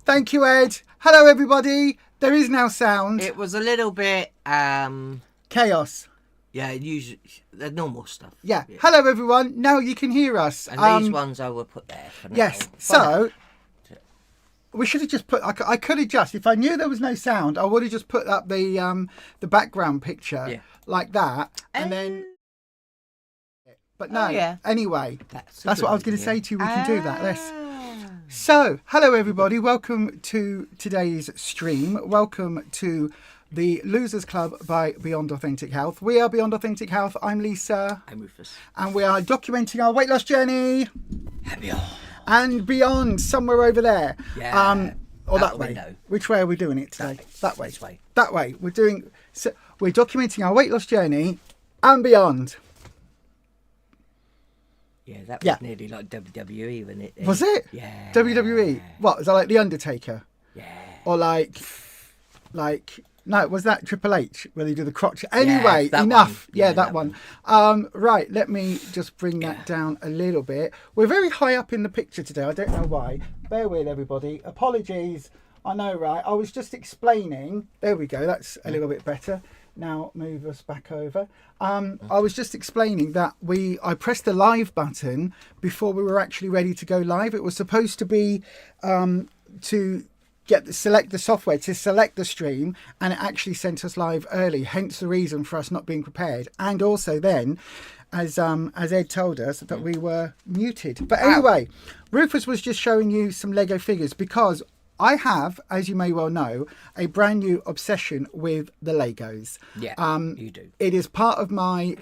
Thank you, Ed. Hello, everybody. There is now sound. It was a little bit, Chaos. yeah, usually the normal stuff. Yeah. Hello, everyone. Now you can hear us. And these ones I will put there for now. Yes. For So now. we should have just put. I could have just, if I knew there was no sound, I would have just put up the background picture like that, and then. But no. Oh, yeah. Anyway, that's what I was going to say to you. We can do that. Let's. Ah. So, hello everybody. Welcome to today's stream. Welcome to the Losers Club by Beyond Authentic Health. We are Beyond Authentic Health. I'm Lisa. I'm Ruffus. And we are documenting our weight loss journey. And beyond. And beyond, somewhere over there. Yeah. Or that way. Which way are we doing it today? That way. This way. That way. We're documenting our weight loss journey and beyond. Yeah, that was nearly like WWE, wasn't it? Was it? Yeah. WWE? What, was that like The Undertaker? Yeah. Or like, no, was that Triple H where they do the crotch? Anyway, enough. One. Yeah, that one. Right, let me just bring that down a little bit. We're very high up in the picture today. I don't know why. Bear with everybody. Apologies. I know, right? I was just explaining. There we go. That's a little bit better. Now move us back over. I was just explaining that I pressed the live button before we were actually ready to go live. It was supposed to be to select the software to select the stream, and it actually sent us live early, hence the reason for us not being prepared. And also then, as Ed told us, that we were muted. But anyway, Rufus was just showing you some Lego figures because I have, as you may well know, a brand new obsession with the Legos. Yeah, you do. It is part of my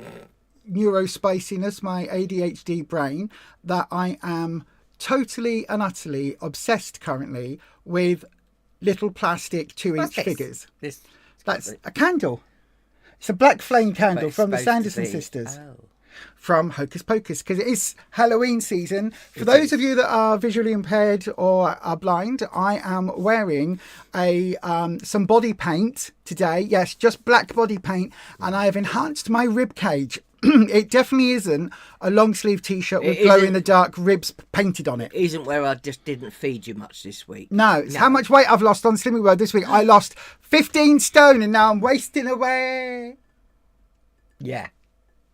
neurospiciness, my ADHD brain, that I am totally and utterly obsessed currently with little plastic 2-inch figures. That's a candle. It's a black flame candle from the Sanderson sisters. Oh. From Hocus Pocus, because it is Halloween season. For those of you that are visually impaired or are blind, I am wearing some body paint today. Yes, just black body paint, and I have enhanced my rib cage. It definitely isn't a long sleeve t-shirt with glow in the dark ribs painted on it. It isn't where I just didn't feed you much this week. No, it's how much weight I've lost on Slimming World this week. I lost 15 stone and now I'm wasting away. Yeah.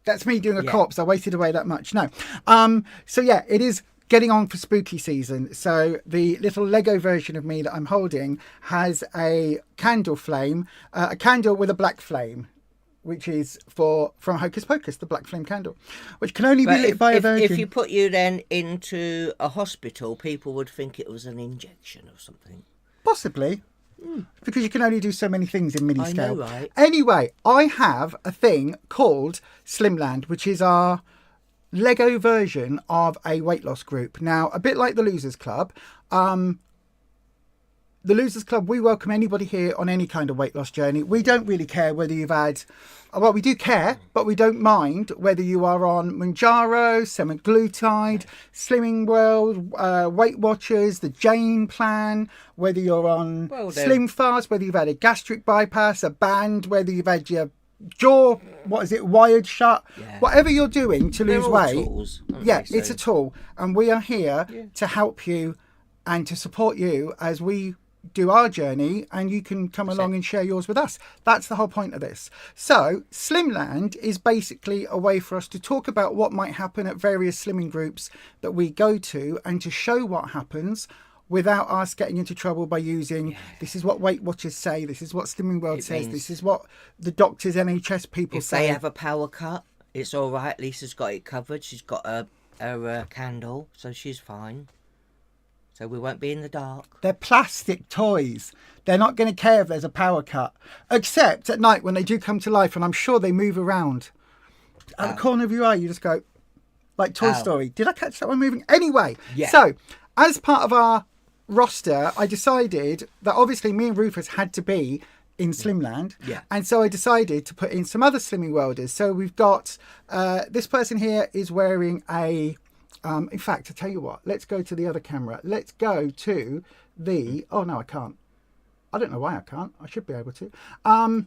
That's me doing a corpse. I wasted away that much. No. So yeah, it is getting on for spooky season. So the little Lego version of me that I'm holding has a candle flame, a candle with a black flame, which is from Hocus Pocus, the black flame candle, which can only be lit by a virgin. If you put you then into a hospital, people would think it was an injection or something. Possibly. Because you can only do so many things in mini scale. I know, right? Anyway, I have a thing called Slimland, which is our Lego version of a weight loss group. Now, a bit like the Losers Club. The Losers Club, we welcome anybody here on any kind of weight loss journey. We don't really care whether you've had... Well, we do care, but we don't mind whether you are on Mounjaro, semaglutide, Slimming World, Weight Watchers, the Jane Plan, whether you're on Slim Fast, whether you've had a gastric bypass, a band, whether you've had your jaw, wired shut. Yeah. Whatever you're doing to lose weight. Tools, it's a tool. And we are here to help you and to support you as we do our journey, and you can come along and share yours with us. That's the whole point of this. So Slimland is basically a way for us to talk about what might happen at various slimming groups that we go to, and to show what happens without us getting into trouble by using this is what Weight Watchers say, this is what Slimming World says, this is what the doctors, NHS people say. If they have a power cut, it's all right. Lisa's got it covered. She's got her candle, so she's fine. So we won't be in the dark. They're plastic toys. They're not going to care if there's a power cut. Except at night when they do come to life, and I'm sure they move around. At the corner of your eye, you just go, like Toy Story. Did I catch that one moving? Anyway, so as part of our roster, I decided that obviously me and Rufus had to be in Slimland. Yeah. And so I decided to put in some other Slimming Worlders. So we've got, this person here is wearing a... in fact, I tell you what, let's go to the other camera. Let's go to the... Oh, no, I can't. I don't know why I can't. I should be able to. I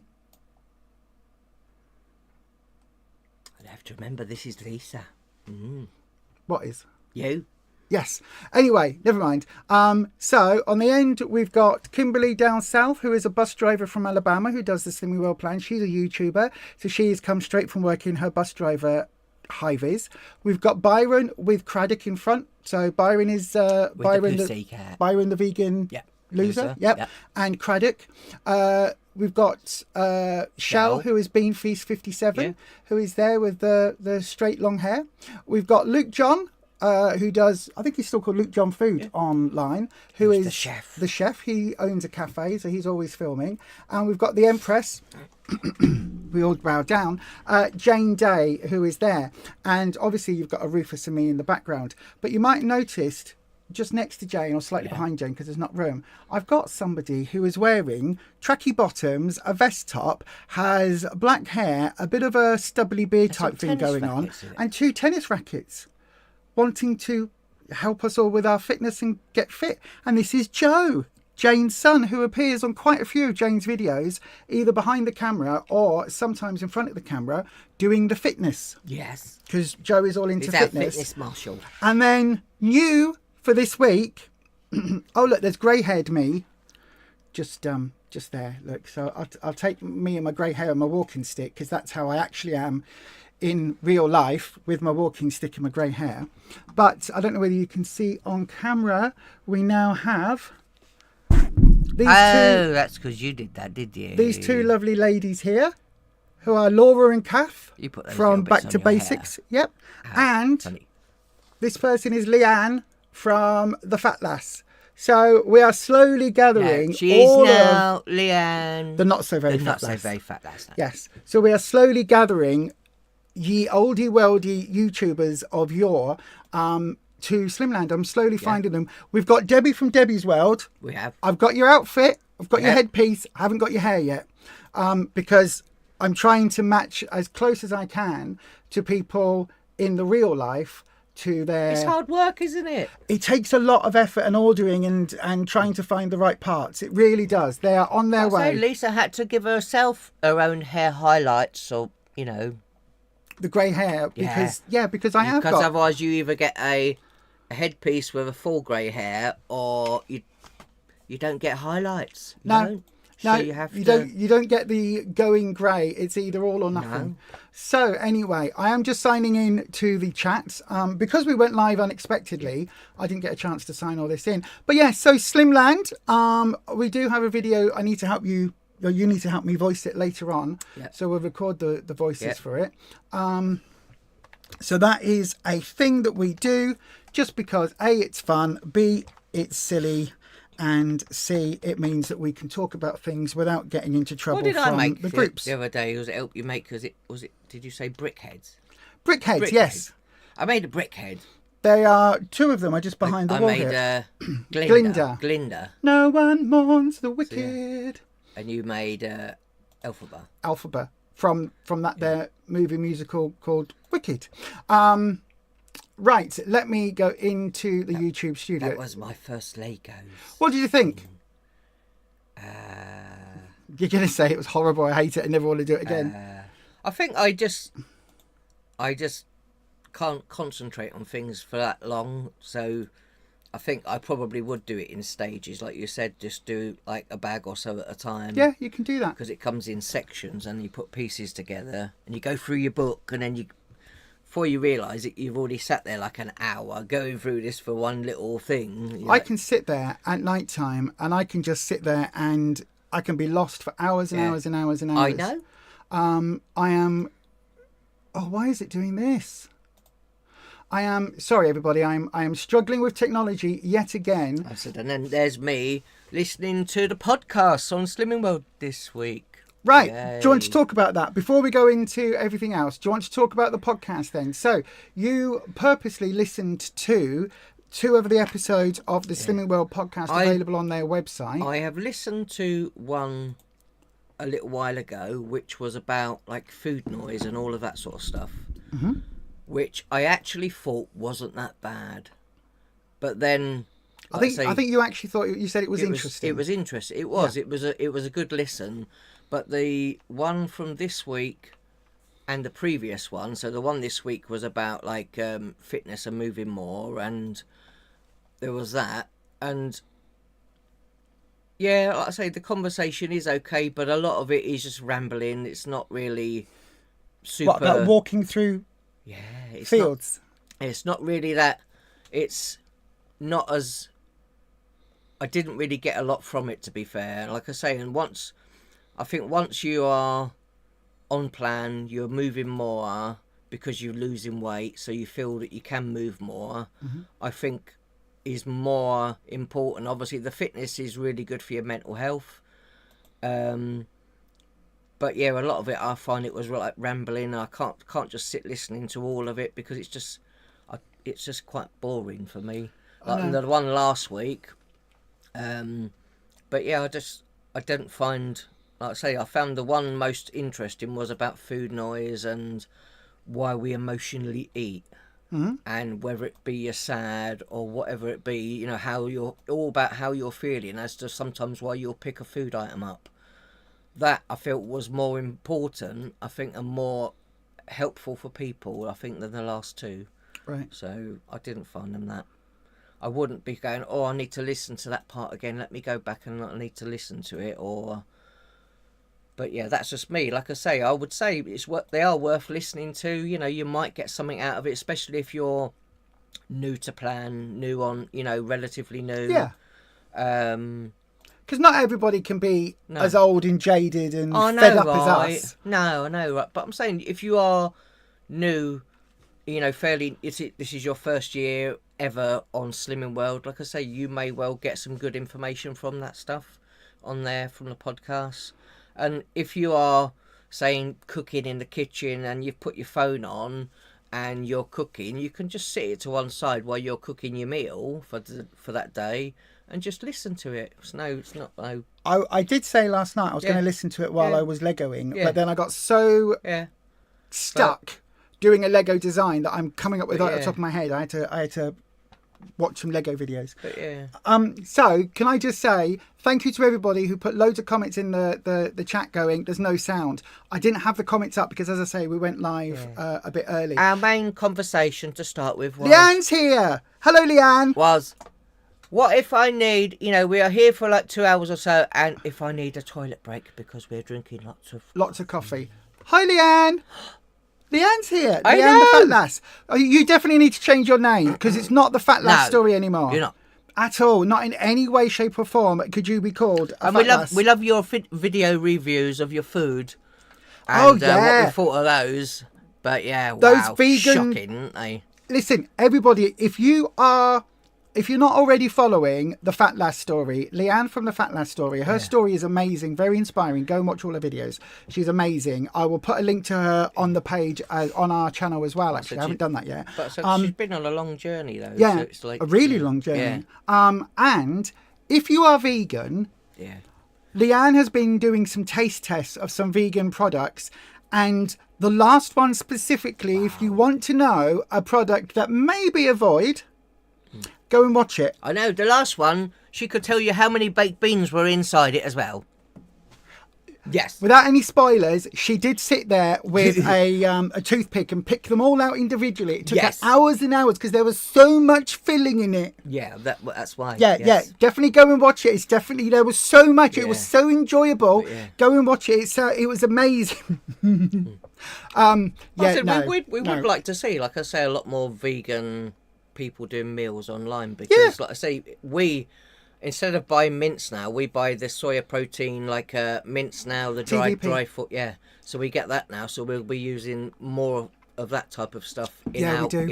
have to remember this is Lisa. What is? You. Yes. Anyway, never mind. So on the end, we've got Kimberly down south, who is a bus driver from Alabama, who does the Slimming World plan. She's a YouTuber. So she's come straight from working her bus driver high vis. We've got Byron with Craddock in front. So Byron is Byron the vegan loser. Yep. And Craddock. We've got Shell, who is Bean Feast 57, who is there with the straight long hair. We've got Luke John, who does, I think he's still called Luke John Food online, who is the chef. He owns a cafe, so he's always filming. And we've got the Empress. We all bow down. Jane Day, who is there. And obviously you've got a Rufus and me in the background. But you might have noticed just next to Jane, or slightly behind Jane because there's not room, I've got somebody who is wearing tracky bottoms, a vest top, has black hair, a bit of a stubbly beard type thing going on, and 2 tennis rackets, wanting to help us all with our fitness and get fit. And this is Joe, Jane's son, who appears on quite a few of Jane's videos, either behind the camera or sometimes in front of the camera, doing the fitness. Yes. Because Joe is all into fitness. Fitness marshal. And then new for this week. Oh look, there's grey-haired me. Just there. Look, so I'll take me and my grey hair and my walking stick, because that's how I actually am in real life, with my walking stick and my grey hair. But I don't know whether you can see on camera, we now have these two. That's because you did that, did you? These 2 lovely ladies here, who are Laura and Kath from Back to Basics. Hair. Yep. And funny. This person is Leanne from The Fat Lass. So we are slowly gathering. She is now Leanne, the not so very fat lass. Yes. So we are slowly gathering ye oldie weldy YouTubers of yore to Slimland. I'm slowly finding them. We've got Debbie from Debbie's World. We have. I've got your outfit. I've got your headpiece. I haven't got your hair yet, because I'm trying to match as close as I can to people in the real life. To their... It's hard work, isn't it? It takes a lot of effort and ordering and trying to find the right parts. It really does. They are on their way. So Lisa had to give herself her own hair highlights, or the grey hair, because I have got. Because otherwise you either get a headpiece with a full grey hair, or you don't get highlights. No, you don't get the going grey. It's either all or nothing. No. So anyway, I am just signing in to the chat because we went live unexpectedly. I didn't get a chance to sign all this in. But yeah, so Slimland, we do have a video. I need to help you. You need to help me voice it later on. Yep. So we'll record the voices for it. So that is a thing that we do just because A, it's fun, B, it's silly, and C, it means that we can talk about things without getting into trouble from the groups. The other day, was it help you make? Was it? Did you say brickheads? Brickheads, yes. I made a brickhead. They are 2 of them. Are just behind the wall here. I made Glinda. No one mourns the wicked. And you made Elphaba. Elphaba from that their movie musical called Wicked. Right, let me go into the YouTube studio. That was my first Legos. What did you think? You're going to say it was horrible, I hate it, I never want to do it again. I think I just can't concentrate on things for that long, so I think I probably would do it in stages, like you said, just do like a bag or so at a time. Yeah, you can do that. Because it comes in sections and you put pieces together and you go through your book, and then before you realise it, you've already sat there like an hour going through this for one little thing. I can sit there at night time and I can just sit there and I can be lost for hours and hours and hours and hours. I know. I am... Oh, why is it doing this? I am... Sorry, everybody. I am struggling with technology yet again. I said, and then there's me listening to the podcast on Slimming World this week. Right. Yay. Do you want to talk about that? Before we go into everything else, do you want to talk about the podcast then? So you purposely listened to 2 of the episodes of the Slimming World podcast available on their website. I have listened to one a little while ago, which was about like food noise and all of that sort of stuff, which I actually thought wasn't that bad. But then... I think you actually thought, you said it was interesting. It was interesting. It was. Yeah. It was a good listen. But the one from this week and the previous one, so the one this week was about like fitness and moving more, and there was that. And yeah, like I say, the conversation is okay, but a lot of it is just rambling. It's not really super. What about walking through Yeah, it's fields? It's not really that. It's not as. I didn't really get a lot from it, to be fair. Like I say, and I think once you are on plan, you're moving more because you're losing weight, so you feel that you can move more. I think is more important. Obviously, the fitness is really good for your mental health. But yeah, a lot of it I find it was like rambling. I can't just sit listening to all of it because it's just quite boring for me. Like the one last week. But yeah, I didn't find, like I say, I found the one most interesting was about food noise and why we emotionally eat. And whether it be you're sad or whatever it be, you know, all about how you're feeling as to sometimes why you'll pick a food item up. That I felt was more important, I think, and more helpful for people, I think, than the last two. Right. So I didn't find them that. I wouldn't be going, oh, I need to listen to that part again. Let me go back and I need to listen to it. But yeah, that's just me. Like I say, I would say they are worth listening to. You know, you might get something out of it, especially if you're new to plan, new on, you know, relatively new. Yeah. Because not everybody can be as old and jaded and fed up as us. No, I know, right? But I'm saying if you are new, you know, this is your first year ever on Slimming World, like I say, you may well get some good information from that stuff on there from the podcast. And if you are saying cooking in the kitchen and you've put your phone on and you're cooking, you can just sit it to one side while you're cooking your meal for that day and just listen to it. It's not. I did say last night I was going to listen to it while I was Legoing, but then I got so stuck doing a Lego design that I'm coming up with right at the top of my head. I had to watch some Lego videos. So can I just say thank you to everybody who put loads of comments in the chat going, there's no sound. I didn't have the comments up because, as I say, we went live a bit early. Our main conversation to start with was... Leanne's here. Hello, Leanne. What if I need, you know, we are here for like 2 hours or so, and if I need a toilet break because we're drinking lots of coffee. Hi, Leanne. Leanne's here. I Leanne know. the Fat Lass. You definitely need to change your name because it's not the Fat Lass story anymore. You're not. At all. Not in any way, shape or form could you be called a Fat Lass. We love your video reviews of your food. And, what we thought of those. But yeah, those vegan... shocking, aren't they? Listen, everybody, if you're not already following the Fat Lass story, Leanne from the Fat Lass story, her story is amazing, very inspiring. Go and watch all her videos. She's amazing. I will put a link to her on the page on our channel as well. Actually, I haven't done that yet. But she's been on a long journey though. Yeah, so it's like, a really long journey. Yeah. And if you are vegan, Leanne has been doing some taste tests of some vegan products, and the last one specifically, if you want to know a product that maybe avoid. Go and watch it. I know, the last one, she could tell you how many baked beans were inside it as well. Yes. Without any spoilers, she did sit there with a toothpick and pick them all out individually. It took her hours and hours because there was so much filling in it. Yeah, that's why. Yeah, definitely go and watch it. It's definitely, there was so much. It was so enjoyable. Go and watch it. It was amazing. We would like to see, like I say, a lot more vegan people doing meals online because like I say, we instead of buying mince now, we buy the soya protein like mince now, the dry food, so we get that now, so we'll be using more of that type of stuff in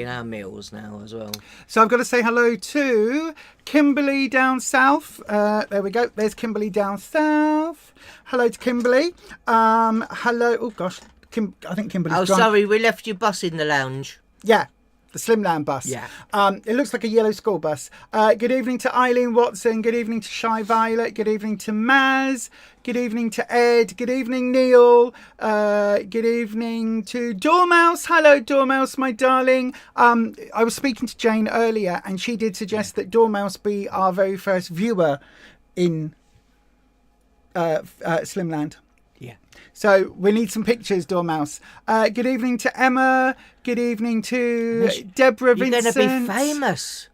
our meals now as well. So I've got to say hello to Kimberly down south. There we go, there's Kimberly down south. Hello to Kimberly. Hello, oh gosh, I think Kimberly's drunk. Sorry, we left your bus in the lounge. The Slimland bus. Yeah. It looks like a yellow school bus. Good evening to Eileen Watson. Good evening to Shy Violet. Good evening to Maz. Good evening to Ed. Good evening, Neil. Good evening to Dormouse. Hello, Dormouse, my darling. I was speaking to Jane earlier, and she did suggest that Dormouse be our very first viewer in Slimland. Yeah. So we need some pictures, Dormouse. Good evening to Emma. Good evening to Deborah Vincent. You're going to be famous.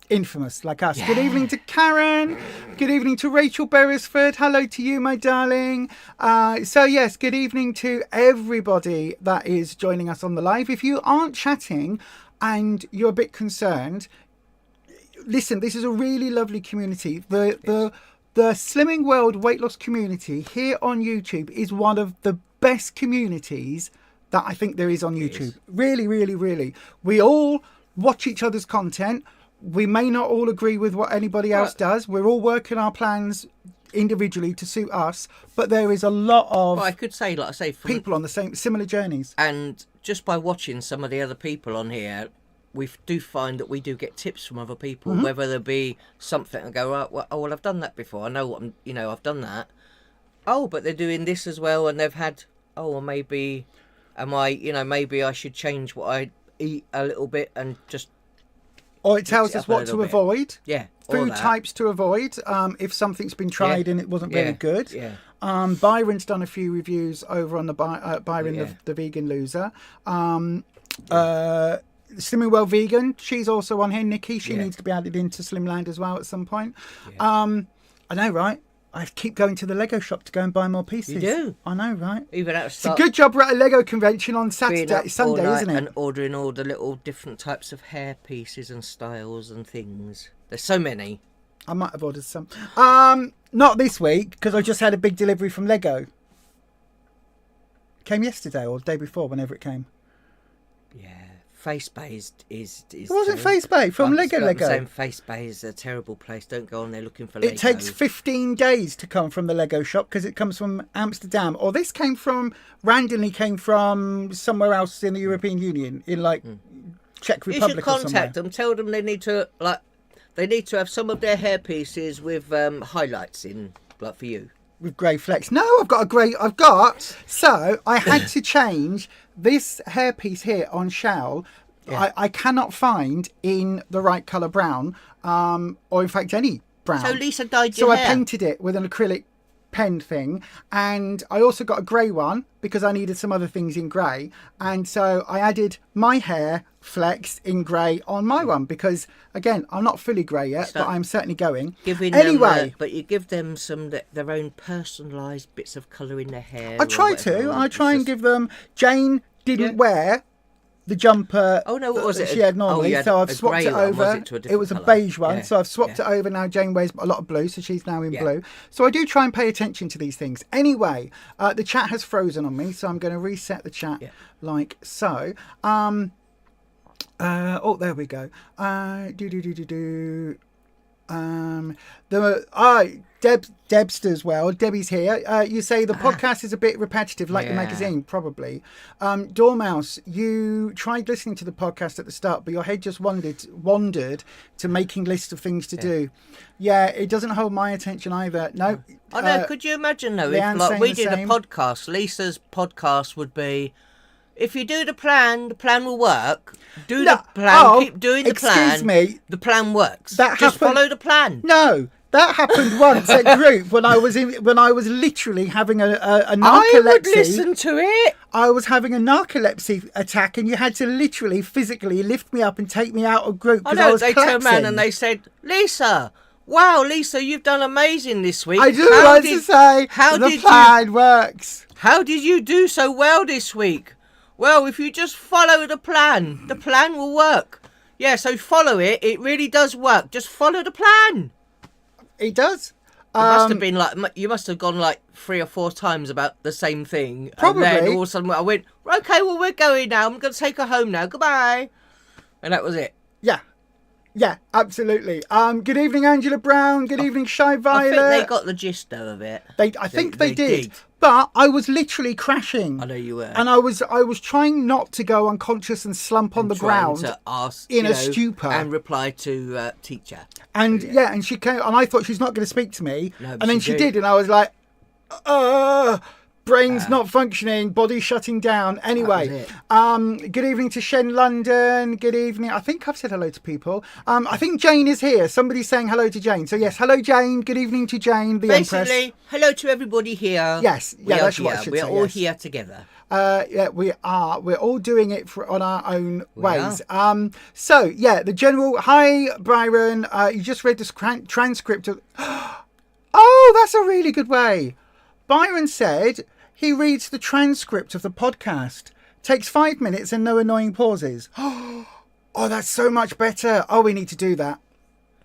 infamous like us. Good evening to Karen. Good evening to Rachel Beresford. Hello to you, my darling. So yes, good evening to everybody that is joining us on the live. If you aren't chatting and you're a bit concerned, listen, this is a really lovely community. The Slimming World weight loss community here on YouTube is one of the best communities that I think there is on YouTube. Really, really, really. We all watch each other's content. We may not all agree with what anybody else does. We're all working our plans individually to suit us, but there is a lot of I could say, like I say, people on the similar journeys. And just by watching some of the other people on here, we do find that we do get tips from other people, whether there be something and go, right, well, I've done that before. I know what I've done that. Oh, but they're doing this as well, and they've had. Oh, well, maybe maybe I should change what I eat a little bit and just. Or it tells us what to avoid. Yeah. Food types to avoid if something's been tried and it wasn't very good. Yeah. Byron's done a few reviews over on the Byron, the vegan loser. Slimming Well Vegan, she's also on here. Nikki, she needs to be added into Slimland as well at some point. Yeah. I know, right? I keep going to the Lego shop to go and buy more pieces. You do? I know, right? Even at it's a good job we're at a Lego convention on Sunday, isn't it? And ordering all the little different types of hair pieces and styles and things. There's so many. I might have ordered some. Not this week, because I just had a big delivery from Lego. Came yesterday or the day before, whenever it came. Yeah. Face Bay is it wasn't Face Bay from Lego. Saying Face Bay is a terrible place. Don't go on there looking for Lego. It takes 15 days to come from the Lego shop because it comes from Amsterdam. Or this randomly came from somewhere else in the European Union, in like Czech Republic. You should contact them. Tell them they need to have some of their hair pieces with highlights in, like for you. With grey flecks. No, so I had to change this hairpiece here on Shell. I cannot find in the right colour brown, or in fact any brown. So Lisa dyed your hair. So I painted it with an acrylic pen thing, and I also got a grey one because I needed some other things in grey, and so I added my hair flecks in grey on my one because again I'm not fully grey yet, but I'm certainly going. But you give them their own personalised bits of colour in their hair. I try and give them. Jane didn't wear the jumper what was it? She had normally, so I've swapped it over. It was a beige one, so I've swapped it over. Now Jane wears a lot of blue, so she's now in blue. So I do try and pay attention to these things. Anyway, the chat has frozen on me, so I'm going to reset the chat like so. There we go. Debster's well. Debbie's here. You say the podcast is a bit repetitive, like the magazine, probably. Dormouse, you tried listening to the podcast at the start, but your head just wandered to making lists of things to do. Yeah, it doesn't hold my attention either. No. I know. Could you imagine though, if we did a podcast, Lisa's podcast would be. If you do the plan will work. The plan, keep doing the plan. Excuse me. The plan works. Just follow the plan. No, that happened once at group when I was literally having a narcolepsy. I would listen to it. I was having a narcolepsy attack, and you had to literally physically lift me up and take me out of group because I was collapsing. They turned around and they said, "Lisa, wow, Lisa, you've done amazing this week." I do like to say the plan works. How did you do so well this week? Well, if you just follow the plan will work. Yeah, so follow it. It really does work. Just follow the plan. It does. It must have been you must have gone like 3 or 4 times about the same thing. Probably. And then all of a sudden I went, okay, well, we're going now. I'm going to take her home now. Goodbye. And that was it. Yeah, absolutely. Good evening, Angela Brown. Good evening, Shy Violet. I think they got the gist though of it. I think they did. But I was literally crashing. I know you were. And I was trying not to go unconscious and slump on the ground to ask, in a stupor and reply to teacher. And and she came, and I thought she's not going to speak to me, and then she did, and I was like, brain's not functioning, body shutting down. Anyway, good evening to Shen London. Good evening. I think I've said hello to people. I think Jane is here. Somebody's saying hello to Jane. So yes, hello Jane. Good evening to Jane, the Empress. Hello to everybody here. Yes, that's what I should say. We're all here together. Yeah, we are. We're all doing it on our own ways. are. So yeah, the general. Hi, Byron. You just read this transcript of. Oh, that's a really good way. Byron said he reads the transcript of the podcast. Takes 5 minutes and no annoying pauses. Oh, that's so much better. Oh, we need to do that.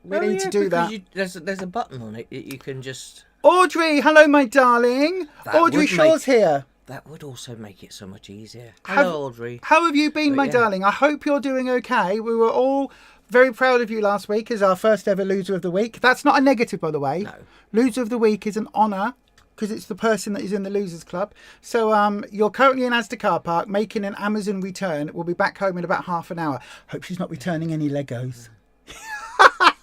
We need to do that. There's a button on it that you can just... Audrey, hello, my darling. Audrey Shaw's here. That would also make it so much easier. Hello, Audrey. How have you been, my darling? I hope you're doing okay. We were all very proud of you last week as our first ever loser of the week. That's not a negative, by the way. No. Loser of the week is an honour because it's the person that is in the Losers Club. So you're currently in Asda car park making an Amazon return. We'll be back home in about half an hour. Hope she's not returning any Legos.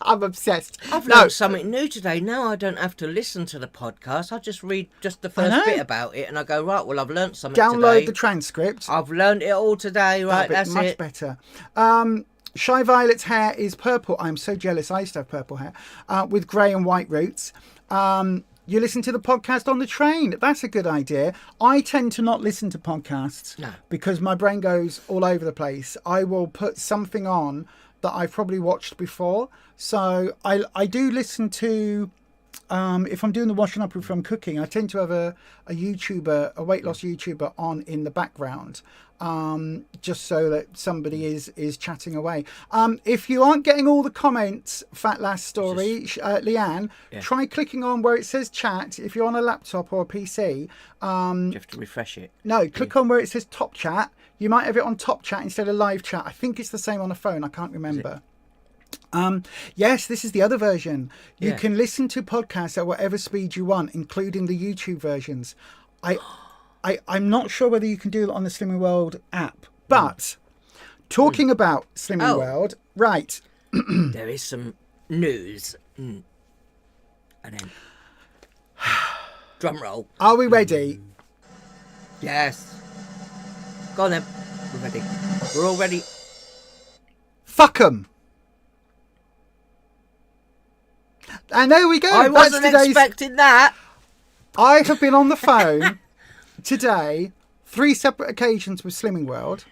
I'm obsessed. I've learned something new today. Now I don't have to listen to the podcast. I just read just the first bit about it and I go, right, well, I've learned something Download today. the transcript. I've learned it all today, right, that's much it. Better. Shy Violet's hair is purple. I'm so jealous. I used to have purple hair with grey and white roots. You listen to the podcast on the train. That's a good idea. I tend to not listen to podcasts because my brain goes all over the place. I will put something on that I've probably watched before. So I do listen to, if I'm doing the washing up, if I'm cooking, I tend to have a YouTuber, a weight loss YouTuber on in the background. Just so that somebody is chatting away. If you aren't getting all the comments, Fat Last Story, Leanne, try clicking on where it says chat. If you're on a laptop or a PC, you have to refresh it. No, click on where it says top chat. You might have it on top chat instead of live chat. I think it's the same on a phone. I can't remember. Yes, this is the other version. You can listen to podcasts at whatever speed you want, including the YouTube versions. I'm not sure whether you can do that on the Slimming World app, but talking about Slimming World, right. There is some news. And then, drum roll. Are we ready? Yes. Go on then. We're ready. We're all ready. Fuck 'em. And there we go. I wasn't expecting that. I have been on the phone today, 3 separate occasions with Slimming World,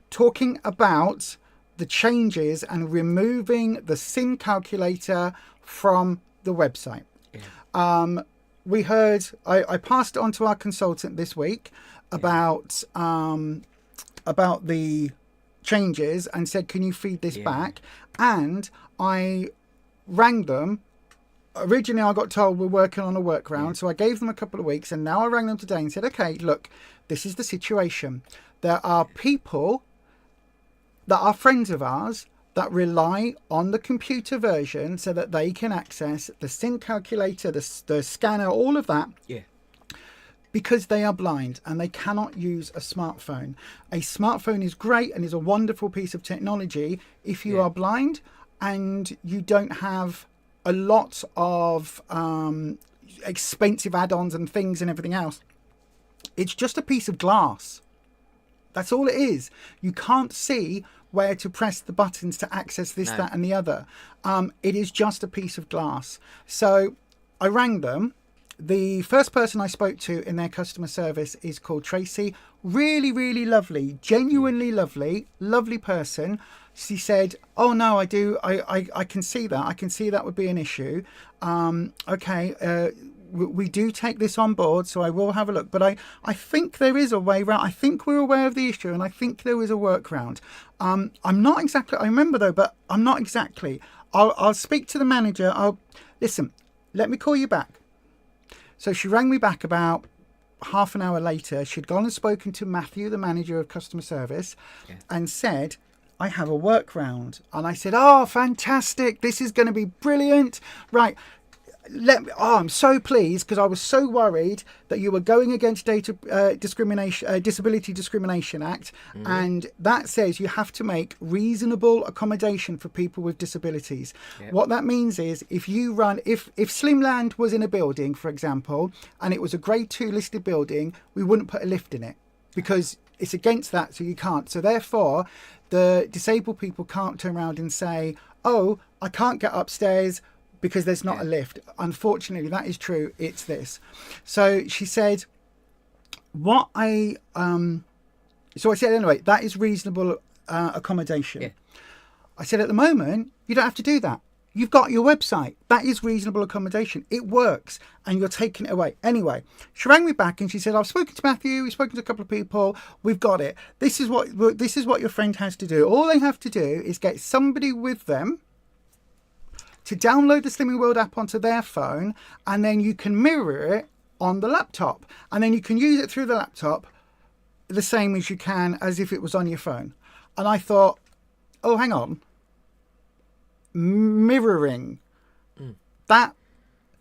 talking about the changes and removing the sin calculator from the website. We heard, I passed it on to our consultant this week about the changes and said, can you feed this back? And I rang them. Originally, I got told we're working on a workaround, so I gave them a couple of weeks, and now I rang them today and said, okay, look, this is the situation. There are people that are friends of ours that rely on the computer version so that they can access the SIN calculator, the scanner, all of that. Yeah. Because they are blind and they cannot use a smartphone. A smartphone is great and is a wonderful piece of technology if you are blind and you don't have a lot of expensive add-ons and things and everything else. It's just a piece of glass. That's all it is. You can't see where to press the buttons to access this, that and the other. It is just a piece of glass. So I rang them. The first person I spoke to in their customer service is called Tracy. Really, really lovely, genuinely lovely person. She said, oh no, I do. I can see that. I can see that would be an issue. Okay. We do take this on board, so I will have a look. But I think there is a way around. I think we're aware of the issue, and I think there is a workaround. I'm not exactly. I remember though, but I'm not exactly. I'll speak to the manager. Listen. Let me call you back. So she rang me back about half an hour later. She'd gone and spoken to Matthew, the manager of customer service, and said, I have a workaround. And I said, oh, fantastic. This is going to be brilliant. Right. I'm so pleased because I was so worried that you were going against Disability Discrimination Act, and that says you have to make reasonable accommodation for people with disabilities. What that means is if Slimland was in a building, for example, and it was a grade 2 listed building, we wouldn't put a lift in it because it's against that, so you can't. So therefore, the disabled people can't turn around and say, oh, I can't get upstairs because there's not a lift. Unfortunately, that is true. It's this. So she said, what so I said, anyway, that is reasonable accommodation. Yeah. I said, at the moment, you don't have to do that. You've got your website. That is reasonable accommodation. It works, and you're taking it away. Anyway, she rang me back and she said, I've spoken to Matthew, we've spoken to a couple of people, we've got it. This is what your friend has to do. All they have to do is get somebody with them to download the Slimming World app onto their phone, and then you can mirror it on the laptop. And then you can use it through the laptop the same as you can as if it was on your phone. And I thought, oh, hang on. Mirroring. That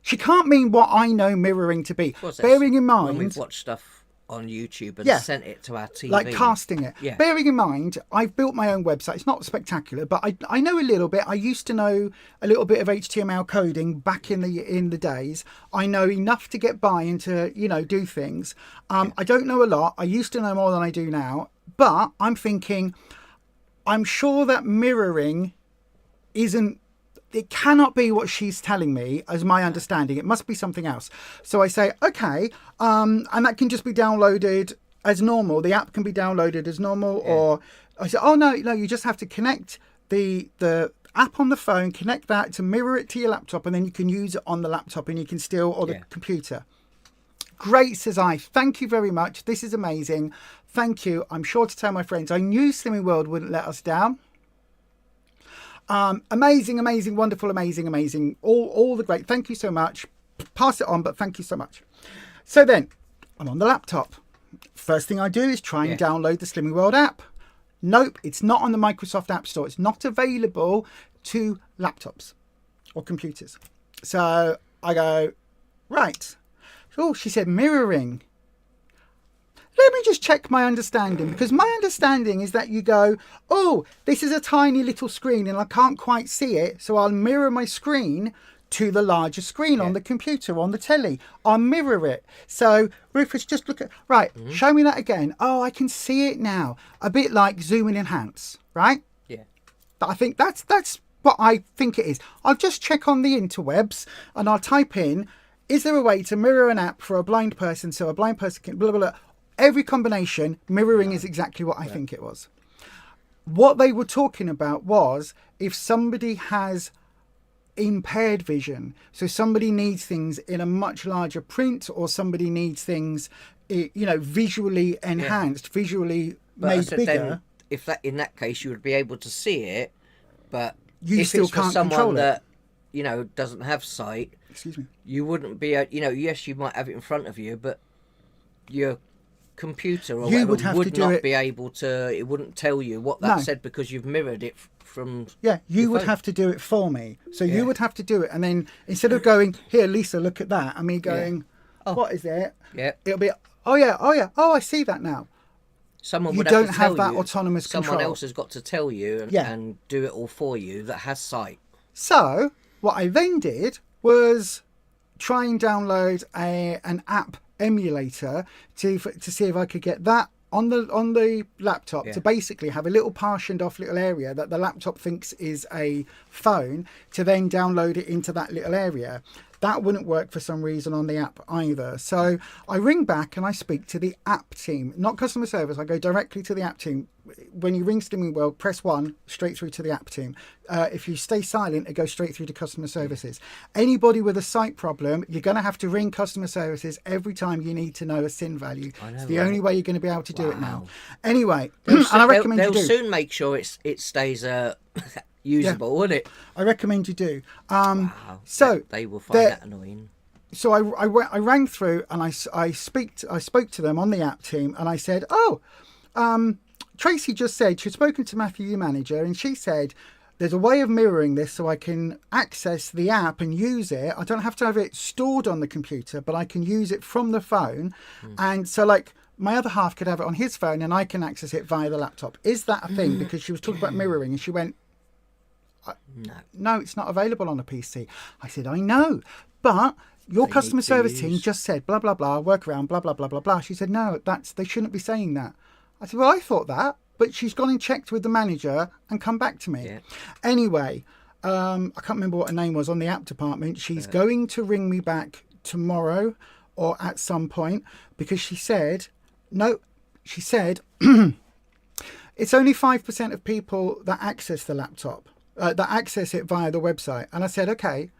she can't mean what I know mirroring to be. Bearing in mind, when we've watched stuff on YouTube and sent it to our TV, like casting it. Yeah. Bearing in mind, I've built my own website. It's not spectacular, but I know a little bit. I used to know a little bit of HTML coding back in the days. I know enough to get by and to do things. I don't know a lot. I used to know more than I do now. But I'm thinking, I'm sure that mirroring it cannot be what she's telling me as my understanding. It must be something else. So I say, okay, and that can just be downloaded as normal. The app can be downloaded as normal. Yeah. Or I say, oh, no, you just have to connect the app on the phone, connect that to mirror it to your laptop, and then you can use it on the laptop and you can or the computer. Great, says I. Thank you very much. This is amazing. Thank you. I'm sure to tell my friends. I knew Slimming World wouldn't let us down. Amazing, wonderful, amazing. All the great. Thank you so much. Pass it on, but thank you so much. So then I'm on the laptop. First thing I do is try and download the Slimming World app. Nope, it's not on the Microsoft App Store. It's not available to laptops or computers. So I go, right. Oh, she said mirroring. Let me just check my understanding, because my understanding is that you go, oh, this is a tiny little screen and I can't quite see it. So I'll mirror my screen to the larger screen on the computer, on the telly. I'll mirror it. So Rufus, just look at, right, show me that again. Oh, I can see it now. A bit like zoom and enhance, right? Yeah. I think that's what I think it is. I'll just check on the interwebs and I'll type in, is there a way to mirror an app for a blind person so a blind person can blah, blah, blah. Every combination, mirroring is exactly what I think it was. What they were talking about was if somebody has impaired vision, so somebody needs things in a much larger print, or somebody needs things, visually enhanced, visually made bigger. Then if that, in that case, you would be able to see it, but you if still it's can't for someone control that doesn't have sight, excuse me, you wouldn't be, yes, you might have it in front of you, but your computer or whatever would not be able to. It wouldn't tell you what that said because you've mirrored it from. Yeah, you would have to do it for me. So you would have to do it, and then instead of going, here, Lisa, look at that, and me going, what is it? Yeah, it'll be, oh, I see that now. Someone would have to tell you. That autonomous control. Someone else has got to tell you and do it all for you that has sight. So what I then did was try and download an app emulator to see if I could get that on the laptop to basically have a little partitioned off little area that the laptop thinks is a phone, to then download it into that little area. That wouldn't work for some reason on the app either. So I ring back and I speak to the app team, not customer service. I go directly to the app team. When you ring Slimming World, press 1, straight through to the app team. If you stay silent, it goes straight through to customer services. Anybody with a sight problem, you're going to have to ring customer services every time you need to know a SIN value. It's the only way you're going to be able to do it now. Anyway, and I recommend you do. They'll soon make sure it stays usable, won't it? I recommend you do. So they will find that annoying. So I rang through and I spoke to them on the app team, and I said, Tracy just said she'd spoken to Matthew, your manager, and she said there's a way of mirroring this so I can access the app and use it. I don't have to have it stored on the computer, but I can use it from the phone. And so my other half could have it on his phone and I can access it via the laptop. Is that a thing? Because she was talking about mirroring and she went, no, it's not available on a PC. I said, I know, but your customer service team just said blah, blah, blah, workaround, blah, blah, blah, blah, blah. She said, no, they shouldn't be saying that. I said, well, I thought that, but she's gone and checked with the manager and come back to me. Yeah. Anyway, I can't remember what her name was on the app department. She's going to ring me back tomorrow or at some point, because she said No, she said it's only 5% of people that access the laptop, that access it via the website. And I said, okay,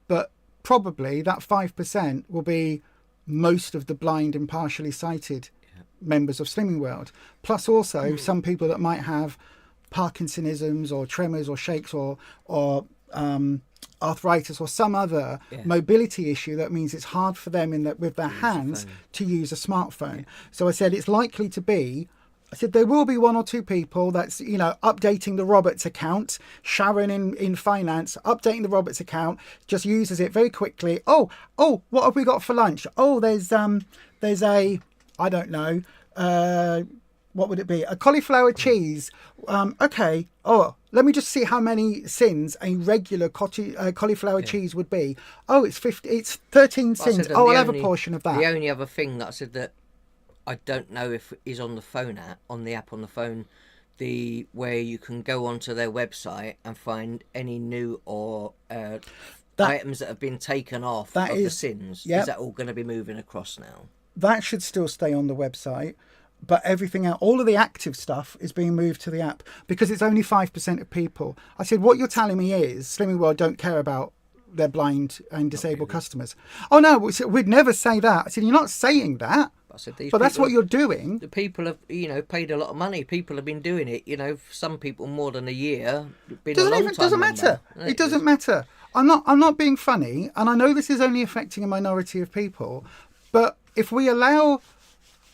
but probably that 5% will be most of the blind and partially sighted members of Slimming World, plus also some people that might have Parkinsonisms or tremors or shakes or arthritis or some other mobility issue that means it's hard for them with their hands to use a smartphone. So I said it's likely to be, I said there will be one or two people that's, updating the Roberts account. Sharon in finance, updating the Roberts account, just uses it very quickly. Oh, what have we got for lunch? Oh, there's a, I don't know, what would it be? A cauliflower cheese. Okay. Oh, let me just see how many sins a regular cauliflower cheese would be. Oh, it's 13 sins. Oh, I'll have a portion of that. The only other thing that I said that I don't know if is on the phone app, on the phone, where you can go onto their website and find any new or items that have been taken off of the sins. Yep. Is that all going to be moving across now? That should still stay on the website, but everything else, all of the active stuff is being moved to the app because it's only 5% of people. I said, what you're telling me is Slimming World don't care about their blind and disabled customers. Oh no, we'd never say that. I said, you're not saying that. But that's what you're doing. The people have, paid a lot of money. People have been doing it. Some people more than a year. Doesn't matter. It doesn't matter. I'm not being funny, and I know this is only affecting a minority of people. But if we allow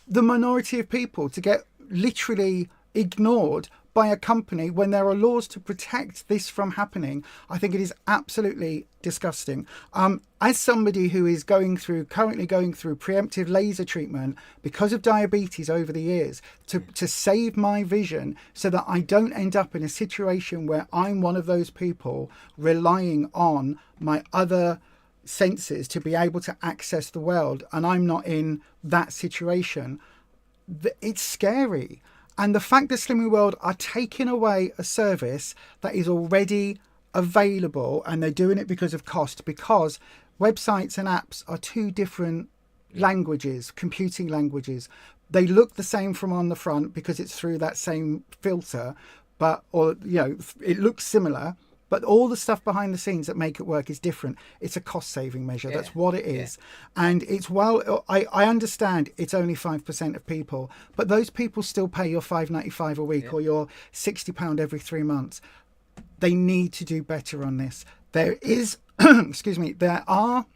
the minority of people to get literally ignored by a company when there are laws to protect this from happening, I think it is absolutely disgusting. As somebody who is currently going through preemptive laser treatment because of diabetes over the years to save my vision so that I don't end up in a situation where I'm one of those people relying on my other senses to be able to access the world, and I'm not in that situation, it's scary. And the fact that Slimming World are taking away a service that is already available, and they're doing it because of cost, because websites and apps are two different languages, computing languages. They look the same from on the front because it's through that same filter, it looks similar, but all the stuff behind the scenes that make it work is different. It's a cost-saving measure. Yeah. That's what it is. Yeah. And it's, I understand it's only 5% of people, but those people still pay your $5.95 a week or your £60 every 3 months. They need to do better on this. There is, there are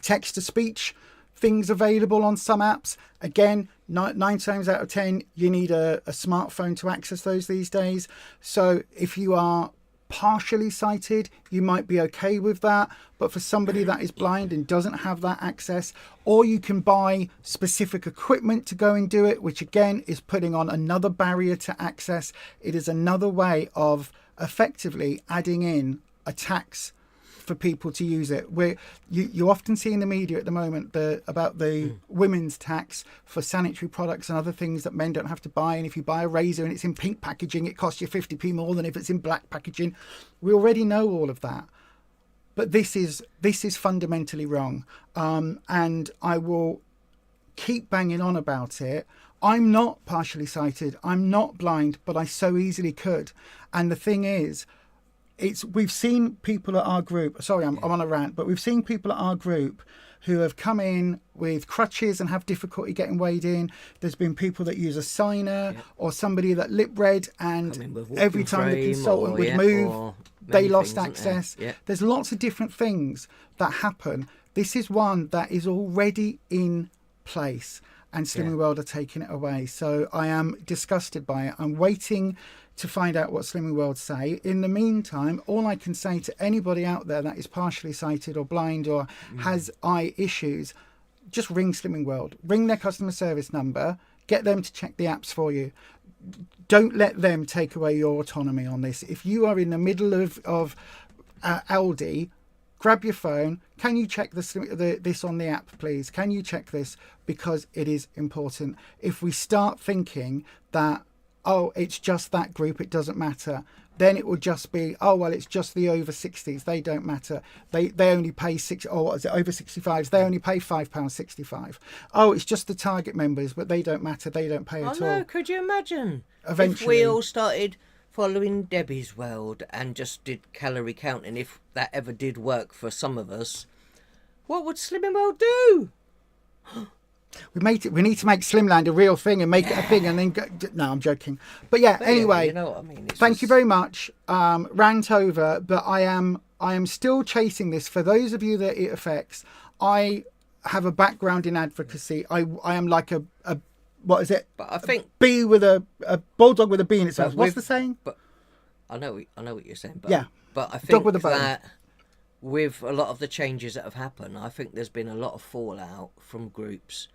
text-to-speech things available on some apps. Again, 9 times out of 10, you need a smartphone to access those these days. So if you are partially sighted, you might be okay with that. But for somebody that is blind and doesn't have that access, or you can buy specific equipment to go and do it, which again is putting on another barrier to access. It is another way of effectively adding in a tax for people to use it. Where you often see in the media at the moment about the women's tax for sanitary products and other things that men don't have to buy. And if you buy a razor and it's in pink packaging, it costs you 50p more than if it's in black packaging. We already know all of that. But this is fundamentally wrong. And I will keep banging on about it. I'm not partially sighted. I'm not blind, but I so easily could. And the thing is, we've seen people at our group, I'm on a rant, but we've seen people at our group who have come in with crutches and have difficulty getting weighed in. There's been people that use a signer or somebody that lip read, and every time the consultant would move, they lost access. There's lots of different things that happen. This is one that is already in place, and Slimming World are taking it away. So I am disgusted by it. I'm waiting to find out what Slimming World say. In the meantime, all I can say to anybody out there that is partially sighted or blind or has eye issues, just ring Slimming World. Ring their customer service number. Get them to check the apps for you. Don't let them take away your autonomy on this. If you are in the middle of Aldi, grab your phone. Can you check this on the app, please? Can you check this? Because it is important. If we start thinking that oh, it's just that group, it doesn't matter. Then it will just be, oh, well, it's just the over 60s. They don't matter. They only pay what is it, over 65s. They only pay £5.65. Oh, it's just the target members, but they don't matter. They don't pay at all. No, could you imagine? Eventually. If we all started following Debbie's world and just did calorie counting, if that ever did work for some of us, what would Slimming World do? We need to make Slimland a real thing and make it a thing, and then go, no, I'm joking. But yeah, anyway, you know what I mean. Thank you very much. Rant over, but I am still chasing this. For those of you that it affects, I have a background in advocacy. I am like a what is it? But I think bee with a bulldog with a bee in its mouth. What's the saying? But I know what you're saying. But, yeah, but I think dog with a bone. That with a lot of the changes that have happened, I think there's been a lot of fallout from groups.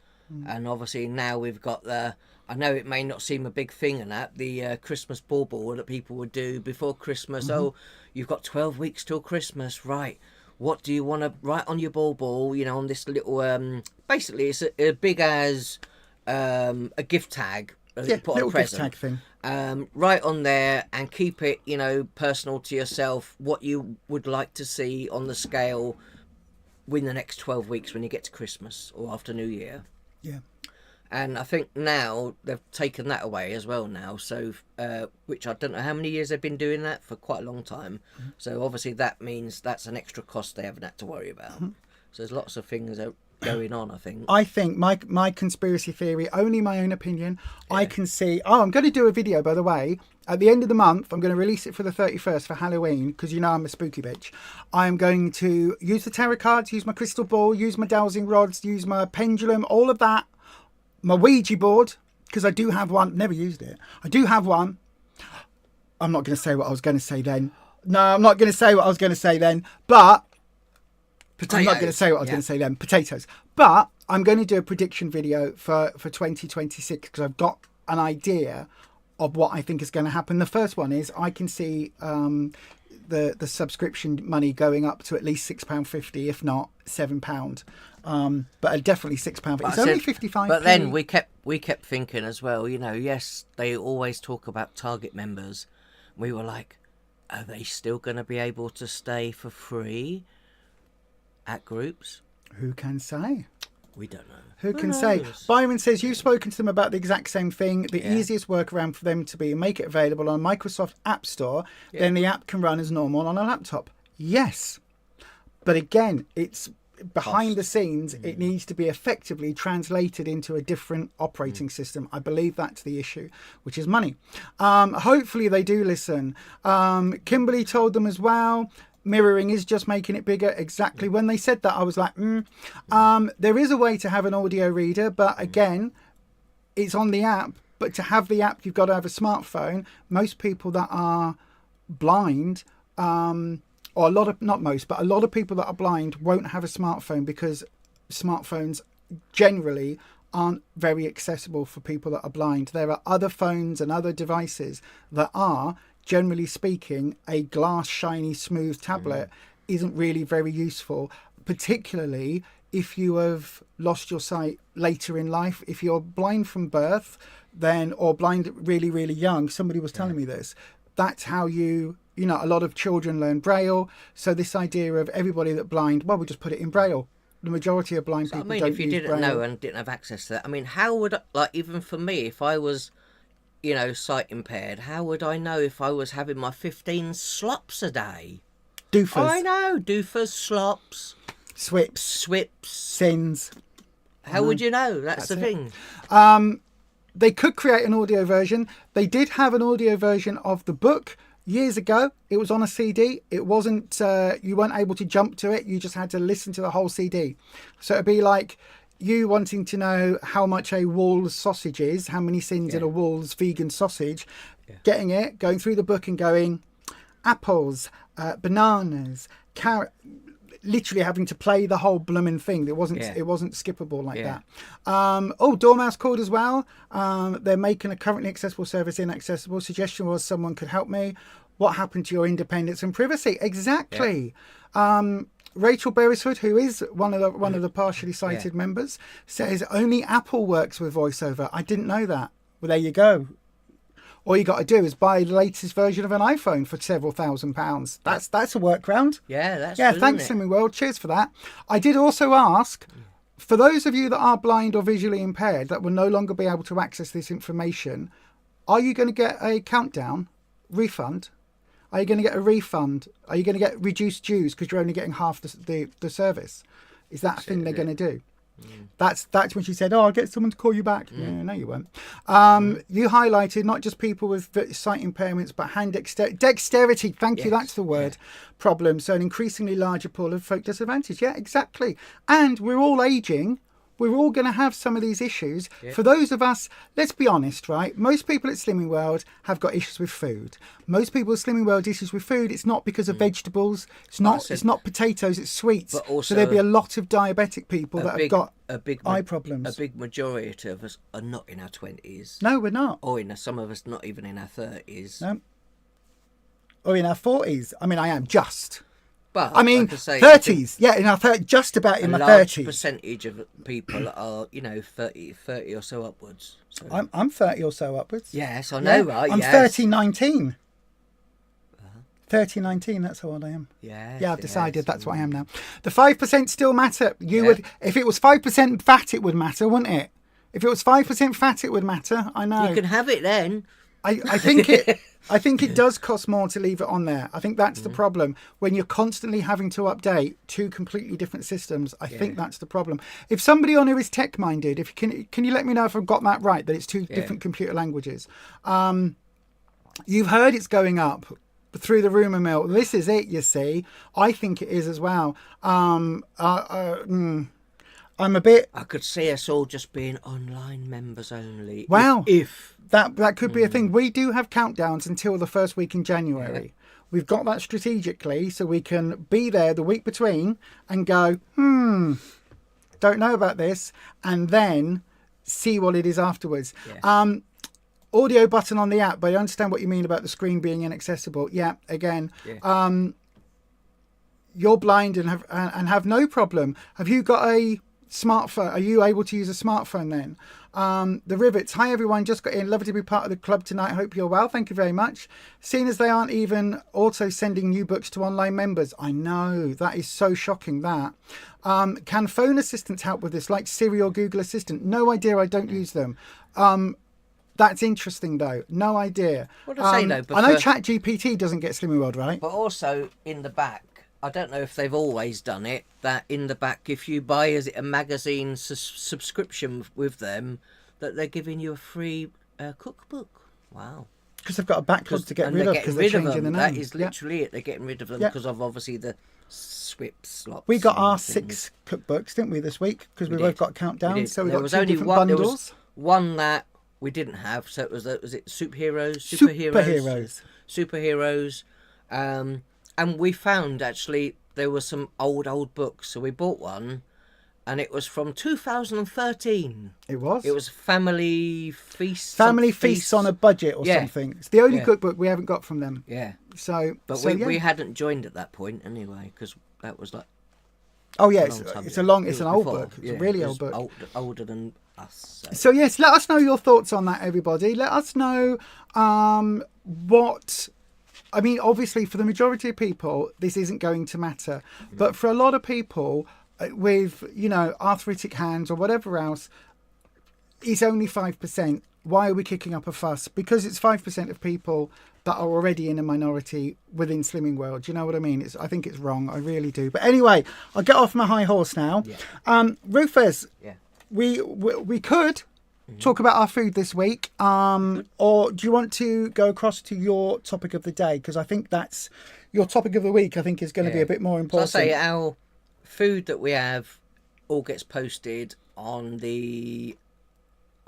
And obviously now we've got I know it may not seem a big thing and that, the Christmas bauble that people would do before Christmas. Oh, you've got 12 weeks till Christmas, right? What do you want to write on your bauble, you know, on this little, basically it's a big as a gift tag. Yeah, put little on a present. gift tag thing. Right on there and keep it, you know, personal to yourself, what you would like to see on the scale within the next 12 weeks when you get to Christmas or after New Year. Yeah. And I think now they've taken that away as well now. So, which I don't know how many years they've been doing that, for quite a long time. So obviously that means that's an extra cost they haven't had to worry about. So there's lots of things going on, I think. I think my conspiracy theory, only my own opinion, I can see... Oh, I'm going to do a video, by the way. At the end of the month, I'm going to release it for the 31st for Halloween, because you know I'm a spooky bitch. I'm going to use the tarot cards, use my crystal ball, use my dowsing rods, use my pendulum, all of that. My Ouija board, because I do have one. Never used it. I do have one. I'm not going to say what I was going to say then. No, I'm not going to say what I was going to say then. But... Potatoes. I'm not going to say what I was going to say then. Potatoes. But I'm going to do a prediction video for 2026, because I've got an idea of what I think is going to happen. The first one is I can see the subscription money going up to at least £6.50, if not £7. But definitely £6. It's only 55p. But then we kept thinking as well, you know, yes, they always talk about target members. We were like, are they still going to be able to stay for free at groups? Who can say? We don't know. Who can say? Byron says, you've spoken to them about the exact same thing. The easiest workaround for them to be make it available on Microsoft App Store. Then the app can run as normal on a laptop. Yes. But again, it's behind the scenes. It needs to be effectively translated into a different operating system. I believe that's the issue, which is money. Hopefully they do listen. Kimberly told them as well. Mirroring is just making it bigger. Exactly. When they said that, I was like, there is a way to have an audio reader, but again, it's on the app. But to have the app, you've got to have a smartphone. Most people that are blind, or a lot of, not most, but a lot of people that are blind won't have a smartphone, because smartphones generally aren't very accessible for people that are blind. There are other phones and other devices that are, generally speaking, a glass, shiny, smooth tablet isn't really very useful, particularly if you have lost your sight later in life. If you're blind from birth, then, or blind really, really young, somebody was telling me this, that's how you know, a lot of children learn Braille. So this idea of everybody that blind, well, we just put it in Braille. The majority of blind people don't use Braille. I mean, if you didn't know and didn't have access to that, I mean, how would, like, even for me, if I was, you know, sight impaired, how would I know if I was having my 15 slops a day? Doofers. Oh, I know. Doofers, slops. Swips. Sins. How would you know? That's the thing. They could create an audio version. They did have an audio version of the book years ago. It was on a CD. It wasn't, you weren't able to jump to it. You just had to listen to the whole CD. So it'd be like you wanting to know how much a Wall's sausage is, how many sins in a Wall's vegan sausage, getting it, going through the book and going, apples, bananas, carrot, literally having to play the whole blooming thing. It wasn't skippable like that. Dormouse called as well. They're making a currently accessible service inaccessible. Suggestion was someone could help me. What happened to your independence and privacy? Exactly. Rachel Beresford, who is one of the partially sighted members, says only Apple works with VoiceOver. I didn't know that. Well, there you go. All you got to do is buy the latest version of an iPhone for several £1,000s. That's a workaround. Yeah, that's Yeah, good, thanks, isn't it? Slimming World. Cheers for that. I did also ask, for those of you that are blind or visually impaired that will no longer be able to access this information, are you going to get a countdown refund? Are you going to get a refund? Are you going to get reduced dues because you're only getting half the service? Is that a thing they're going to do? That's when she said, "Oh, I'll get someone to call you back." Yeah, no, you won't. You highlighted not just people with sight impairments, but hand dexterity. Thank you, that's the word. Problem. So an increasingly larger pool of folk disadvantaged. Yeah, exactly. And we're all aging. We're all going to have some of these issues. For those of us, let's be honest, right? Most people at Slimming World have got issues with food. Most people at Slimming World issues with food. It's not because of vegetables. It's not potatoes. It's sweets. But also so there'll be a lot of diabetic people that have got eye problems. A big majority of us are not in our 20s. No, we're not. Or some of us not even in our 30s. No. Or in our 40s. I mean, I am just. But I mean, like I say, 30s. Yeah, in our just about in my 30s. Percentage of people are, 30 or so upwards. So. I'm 30 or so upwards. Yes, I know, right? I'm yes. 3019. 3019, that's how old I am. Yeah, I've decided that's what I am now. The 5% still matter. Would, if it was 5% fat, it would matter, wouldn't it? If it was 5% fat, it would matter. I know. You can have it then. I think it. I think it does cost more to leave it on there. I think that's the problem. When you're constantly having to update two completely different systems, I think that's the problem. If somebody on here is tech-minded, if can you let me know if I've got that right, that it's two different computer languages? You've heard it's going up through the rumour mill. This is it, you see. I think it is as well. I'm a bit... I could see us all just being online members only. Wow. If that could be a thing. We do have countdowns until the first week in January. Yeah. We've got that strategically so we can be there the week between and go, don't know about this, and then see what it is afterwards. Yeah. Audio button on the app, but I understand what you mean about the screen being inaccessible. Yeah, again, you're blind and have no problem. Have you got a smartphone? Are you able to use a smartphone then? The Rivets. Hi everyone, just got in. Lovely to be part of the club tonight. Hope you're well. Thank you very much. Seeing as they aren't even also sending new books to online members. I know, that is so shocking, that. Can phone assistants help with this, like Siri or Google Assistant? No idea, I don't use them. That's interesting though. No idea. What do I say though? I know ChatGPT doesn't get Slimming World right. But also in the back, I don't know if they've always done it, that in the back, if you buy a magazine subscription with them, that they're giving you a free cookbook. Wow. Because they've got a backlog to get rid of because they're changing the name. That is literally it. They're getting rid of them because of obviously the SWIP slots. We got our 6 cookbooks, didn't we, this week? Because we both got countdowns. So we got was 2 only different one, bundles. There was one that we didn't have. So it was it Superheroes? Superheroes. And we found actually there were some old books, so we bought one, and it was from 2013. It was Family Feast. Family Feasts on a Budget or something. It's the only cookbook we haven't got from them. Yeah. But we hadn't joined at that point anyway, because that was like. Oh yeah, it's an old book. It's a really old book. Older than us. So yes, let us know your thoughts on that, everybody. Let us know what. I mean, obviously, for the majority of people, this isn't going to matter. But for a lot of people with, arthritic hands or whatever else, it's only 5%. Why are we kicking up a fuss? Because it's 5% of people that are already in a minority within Slimming World. Do you know what I mean? I think it's wrong. I really do. But anyway, I'll get off my high horse now. Yeah. Rufus, we could... talk about our food this week, or do you want to go across to your topic of the day? Because I think that's your topic of the week. I think is going to be a bit more important. So I'll say our food that we have all gets posted on the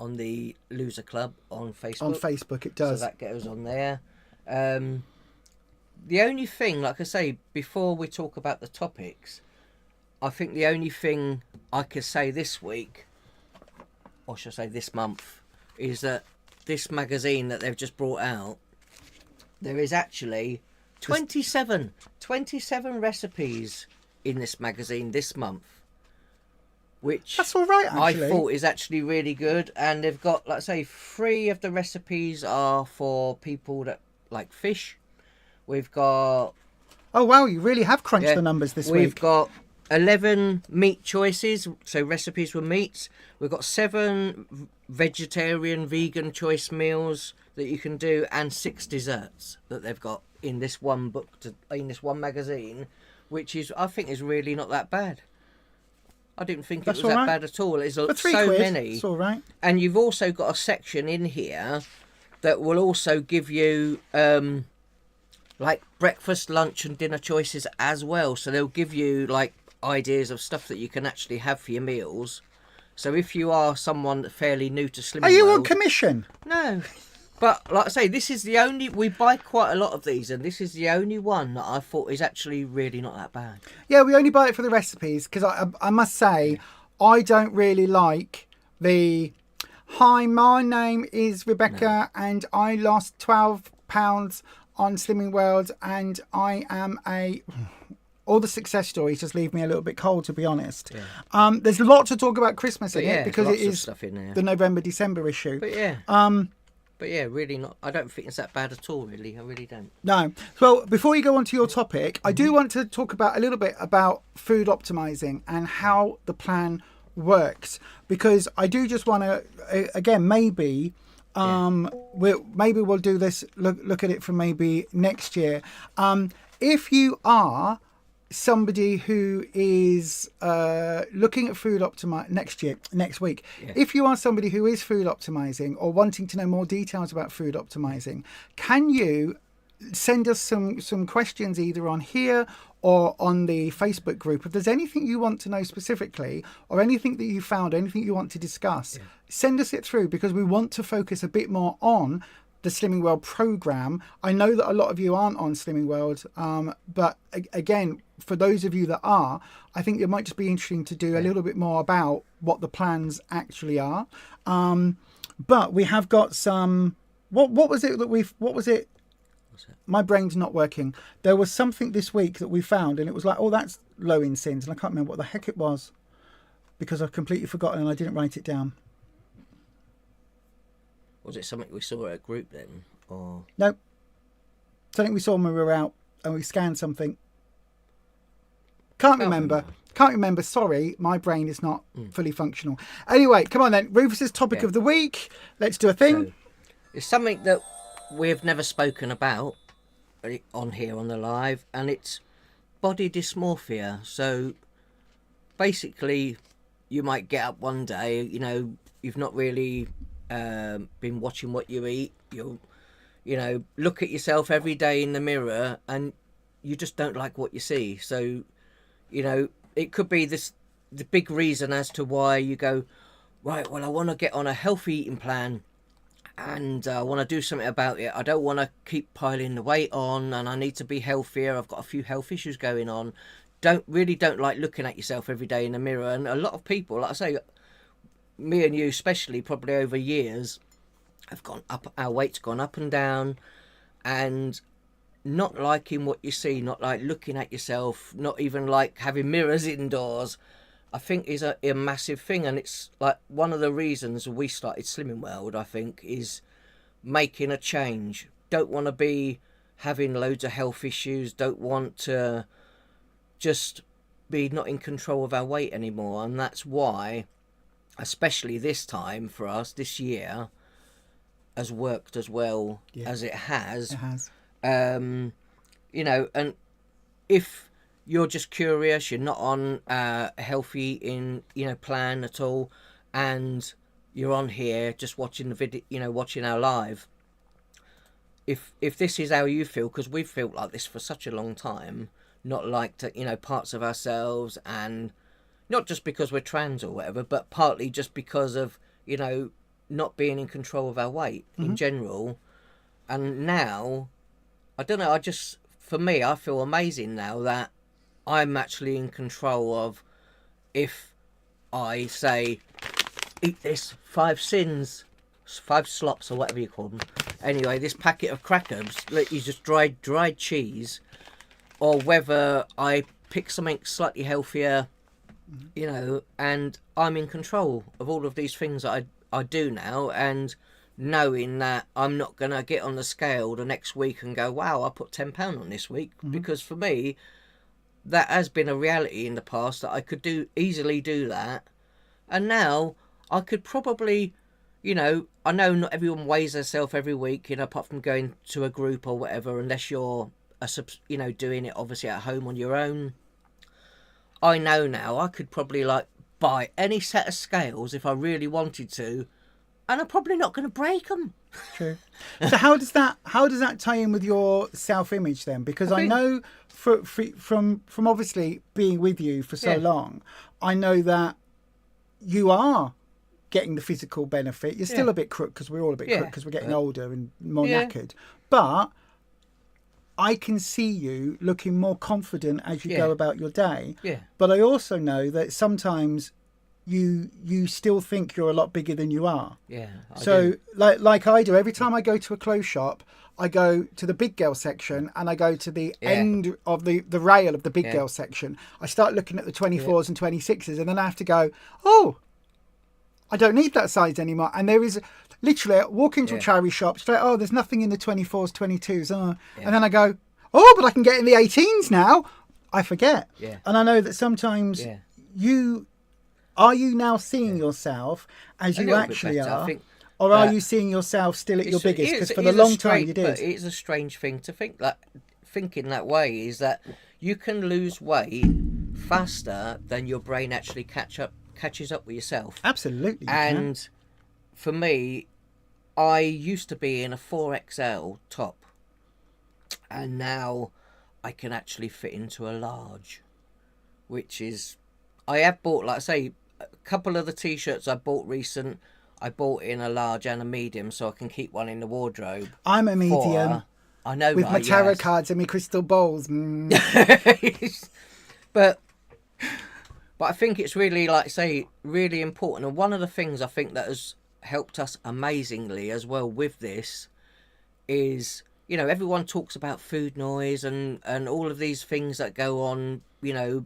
Loser Club on Facebook. On Facebook, it does. So that goes on there. The only thing, like I say, before we talk about the topics, I think the only thing I could say this week, or should I say this month, is that this magazine that they've just brought out, there is actually 27 recipes in this magazine this month. which That's all right, I actually. thought is actually really good. And they've got, like I say, 3 of the recipes are for people that like fish. We've got Oh wow, you really have crunched yeah, the numbers this we've week. got 11 meat choices, so recipes with meats. We've got 7 vegetarian, vegan choice meals that you can do, and 6 desserts that they've got in this one book, in this one magazine, which is, I think, is really not that bad. I didn't think That's it was all that right. bad at all. There's For so £3, many. it's all right. And you've also got a section in here that will also give you like breakfast, lunch and dinner choices as well. So they'll give you like ideas of stuff that you can actually have for your meals. So if you are someone fairly new to Slimming Are you World, on commission? no. But like I say, this is the only, we buy quite a lot of these, and this is the only one that I thought is actually really not that bad. Yeah, we only buy it for the recipes because I must say I don't really like the hi, my name is Rebecca and I lost 12 pounds on Slimming World and I am a all the success stories just leave me a little bit cold, to be honest. Yeah. There's a lot to talk about Christmas in Yeah, it because lots it of is stuff in there. the November-December issue. But yeah. But yeah, really not. I don't think it's that bad at all, really. I really don't. No. Well, before you go on to your topic, I do want to talk about a little bit about food optimizing and how the plan works, because I do just want to again maybe we'll do this. Look at it from maybe next year. If you are somebody who is looking at food next week, if you are somebody who is food optimizing or wanting to know more details about food optimizing, can you send us some questions either on here or on the Facebook group? If there's anything you want to know specifically or anything that you found, anything you want to discuss, send us it through, because we want to focus a bit more on the Slimming World program. I know that a lot of you aren't on Slimming World, but again, for those of you that are, I think it might just be interesting to do a little bit more about what the plans actually are. But we have got some. What was it that we've? What was it? My brain's not working. There was something this week that we found, and it was like, oh, that's low in sins, and I can't remember what the heck it was because I've completely forgotten and I didn't write it down. Was it something we saw at a group then, or Nope. Something we saw when we were out and we scanned something. Can't remember. Sorry, my brain is not fully functional. Anyway, come on then. Rufus's topic of the week. Let's do a thing. So, it's something that we've never spoken about on here on the live, and it's body dysmorphia. So basically, you might get up one day, you know, you've not really been watching what you eat. You'll, you know, look at yourself every day in the mirror and you just don't like what you see. So, you know, it could be the big reason as to why you go, right, well, I want to get on a healthy eating plan and I want to do something about it. I don't want to keep piling the weight on, and I need to be healthier. I've got a few health issues going on. Don't like looking at yourself every day in the mirror. And a lot of people, like I say, me and you especially, probably over years, have gone up, our weight's gone up and down, and not liking what you see, not like looking at yourself, not even like having mirrors indoors, I think is a massive thing. And it's like one of the reasons we started Slimming World, I think, is making a change. Don't want to be having loads of health issues, don't want to just be not in control of our weight anymore. And that's why, especially this time for us, this year has worked as well as it has. It has. You know, and if you're just curious, you're not on a healthy eating, you know, plan at all, and you're on here just watching the video, you know, watching our live, if this is how you feel, because we've felt like this for such a long time, not liked, you know, parts of ourselves, and not just because we're trans or whatever, but partly just because of, you know, not being in control of our weight in general. And now, I don't know, for me, I feel amazing now that I'm actually in control of, if I say, eat this 5 sins, 5 slops or whatever you call them. Anyway, this packet of crackers that you just dried cheese, or whether I pick something slightly healthier you know, and I'm in control of all of these things that I do now, and knowing that I'm not going to get on the scale the next week and go, wow, I put £10 on this week, because for me, that has been a reality in the past that I could easily do that, and now I could probably, you know, I know not everyone weighs themselves every week, you know, apart from going to a group or whatever, unless you're you know, doing it obviously at home on your own. I know now I could probably like buy any set of scales if I really wanted to, and I'm probably not going to break them. True. So how does that tie in with your self-image then? Because I know from obviously being with you for so long, I know that you are getting the physical benefit. You're still a bit crook, because we're all a bit crook because we're getting older and more knackered. But I can see you looking more confident as you go about your day. Yeah. But I also know that sometimes you still think you're a lot bigger than you are. Yeah. So like I do, every time I go to a clothes shop, I go to the big girl section and I go to the end of the rail of the big girl section. I start looking at the 24s and 26s, and then I have to go, oh, I don't need that size anymore. And there is literally, I walk into a charity shop, straight, oh, there's nothing in the 24s, 22s. And then I go, oh, but I can get in the 18s now. I forget. Yeah. And I know that sometimes are you now seeing yourself as you actually are? Or are you seeing yourself still at your biggest? Because for the long time you did. But it's a strange thing to think. Like, thinking that way is that you can lose weight faster than your brain actually catches up with yourself. Absolutely. And for me, I used to be in a 4XL top, and now I can actually fit into a large, which is, I have bought, like I say, a couple of the t-shirts I bought recent, I bought in a large and a medium, so I can keep one in the wardrobe. I'm a medium. I know, with my tarot cards and my crystal balls. But I think it's really, like I say, really important. And one of the things I think that has helped us amazingly as well with this is, you know, everyone talks about food noise and all of these things that go on, you know,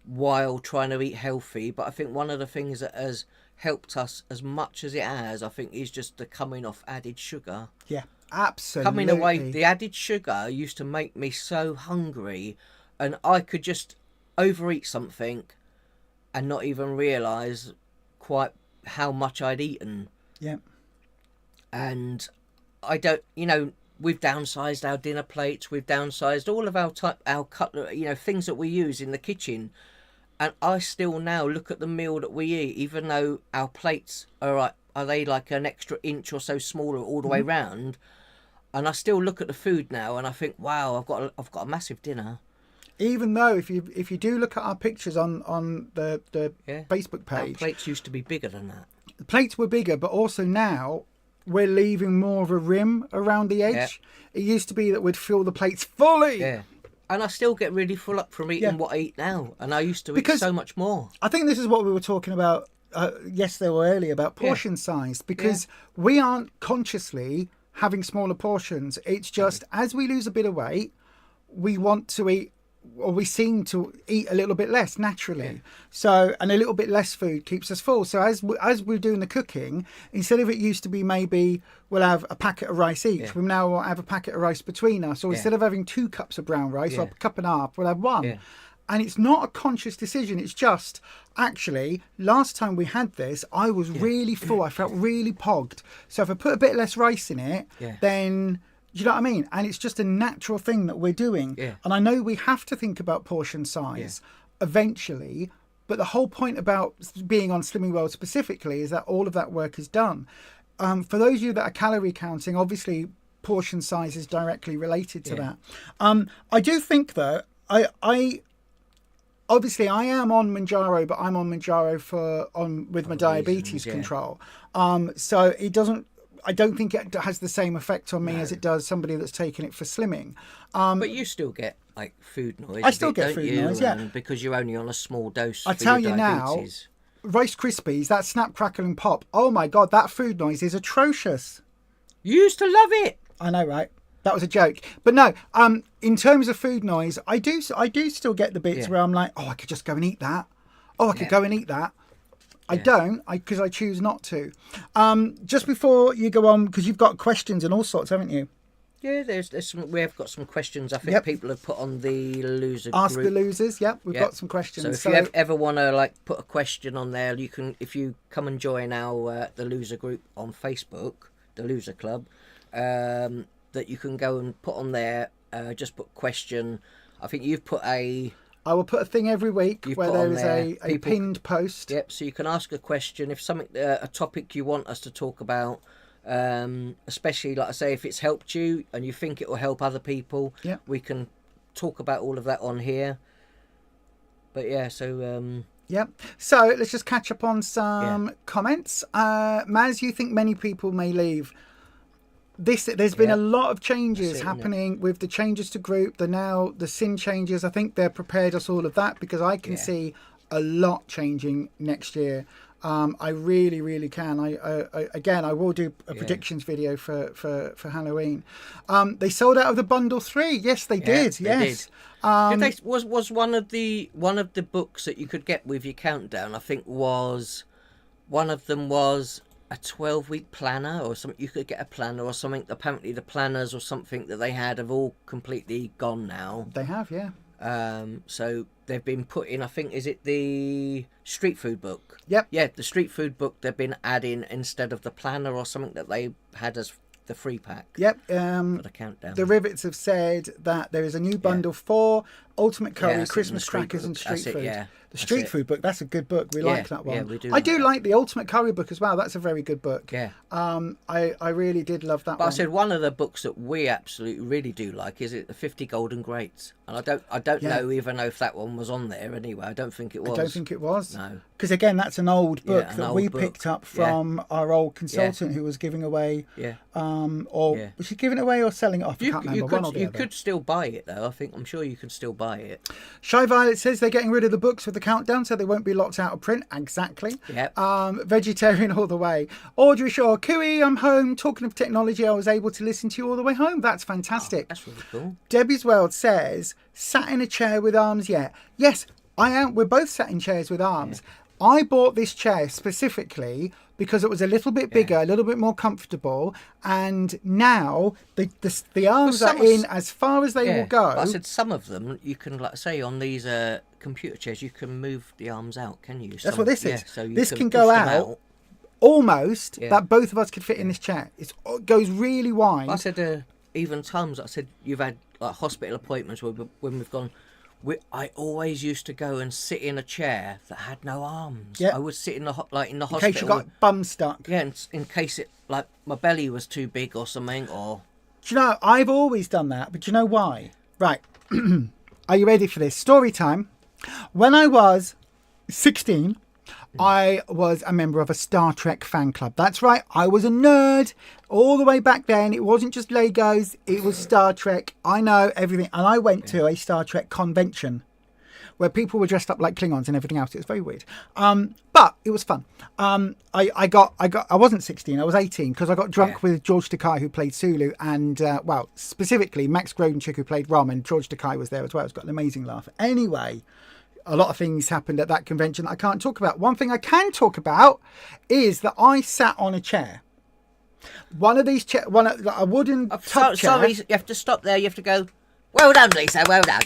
while trying to eat healthy. But I think one of the things that has helped us as much as it has, I think, is just the coming off added sugar. Yeah, absolutely. Coming away, the added sugar used to make me so hungry, and I could just overeat something and not even realise quite how much I'd eaten. Yeah. And I don't, you know, we've downsized our dinner plates, we've downsized all of our cutlery, you know, things that we use in the kitchen. And I still now look at the meal that we eat, even though our plates are they like an extra inch or so smaller all the way round, and I still look at the food now and I think, wow, I've got a massive dinner. Even though if you do look at our pictures on the Facebook page, our plates used to be bigger than that. The plates were bigger, but also now we're leaving more of a rim around the edge. It used to be that we'd fill the plates fully. Yeah. And I still get really full up from eating what I eat now. And I used to eat so much more. I think this is what we were talking about yesterday or earlier about portion size. Because we aren't consciously having smaller portions. It's just as we lose a bit of weight, we want to eat, or we seem to eat a little bit less naturally. So, and a little bit less food keeps us full. So as we're doing the cooking, instead of it used to be maybe we'll have a packet of rice each, we now will have a packet of rice between us. Or instead of having 2 cups of brown rice or a cup and a half, we'll have 1. And it's not a conscious decision. It's just, actually, last time we had this, I was really full. I felt really pogged. So if I put a bit less rice in it, then... Do you know what I mean? And it's just a natural thing that we're doing. Yeah. And I know we have to think about portion size eventually, but the whole point about being on Slimming World specifically is that all of that work is done. For those of you that are calorie counting, obviously portion size is directly related to that. I do think though, I obviously I am on Manjaro, but I'm on Manjaro with my diabetes control. So it doesn't, I don't think it has the same effect on me as it does somebody that's taking it for slimming. But you still get like food noise. I still get food noise, because you're only on a small dose. I tell you now, Rice Krispies, that snap, crackle and pop. Oh my God, that food noise is atrocious. You used to love it. I know, right? That was a joke. But no, in terms of food noise, I do still get the bits where I'm like, oh, I could just go and eat that. Oh, I could go and eat that. I Yeah. don't, because I choose not to. Just before you go on, because you've got questions and all sorts, haven't you? Yeah, there's some. We have got some questions. I think Yep. people have put on the loser Ask group. the losers. Yep, we've Yep. got some questions. So if you ever want to like put a question on there, you can. If you come and join our the loser group on Facebook, the Loser Club, that you can go and put on there. Just put question. I think you've put a. I will put a thing every week You've where put there on is there, a people- pinned post. Yep. So you can ask a question if something a topic you want us to talk about. Especially like I say, if it's helped you and you think it will help other people, Yep. we can talk about all of that on here. But yeah, so Yep. So let's just catch up on some comments. Maz, you think many people may leave. There's been a lot of changes That's it, happening with the changes to group, the sin changes. I think they're prepared us all of that, because I can see a lot changing next year. I really, really can. I will do a predictions video for Halloween. They sold out of the bundle 3. Yes, they did. they Yes. did. Was one of the books that you could get with your countdown, I think, was one of them was a 12-week planner or something. You could get a planner or something. Apparently the planners or something that they had have all completely gone now. They have, yeah. So they've been put in, I think, is it the street food book? Yep. Yeah, the street food book they've been adding instead of the planner or something that they had as the free pack. Yep. For the countdown. The Rivets have said that there is a new bundle for Ultimate Curry, that's it, Christmas and the street crackers, and book. street That's it, food. yeah. The That's street it. food book, that's a good book. We like that one. Yeah, we do. I do like the Ultimate Curry book as well. That's a very good book. Yeah. I really did love that But one. I said one of the books that we absolutely really do like is it the 50 Golden Greats, and I don't even know if that one was on there anyway. I don't think it was. I don't think it was. No. Because again, that's an old book an that old we book. picked up from our old consultant who was giving away. Yeah. Was she giving it away or selling it off? I can't remember. One or the You other. could still buy it though. I'm sure you can still buy it. Shy Violet says they're getting rid of the books with the countdown so they won't be locked out of print. Exactly. Yep. Vegetarian all the way. Audrey Shaw, Cooey, I'm home. Talking of technology, I was able to listen to you all the way home. That's fantastic. That's really cool. Debbie's World says, sat in a chair with arms yet? Yes, I am. We're both sat in chairs with arms. I bought this chair specifically because it was a little bit bigger, a little bit more comfortable, and now the arms are in as far as they will go. But I said some of them you can, like say, on these computer chairs, you can move the arms out, can you? That's what this is. So you this can push go them out almost that both of us could fit in this chair. It goes really wide. I said even times I said you've had like hospital appointments when we've gone. I always used to go and sit in a chair that had no arms. Yeah. I would sit in the hospital. In case you got bum stuck. Yeah, in case it like my belly was too big or something. Or do you know, I've always done that, but do you know why? Right. Are you ready for this? Story time. When I was 16, I was a member of a Star Trek fan club. That's right. I was a nerd all the way back then. It wasn't just Legos. It was Star Trek. I know everything. And I went to a Star Trek convention where people were dressed up like Klingons and everything else. It was very weird. But it was fun. I wasn't 16. I was 18 because I got drunk with George Takei, who played Sulu, and specifically Max Grodenchik, who played Rom, and George Takei was there as well. It's got an amazing laugh. Anyway, a lot of things happened at that convention that I can't talk about. One thing I can talk about is that I sat on a chair. One of these chairs, a wooden tub chair. Sorry, you have to stop there. You have to go. Well done, Lisa. Well done.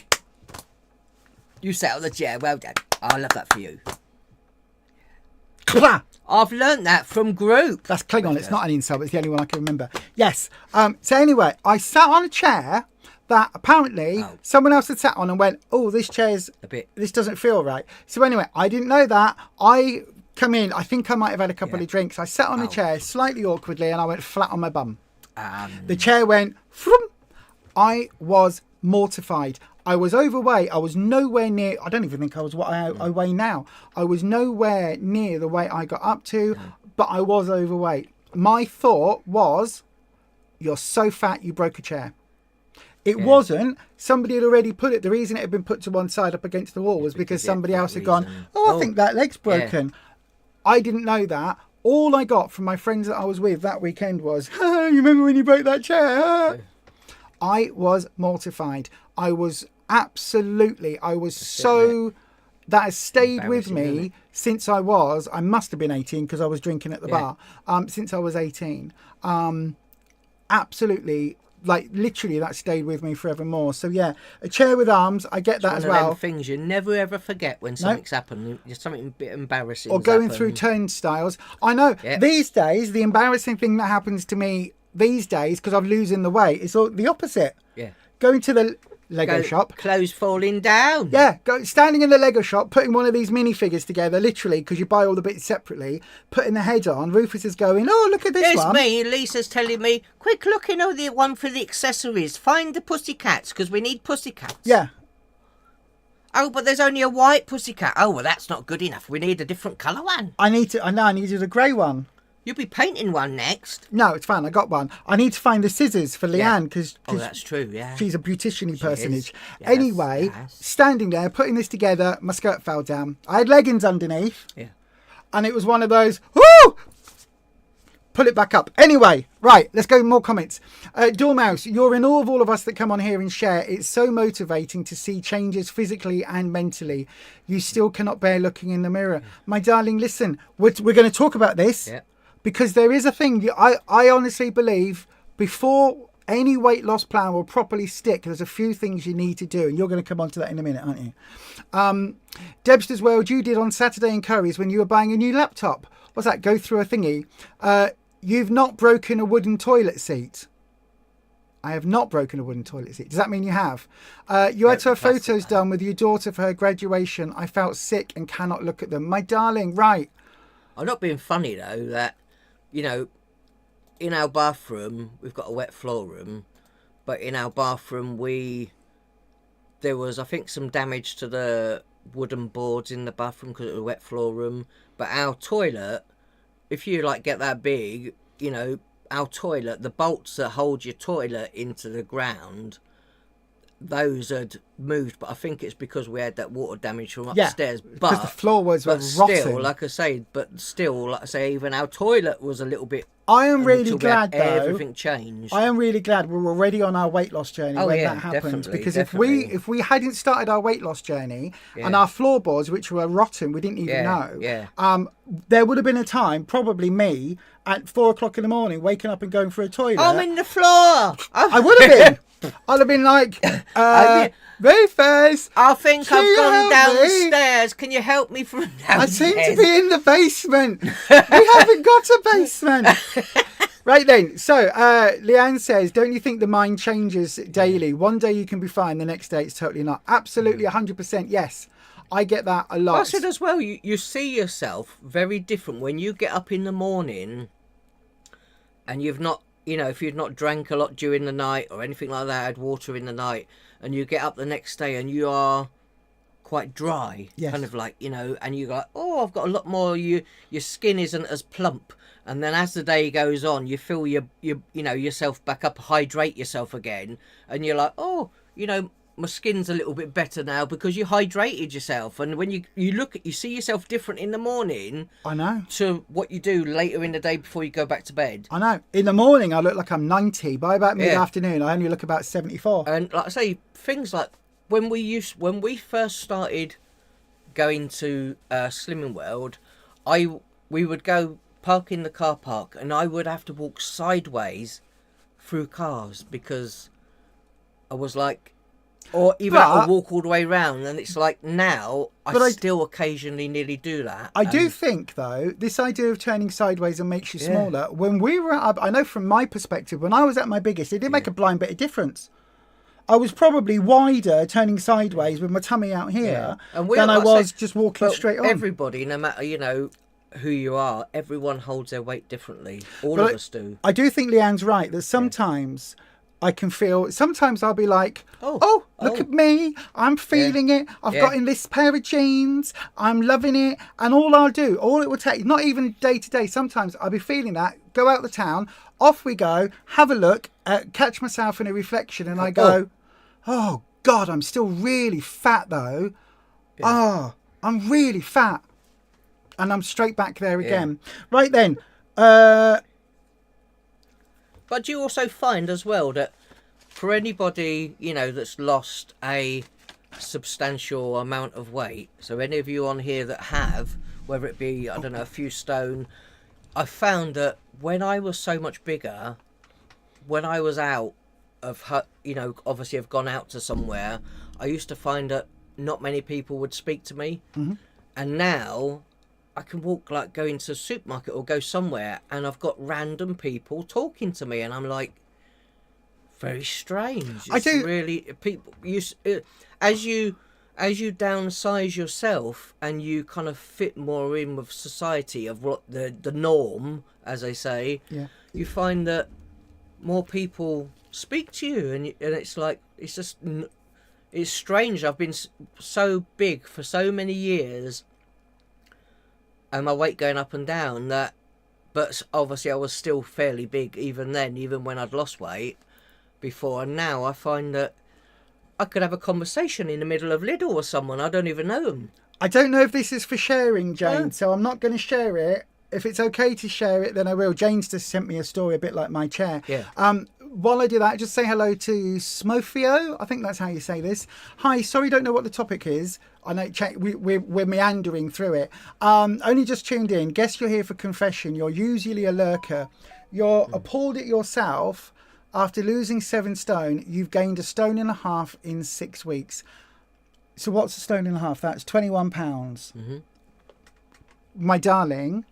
You sat on the chair. Well done. I love that for you. Klah! I've learnt that from group. That's Klingon. It's not an insult. It's the only one I can remember. Yes. So anyway, I sat on a chair that apparently someone else had sat on and went, oh, this chair's a bit. This doesn't feel right. So anyway, I didn't know that. I come in. I think I might have had a couple of drinks. I sat on a chair slightly awkwardly and I went flat on my bum. The chair went. Vroom. I was mortified. I was overweight. I was nowhere near. I don't even think I was what I weigh now. I was nowhere near the weight I got up to, but I was overweight. My thought was, you're so fat you broke a chair. It wasn't. Somebody had already put it. The reason it had been put to one side up against the wall was because somebody else had gone, I think that leg's broken. I didn't know that. All I got from my friends that I was with that weekend was, you remember when you broke that chair? I was mortified. I was so that has stayed with Embarrassing, isn't me it? since I must have been 18 because I was drinking at the bar, since I was 18. Absolutely, like literally that stayed with me forevermore. So yeah, a chair with arms, I get that One as of well. them things you never ever forget when something's happened. Something a bit embarrassing. Or going through turnstiles. I know these days, the embarrassing thing that happens to me these days, because I'm losing the weight, is all the opposite. Yeah. Going to the Lego shop. Clothes falling down. Yeah, standing in the Lego shop, putting one of these minifigures together, literally, because you buy all the bits separately, putting the head on. Rufus is going, oh, look at this There's one. me. Lisa's telling me, quick, looking at the one for the accessories. Find the pussycats, because we need pussycats. Yeah. Oh, but there's only a white pussycat. Oh, well, that's not good enough. We need a different colour one. I needed a grey one. You'll be painting one next. No, it's fine. I got one. I need to find the scissors for Leanne because that's true. Yeah, she's a beautician-y personage. Yes, Anyway, yes. standing there putting this together, my skirt fell down. I had leggings underneath. Yeah. And it was one of those. Woo! Pull it back up. Anyway, right. Let's go more comments. Dormouse, you're in awe of all of us that come on here and share. It's so motivating to see changes physically and mentally. You still cannot bear looking in the mirror, my darling. Listen, we're going to talk about this. Yeah. Because there is a thing, I honestly believe before any weight loss plan will properly stick, there's a few things you need to do. And you're going to come on to that in a minute, aren't you? Debster's World, you did on Saturday in Curry's when you were buying a new laptop. What's that? Go through a thingy. You've not broken a wooden toilet seat. I have not broken a wooden toilet seat. Does that mean you have? You had to have photos done with your daughter for her graduation. I felt sick and cannot look at them. My darling, right. I'm not being funny, though, that... You know, in our bathroom, we've got a wet floor room, but in our bathroom, there was, I think, some damage to the wooden boards in the bathroom because it was a wet floor room. But our toilet, if you, like, get that big, you know, our toilet, the bolts that hold your toilet into the ground, those had moved, but I think it's because we had that water damage from upstairs. Because the floor was rotten. Still, like I say, even our toilet was a little bit. I am really glad though. Everything changed. I am really glad we're already on our weight loss journey when that happened. Because if we hadn't started our weight loss journey and our floorboards, which were rotten, we didn't even know. Yeah. There would have been a time, probably me, at 4 o'clock in the morning, waking up and going for a toilet. I'm in the floor. I would have been. I'd have been like, Rufus, I think I've gone downstairs. Can you help me from downstairs? I seem to be in the basement. We haven't got a basement. Right then. So, Leanne says, don't you think the mind changes daily? One day you can be fine, the next day it's totally not. Absolutely, 100%. Yes. I get that a lot. I said as well, you see yourself very different when you get up in the morning and you've not, you know, if you've not drank a lot during the night or anything like that, had water in the night, and you get up the next day and you are quite dry, kind of like, you know, and you go, oh, I've got a lot more, your skin isn't as plump. And then as the day goes on, you feel you know, yourself back up, hydrate yourself again, and you're like, oh, you know, my skin's a little bit better now because you hydrated yourself. And when you see yourself different in the morning. I know. To what you do later in the day before you go back to bed. I know. In the morning, I look like I'm 90. By about mid-afternoon, I only look about 74. And like I say, things like when we first started going to Slimming World, we would go park in the car park and I would have to walk sideways through cars because I was like, or even have to walk all the way round, and it's like now I still occasionally nearly do that. I do think though, this idea of turning sideways and makes you smaller. When we were I know from my perspective, when I was at my biggest, it did make a blind bit of difference. I was probably wider turning sideways with my tummy out here than I was just walking straight on. Everybody, no matter, you know, who you are, everyone holds their weight differently. All of us do. I do think Leanne's right that sometimes I can feel, sometimes I'll be like, oh look at me, I'm feeling it, I've got in this pair of jeans, I'm loving it, and all it will take, not even day to day, sometimes I'll be feeling that, go out the town, off we go, have a look, catch myself in a reflection, and I go, oh God, I'm still really fat though. Oh, I'm really fat. And I'm straight back there again. Right then, but you also find as well that for anybody, you know, that's lost a substantial amount of weight. So any of you on here that have, whether it be, I don't know, a few stone, I found that when I was so much bigger, when I was out of, obviously I've gone out to somewhere, I used to find that not many people would speak to me. Mm-hmm. And now I can walk, like go into a supermarket or go somewhere and I've got random people talking to me and I'm like, very strange. I do really, people, as you downsize yourself and you kind of fit more in with society of what the norm, as they say, Yeah. you find that more people speak to you, and it's like, it's strange. I've been so big for so many years and my weight going up and down, but obviously I was still fairly big even then, even when I'd lost weight before, and now I find that I could have a conversation in the middle of Lidl with someone, I don't even know them. I don't know if this is for sharing, Jane, Oh. so I'm not going to share it. If it's okay to share it, then I will. Jane's just sent me a story a bit like my chair. Yeah. While I do that, just say hello to Smofio. I think that's how you say this. Hi, sorry, don't know what the topic is. I know we're meandering through it. Only just tuned in. Guess you're here for confession. You're usually a lurker. You're appalled at yourself. After losing 7 stone, you've gained 1.5 stone in 6 weeks. So what's 1.5 stone? That's 21 pounds. Mm-hmm. My darling,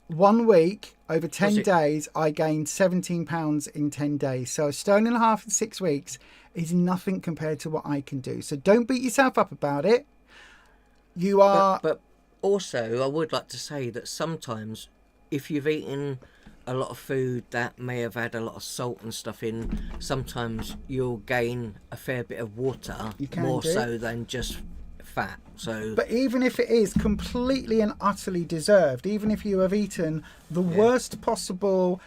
1 week, over 10 Was it- days, I gained 17 pounds in 10 days. So 1.5 stone in 6 weeks is nothing compared to what I can do. So don't beat yourself up about it. You are... But also, I would like to say that sometimes if you've eaten a lot of food that may have had a lot of salt and stuff in, sometimes you'll gain a fair bit of water, You can more do. so than just fat. So But even if it is completely and utterly deserved, even if you have eaten the worst possible,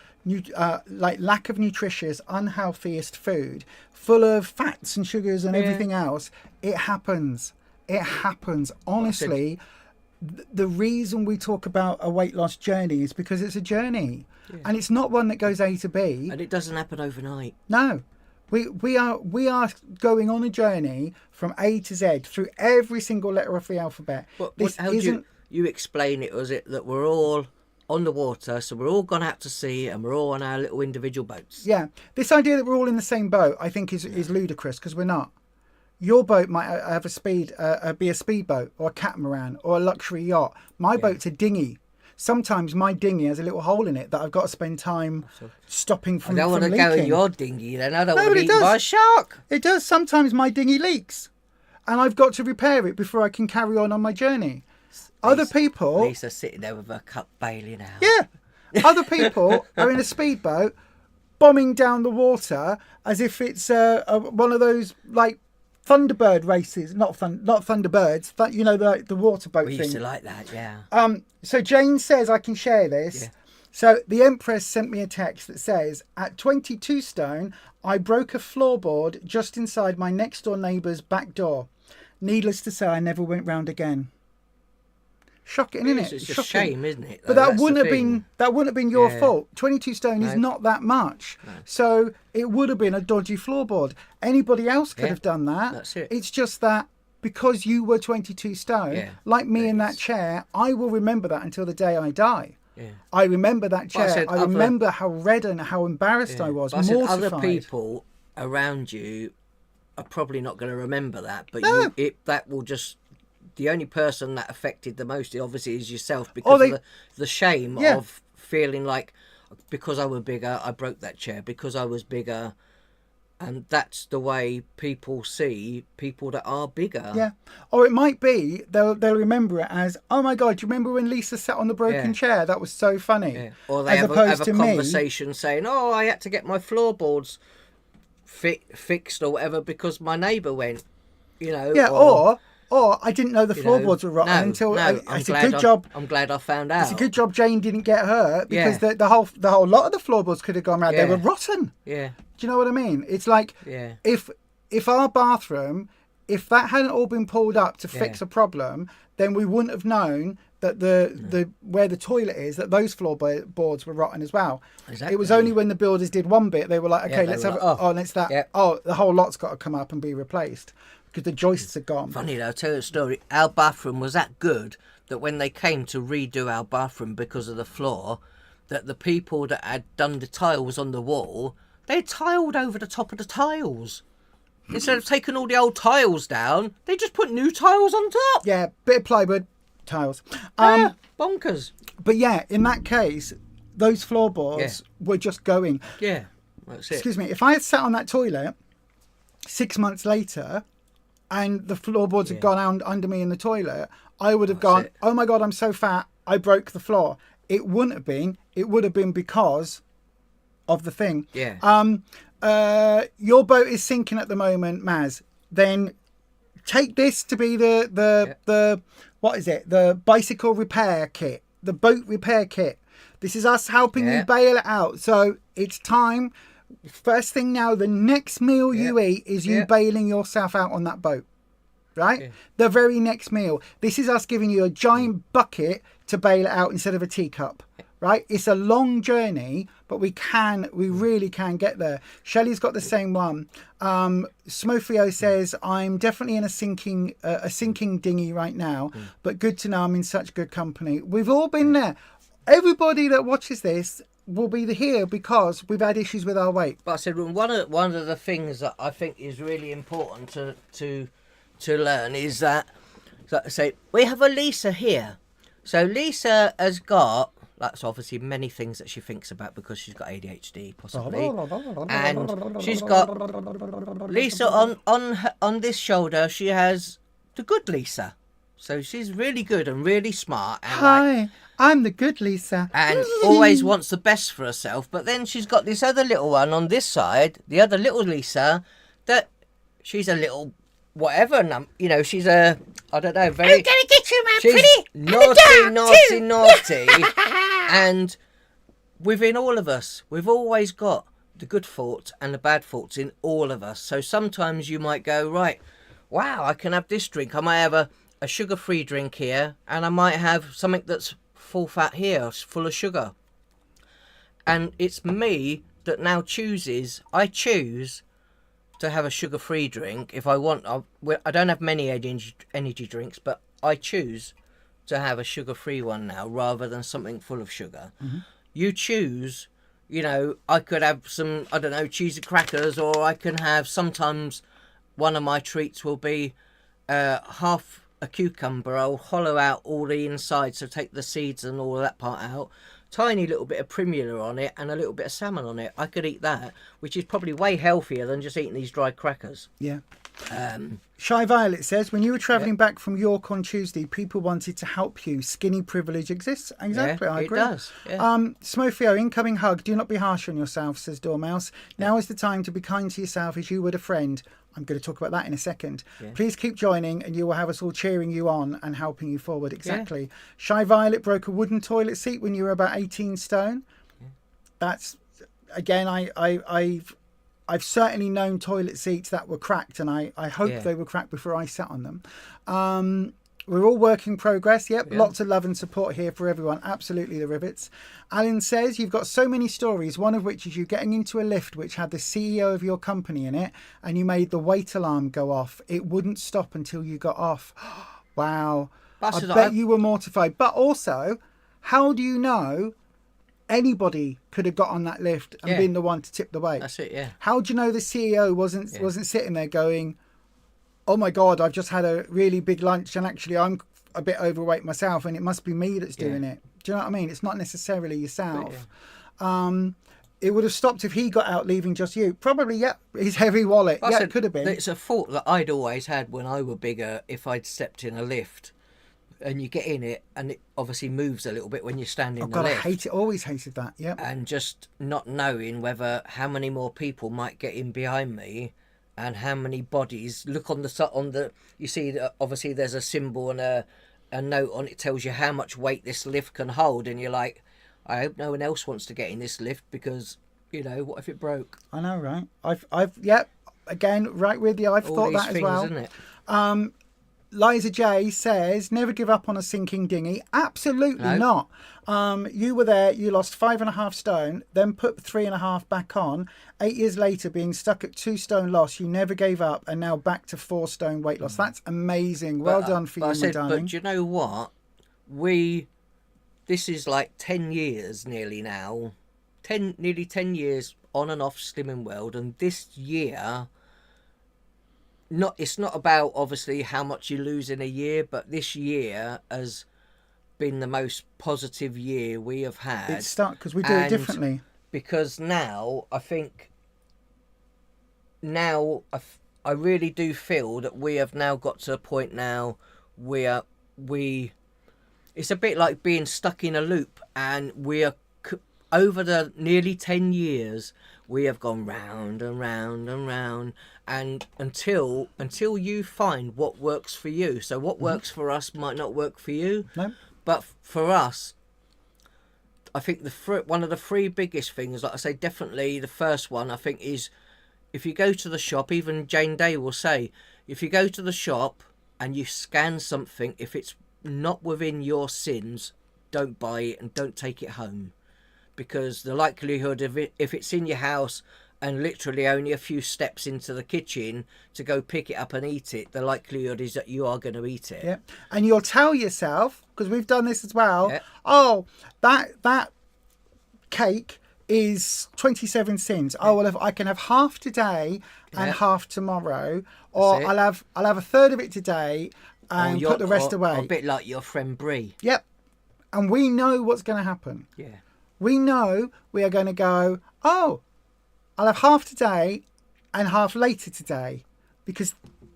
like lack of nutritious, unhealthiest food, full of fats and sugars and everything else, it happens. It happens. Honestly, the reason we talk about a weight loss journey is because it's a journey. And it's not one that goes A to B. and it doesn't happen overnight. No. We are going on a journey from A to Z through every single letter of the alphabet. How do you explain it? Was it that we're all on the water, so we're all gone out to sea and we're all on our little individual boats? Yeah. This idea that we're all in the same boat, I think, is ludicrous, because we're not. Your boat might have be a speedboat or a catamaran or a luxury yacht. My boat's a dinghy. Sometimes my dinghy has a little hole in it that I've got to spend time stopping from leaking. I don't want to go in your dinghy then. I don't No, want but to it be eaten does. by a shark. It does. Sometimes my dinghy leaks and I've got to repair it before I can carry on my journey. Other people... Lisa sitting there with her cup bailing out. Yeah. Other people are in a speedboat bombing down the water as if it's one of those, like, Thunderbird races. Not Thunderbirds, but, you know, the water boat We thing. used to like that, yeah. So Jane says I can share this. Yeah. So the Empress sent me a text that says, at 22 stone, I broke a floorboard just inside my next door neighbour's back door. Needless to say, I never went round again. Shocking, isn't it? It's a Shocking. shame, isn't it? But though? that That's the wouldn't have thing. been your Yeah. fault. 22 stone is No. not that much. So it would have been a dodgy floorboard. Anybody else could Yeah. have done that. That's it. It's just that because you were 22 stone, Yeah. like me in that It's- chair, I will remember that until the day I die. Yeah. I remember that Well, I chair. said I other- remember how red and how embarrassed I was, But I said mortified. other people around you are probably not going to remember that, but No. that will just... The only person that affected the most, obviously, is yourself, because they- of the shame Yeah. of feeling like, because I was bigger, I broke that chair, because I was bigger. And that's the way people see people that are bigger. Yeah. Or it might be they'll remember it as, oh my God, do you remember when Lisa sat on the broken Yeah. chair? That was so funny. Yeah. Or they As have opposed a to me, conversation saying, oh, I had to get my floorboards fixed or whatever because my neighbour went, you know. yeah, or I didn't know the you know, floorboards were rotten no, until no, it's a good job. I'm glad I found out. It's a good job Jane didn't get hurt, because Yeah. the whole lot of the floorboards could have gone round. They Yeah. were rotten. Yeah, Do you know what I mean? It's like yeah. if our bathroom, if that hadn't all been pulled up to fix Yeah. a problem, then we wouldn't have known that the where the toilet is, that those floorboards were rotten as well. Exactly. It was only when the builders did one bit, they were like, okay, Yeah, let's they have were like, let's that. yeah. Oh, the whole lot's got to come up and be replaced because the joists are gone. Funny though, I'll tell you a story. Our bathroom was that good that when they came to redo our bathroom because of the floor, that the people that had done the tiles on the wall, they tiled over the top of the tiles. Instead of taking all the old tiles down, they just put new tiles on top. Yeah, bit of plywood, tiles. Yeah, bonkers. But yeah, in that case, those floorboards were just going. Yeah, that's it. Excuse me, if I had sat on that toilet 6 months later and the floorboards had gone under me in the toilet, I would have gone, oh my God, I'm so fat, I broke the floor. It wouldn't have been. It would have been because of the thing. Yeah. Your boat is sinking at the moment, Maz. Then take this to be the what is it? The bicycle repair kit, the boat repair kit. This is us helping you bail it out. So it's time. First thing now, the next meal you eat is you bailing yourself out on that boat. Right? Yeah. The very next meal. This is us giving you a giant bucket to bail it out instead of a teacup. Right? It's a long journey, but we really can get there. Shelley's got the same one. Smofio says, I'm definitely in a sinking dinghy right now, but good to know I'm in such good company. We've all been there. Everybody that watches this will be here because we've had issues with our weight. But I said one of the things that I think is really important to learn is that, say, we have a Lisa here. So Lisa has got, that's obviously many things that she thinks about because she's got ADHD possibly, and she's got Lisa on this shoulder. She has the good Lisa, so she's really good and really smart. And hi, I'm the good Lisa, and always wants the best for herself. But then she's got this other little one on this side, the other little Lisa, that she's a little whatever, she's a, I don't know, very... I'm gonna get you, my pretty! Naughty. And within all of us, we've always got the good thoughts and the bad thoughts in all of us. So sometimes you might go, right, wow, I can have this drink. I might have a sugar-free drink here, and I might have something that's full fat here, full of sugar. And it's me that now I choose to have a sugar-free drink if I want. I don't have many energy drinks, but I choose to have a sugar-free one now rather than something full of sugar. Mm-hmm. You choose, I could have some, I don't know, cheesy crackers, or I can have, sometimes one of my treats will be half a cucumber. I'll hollow out all the inside, so take the seeds and all of that part out. Tiny little bit of primula on it and a little bit of salmon on it. I could eat that, which is probably way healthier than just eating these dried crackers. Yeah. Shy Violet says, when you were travelling back from York on Tuesday, people wanted to help you. Skinny privilege exists. Exactly, I agree. It does. Yeah. Smofio, incoming hug. Do not be harsh on yourself, says Dormouse. Now is the time to be kind to yourself as you would a friend. I'm going to talk about that in a second. Yeah. Please keep joining and you will have us all cheering you on and helping you forward. Exactly. Yeah. Shy Violet broke a wooden toilet seat when you were about 18 stone. Yeah. That's, again, I've certainly known toilet seats that were cracked, and I hope they were cracked before I sat on them. We're all work in progress. Yep, lots of love and support here for everyone. Absolutely, the rivets. Alan says, you've got so many stories, one of which is you getting into a lift which had the CEO of your company in it, and you made the weight alarm go off. It wouldn't stop until you got off. Wow. I bet you were mortified. But also, how do you know anybody could have got on that lift and been the one to tip the weight? That's it, yeah. How do you know the CEO wasn't sitting there going, oh my God, I've just had a really big lunch and actually I'm a bit overweight myself and it must be me that's doing it. Do you know what I mean? It's not necessarily yourself. It would have stopped if he got out leaving just you. Probably, his heavy wallet. It could have been. It's a thought that I'd always had when I were bigger, if I'd stepped in a lift and you get in it and it obviously moves a little bit when you're standing in the lift. I hate it. Always hated that. Yeah. And just not knowing how many more people might get in behind me and how many bodies look on the you see obviously there's a symbol and a note on it, tells you how much weight this lift can hold, and you're like, I hope no one else wants to get in this lift because what if it broke? I know, right? I've again, right with you. I've thought that as well. Isn't it? Liza J says, never give up on a sinking dinghy. Absolutely No. not. You were there, you lost 5.5 stone, then put 3.5 back on. 8 years later, being stuck at 2 stone loss, you never gave up, and now back to 4 stone weight loss. That's amazing. Well done for you, my darling. But do you know what? This is like 10 years nearly now. Nearly 10 years on and off Slimming World, and this year, it's not about obviously how much you lose in a year, but this year has been the most positive year we have had. It's stuck because we do it differently. Because now I think I really do feel that we have now got to a point now where it's a bit like being stuck in a loop, and we are over the nearly 10 years we have gone round and round and round, and until you find what works for you. So what works for us might not work for you. No. But for us, I think one of the 3 biggest things, like I say, definitely the first one, I think, is if you go to the shop, even Jane Day will say, if you go to the shop and you scan something, if it's not within your sins, don't buy it and don't take it home. Because the likelihood of it, if it's in your house and literally only a few steps into the kitchen to go pick it up and eat it, the likelihood is that you are going to eat it. Yeah. And you'll tell yourself, because we've done this as well, Yeah. oh, that cake is 27 cents. Oh, well, if I can have half today and half tomorrow, or That's it. I'll have a third of it today and put the rest away. A bit like your friend Brie. Yep. And we know what's going to happen. Yeah. We know we are going to go, oh, I'll have half today and half later today. Because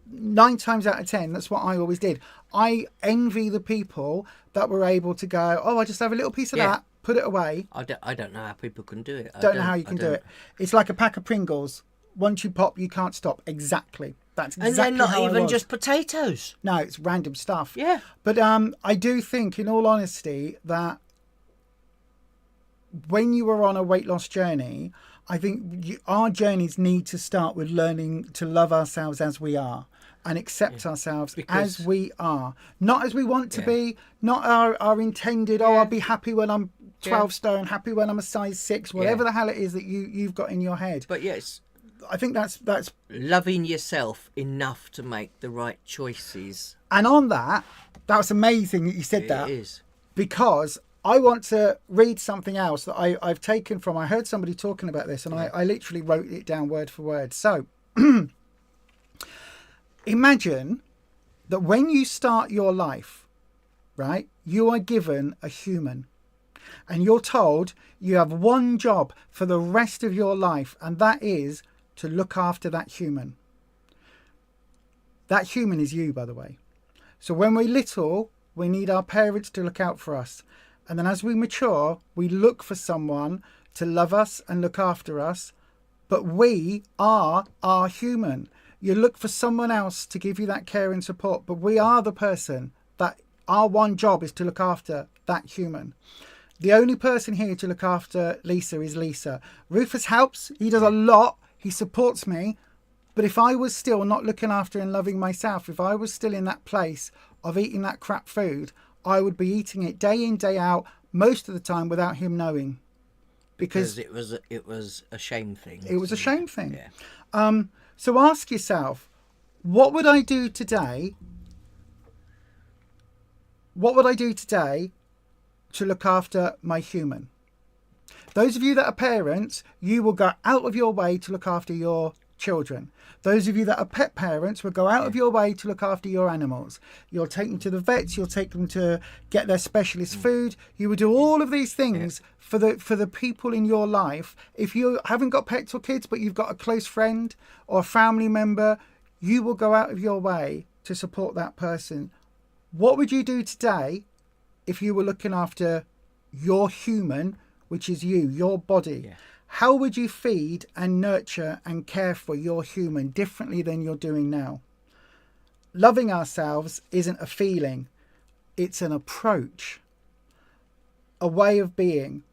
9 times out of 10, that's what I always did. I envy the people that were able to go, oh, I just have a little piece of that, put it away. I don't know how people can do it. Don't know how you can do it. It's like a pack of Pringles. Once you pop, you can't stop. Exactly. That's exactly and they're not how I even was. just potatoes. No, it's random stuff. Yeah. But I do think, in all honesty, that when you are on a weight loss journey, I think our journeys need to start with learning to love ourselves as we are and accept ourselves as we are. Not as we want to be, not our intended, oh, I'll be happy when I'm 12 stone, happy when I'm a size 6, whatever the hell it is that you've got in your head. But yes, I think that's loving yourself enough to make the right choices. And on that was amazing that you said that. It is. Because I want to read something else that I've taken from, I heard somebody talking about this, and I literally wrote it down word for word. So imagine that when you start your life, right, you are given a human, and you're told you have one job for the rest of your life, and that is to look after that human. That human is you, by the way. So when we're little, we need our parents to look out for us. And then as we mature, we look for someone to love us and look after us. But we are our human. You look for someone else to give you that care and support. But we are the person that our one job is to look after that human. The only person here to look after Lisa is Lisa. Rufus helps. He does a lot. He supports me. But if I was still not looking after and loving myself, if I was still in that place of eating that crap food, I would be eating it day in, day out, most of the time without him knowing. Because it was a shame thing. It was a shame thing. Yeah. So ask yourself, what would I do today? What would I do today to look after my human? Those of you that are parents, you will go out of your way to look after your children. Those of you that are pet parents will go out of your way to look after your animals. You'll take them to the vets, you'll take them to get their specialist food. You will do all of these things for the people in your life. If you haven't got pets or kids, but you've got a close friend or a family member, you will go out of your way to support that person. What would you do today if you were looking after your human, which is you, your body? Yeah. How would you feed and nurture and care for your human differently than you're doing now? Loving ourselves isn't a feeling, it's an approach, a way of being.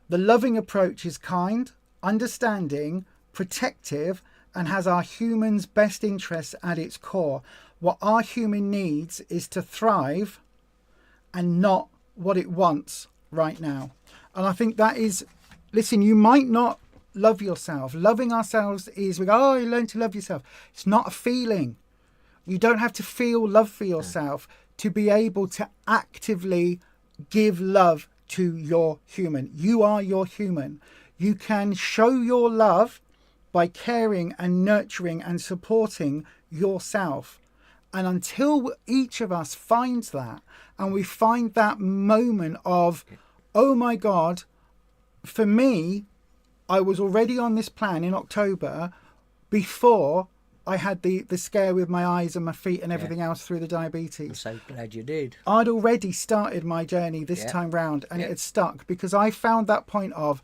The loving approach is kind, understanding, protective, and has our human's best interests at its core. What our human needs is to thrive and not what it wants right now. And I think that is, listen, you might not love yourself. Loving ourselves is, we go, oh, you learn to love yourself. It's not a feeling. You don't have to feel love for yourself to be able to actively give love to your human. You are your human. You can show your love by caring and nurturing and supporting yourself. And until each of us finds that, and we find that moment of, oh my God, for me, I was already on this plan in October before I had the scare with my eyes and my feet and everything else through the diabetes. I'm so glad you did. I'd already started my journey this time round, and it had stuck because I found that point of,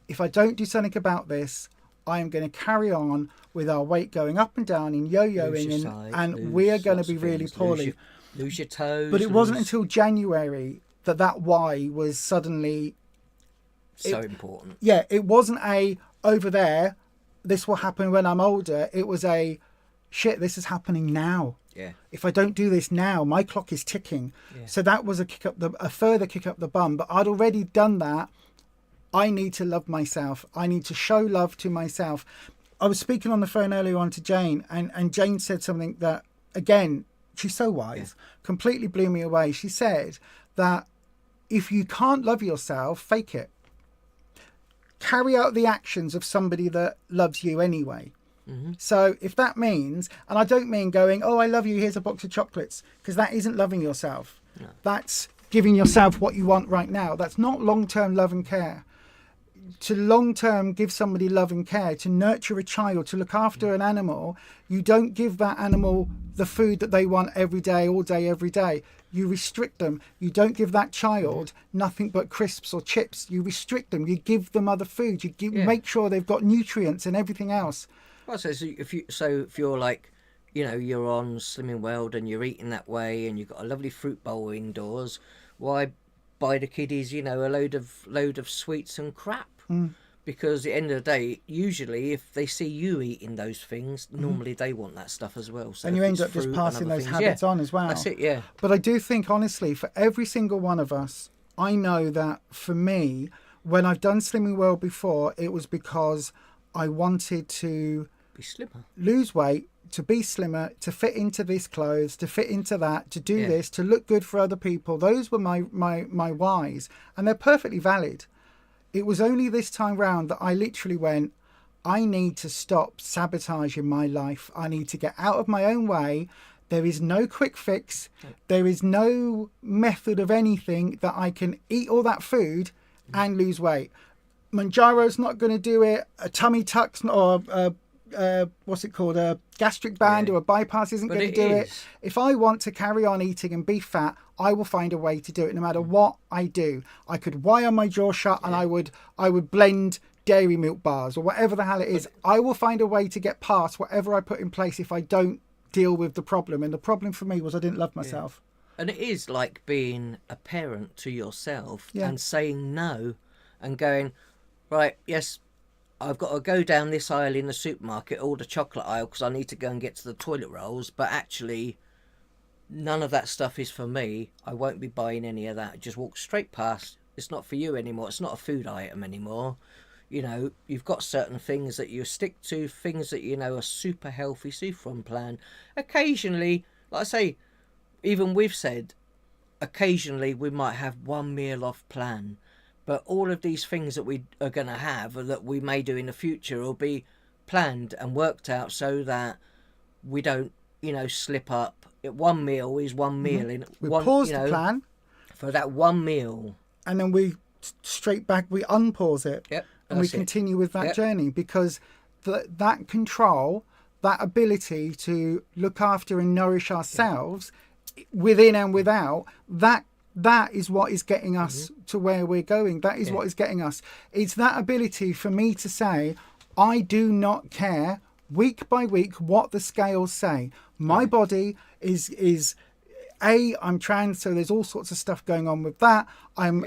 if I don't do something about this, I am going to carry on with our weight going up and down in yo-yoing, and we are going to be really poorly. Lose your toes. But it wasn't until January that why was suddenly so important. Yeah, it wasn't a over there, this will happen when I'm older. It was a shit, this is happening now. Yeah. If I don't do this now, my clock is ticking. Yeah. So that was a further kick up the bum. But I'd already done that. I need to love myself. I need to show love to myself. I was speaking on the phone earlier on to Jane, and Jane said something that, again, she's so wise, completely blew me away. She said that if you can't love yourself, fake it. Carry out the actions of somebody that loves you anyway. Mm-hmm. So if that means, and I don't mean going, oh, I love you, here's a box of chocolates, because that isn't loving yourself. No. That's giving yourself what you want right now. That's not long-term love and care. To long-term give somebody love and care, to nurture a child, to look after an animal, you don't give that animal the food that they want every day, all day, every day. You restrict them. You don't give that child nothing but crisps or chips. You restrict them. You give them other food. You make sure they've got nutrients and everything else. Well, so if you're like, you're on Slimming World and you're eating that way and you've got a lovely fruit bowl indoors, why buy the kiddies, a load of sweets and crap? Because at the end of the day, usually if they see you eating those things, normally they want that stuff as well. So and you end up just passing those habits on as well. That's it, yeah. But I do think, honestly, for every single one of us, I know that for me, when I've done Slimming World before, it was because I wanted to be slimmer, lose weight, to be slimmer, to fit into these clothes, to fit into that, to do this, to look good for other people. Those were my whys, and they're perfectly valid. It was only this time round that I literally went, I need to stop sabotaging my life. I need to get out of my own way. There is no quick fix. There is no method of anything that I can eat all that food and lose weight. Manjaro's not going to do it. A tummy tuck's not, or what's it called? A gastric band or a bypass isn't going to do it. If I want to carry on eating and be fat, I will find a way to do it no matter what I do. I could wire my jaw shut and I would blend dairy milk bars or whatever the hell it is. I will find a way to get past whatever I put in place if I don't deal with the problem. And the problem for me was I didn't love myself. And it is like being a parent to yourself and saying no and going, right, yes, I've got to go down this aisle in the supermarket, all the chocolate aisle, because I need to go and get to the toilet rolls. But actually, none of that stuff is for me. I won't be buying any of that. Just walk straight past. It's not for you anymore. It's not a food item anymore. You've got certain things that you stick to, things that are super healthy, super on plan. Occasionally, like I say, even we've said, occasionally we might have one meal off plan. But all of these things that we are going to have or that we may do in the future will be planned and worked out so that we don't, slip up. One meal is one meal. We pause the plan. For that one meal. And then we straight back, we unpause it. Yep. And we continue with that journey because that control, that ability to look after and nourish ourselves within and without, that is what is getting us to where we're going. That is what is getting us. It's that ability for me to say, I do not care week by week what the scales say. My body is I'm trans, so there's all sorts of stuff going on with that. I'm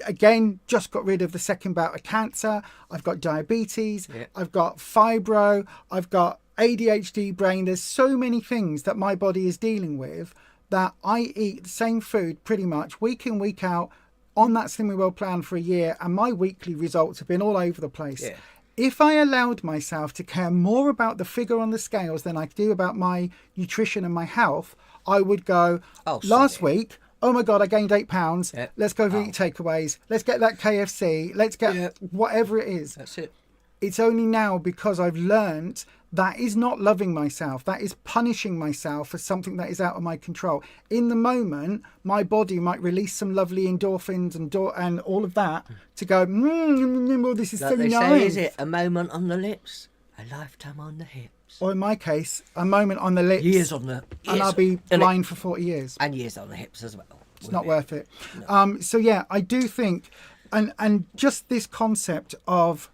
again just got rid of the second bout of cancer. I've got diabetes. I've got fibro. I've got ADHD brain. There's so many things that my body is dealing with that I eat the same food pretty much week in, week out on that Slimming World plan for a year, and my weekly results have been all over the place. Yeah. If I allowed myself to care more about the figure on the scales than I do about my nutrition and my health, I would go, last week, oh my God, I gained 8 pounds. Yep. Let's go eat takeaways. Let's get that KFC. Let's get whatever it is. That's it. It's only now because I've learned that is not loving myself. That is punishing myself for something that is out of my control. In the moment, my body might release some lovely endorphins and all of that to go, well, this is Like so they nice. say, is it a moment on the lips, a lifetime on the hips? Or in my case, a moment on the lips. Years on the... And I'll be blind for 40 years. And years on the hips as well. It's not worth it. No. So yeah, I do think, and just this concept of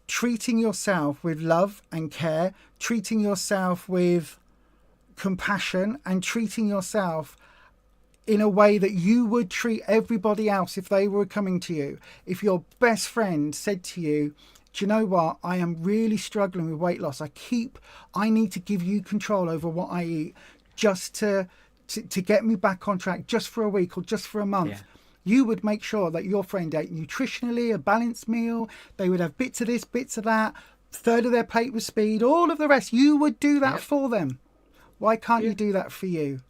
treating yourself with love and care, treating yourself with compassion, and treating yourself in a way that you would treat everybody else if they were coming to you. If your best friend said to you, do you know what, I am really struggling with weight loss. I need to give you control over what I eat just to get me back on track, just for a week or just for a month. Yeah. You would make sure that your friend ate nutritionally, a balanced meal. They would have bits of this, bits of that, third of their plate with speed, all of the rest. You would do that for them. Why can't you do that for you?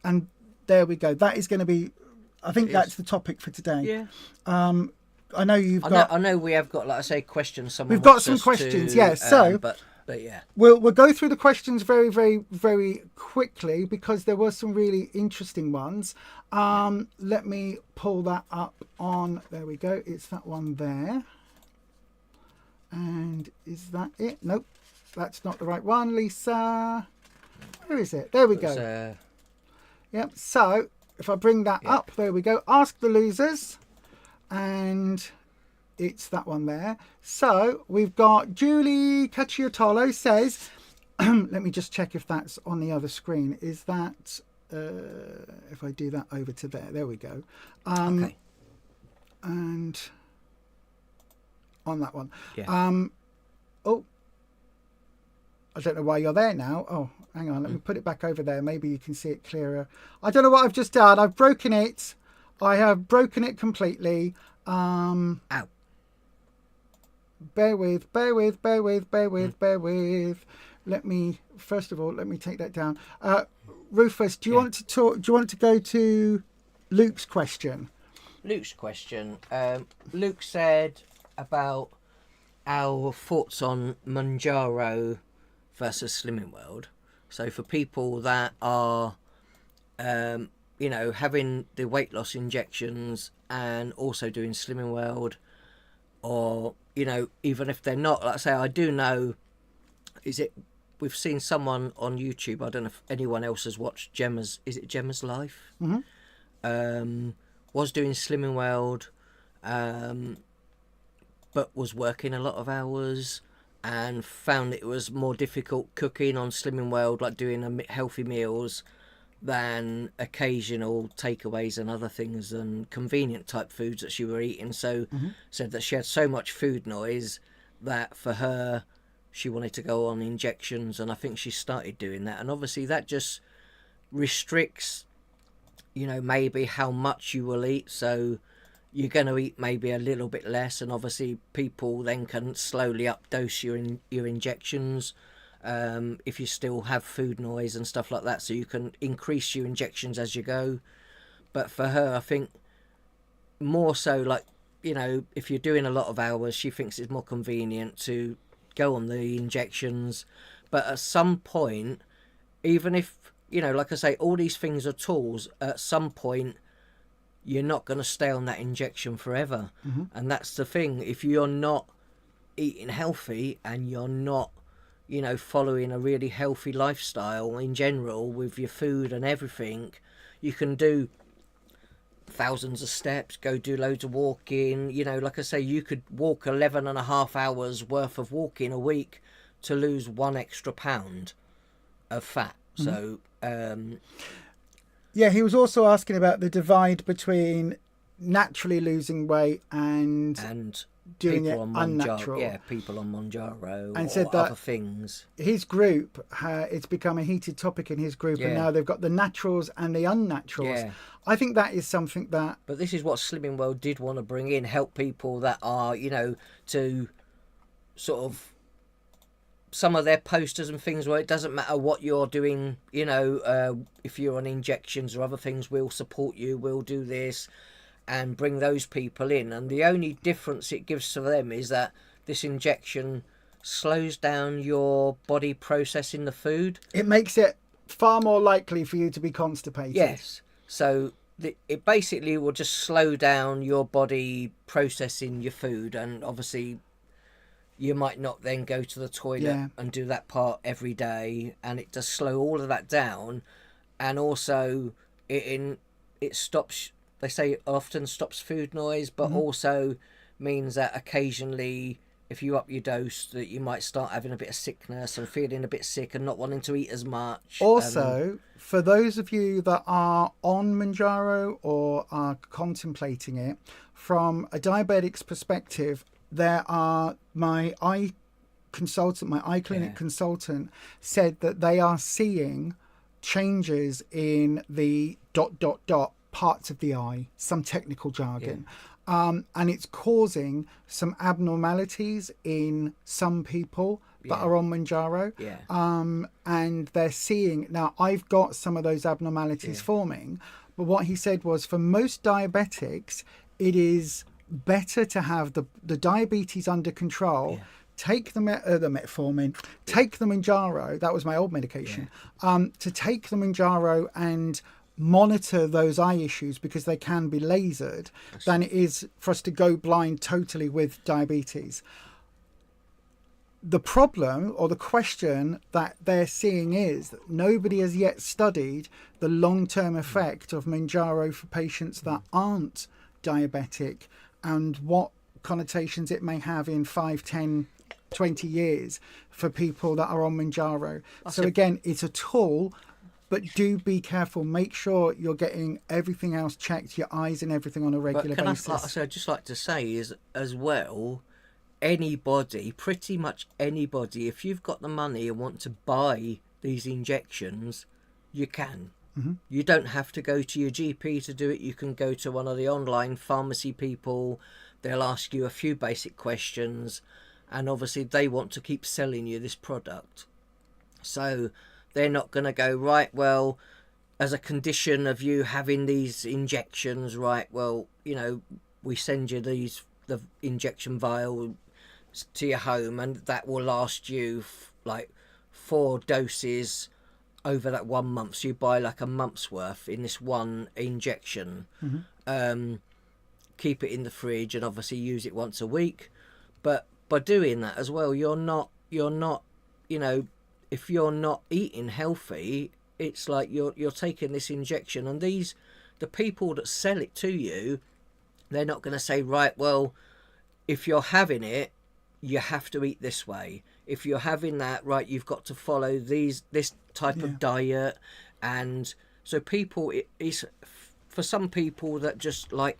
And there we go. That is going to be, I think that's the topic for today. Yeah. I know you've got... I know we have got, like I say, questions. We've got some questions, yeah. So... But yeah, we'll go through the questions very, very, very quickly because there were some really interesting ones. Let me pull that up on. There we go. It's that one there. And is that it? Nope, that's not the right one, Lisa. Where is it? There we go. Yep. So if I bring that up, there we go. Ask the losers, and it's that one there. So we've got Julie Cacciatolo says, let me just check if that's on the other screen. Is that, if I do that over to there we go. Okay. And on that one. Yeah. Oh, I don't know why you're there now. Oh, hang on. Let me put it back over there. Maybe you can see it clearer. I don't know what I've just done. I've broken it. I have broken it completely. Ow. Bear with. Let me, first of all, take that down. Rufus, do you want to talk? Do you want to go to Luke's question? Luke's question. Luke said about our thoughts on Manjaro versus Slimming World. So for people that are, having the weight loss injections and also doing Slimming World, or even if they're not, like I say, I do know, we've seen someone on YouTube, I don't know if anyone else has watched Gemma's life? Mm-hmm. Was doing Slimming World, but was working a lot of hours and found it was more difficult cooking on Slimming World, like doing healthy meals, than occasional takeaways and other things and convenient type foods that she were eating. So said that she had so much food noise that for her she wanted to go on injections, and I think she started doing that. And obviously that just restricts, maybe how much you will eat. So you're going to eat maybe a little bit less, and obviously people then can slowly updose your injections. If you still have food noise and stuff like that, so you can increase your injections as you go. But for her, I think more so, like, if you're doing a lot of hours, she thinks it's more convenient to go on the injections. But at some point, even if, like I say, all these things are tools, at some point you're not going to stay on that injection forever. And that's the thing. If you're not eating healthy and you're not following a really healthy lifestyle in general with your food and everything, you can do thousands of steps, go do loads of walking. Like I say, you could walk 11.5 hours worth of walking a week to lose 1 extra pound of fat. So yeah, he was also asking about the divide between naturally losing weight and doing people it on unnatural. Yeah, people on Monjaro And or said that other things. his group, it's become a heated topic in his group, and Yeah. now they've got the naturals and the unnaturals. Yeah. I think that is something that... But this is what Slimming World did want to bring in, help people that are, you know, to sort of some of their posters and things where it doesn't matter what you're doing, you know, if you're on injections or other things, we'll support you, we'll do this, and bring those people in. And the only difference it gives to them is that this injection slows down your body processing the food. It makes it far more likely for you to be constipated. Yes. So it basically will just slow down your body processing your food, and obviously you might not then go to the toilet and do that part every day, and it does slow all of that down. And also it stops, they say it often stops food noise, but also means that occasionally if you up your dose that you might start having a bit of sickness and feeling a bit sick and not wanting to eat as much. Also, for those of you that are on Manjaro or are contemplating it, from a diabetic's perspective, there are my eye clinic consultant said that they are seeing changes in the ... parts of the eye, some technical jargon. And it's causing some abnormalities in some people that are on Manjaro. And they're seeing, now I've got some of those abnormalities forming, but what he said was for most diabetics, it is better to have the diabetes under control. Take the metformin, take the Manjaro, that was my old medication, to take the Manjaro and monitor those eye issues, because they can be lasered, than it is for us to go blind totally with diabetes. The problem or the question that they're seeing is that nobody has yet studied the long-term effect of Manjaro for patients that aren't diabetic, and what connotations it may have in 5, 10, 20 years for people that are on Manjaro. So again, it's a tool, but do be careful. Make sure you're getting everything else checked, your eyes and everything on a regular basis. I'd just like to say is as well, anybody, pretty much anybody, if you've got the money and want to buy these injections, you can. You don't have to go to your GP to do it. You can go to one of the online pharmacy people. They'll ask you a few basic questions, and obviously they want to keep selling you this product. So they're not going to go, right, well, as a condition of you having these injections, right, well, you know, we send you the injection vial to your home, and that will last you like 4 doses over that 1 month. So you buy like a month's worth in this one injection. Keep it in the fridge and obviously use it once a week. But by doing that as well, you're not, you know, if you're not eating healthy, it's like you're taking this injection, and the people that sell it to you, they're not going to say, right, well, if you're having it, you have to eat this way. If you're having that, right, you've got to follow this type of diet. And so people, it is for some people that just like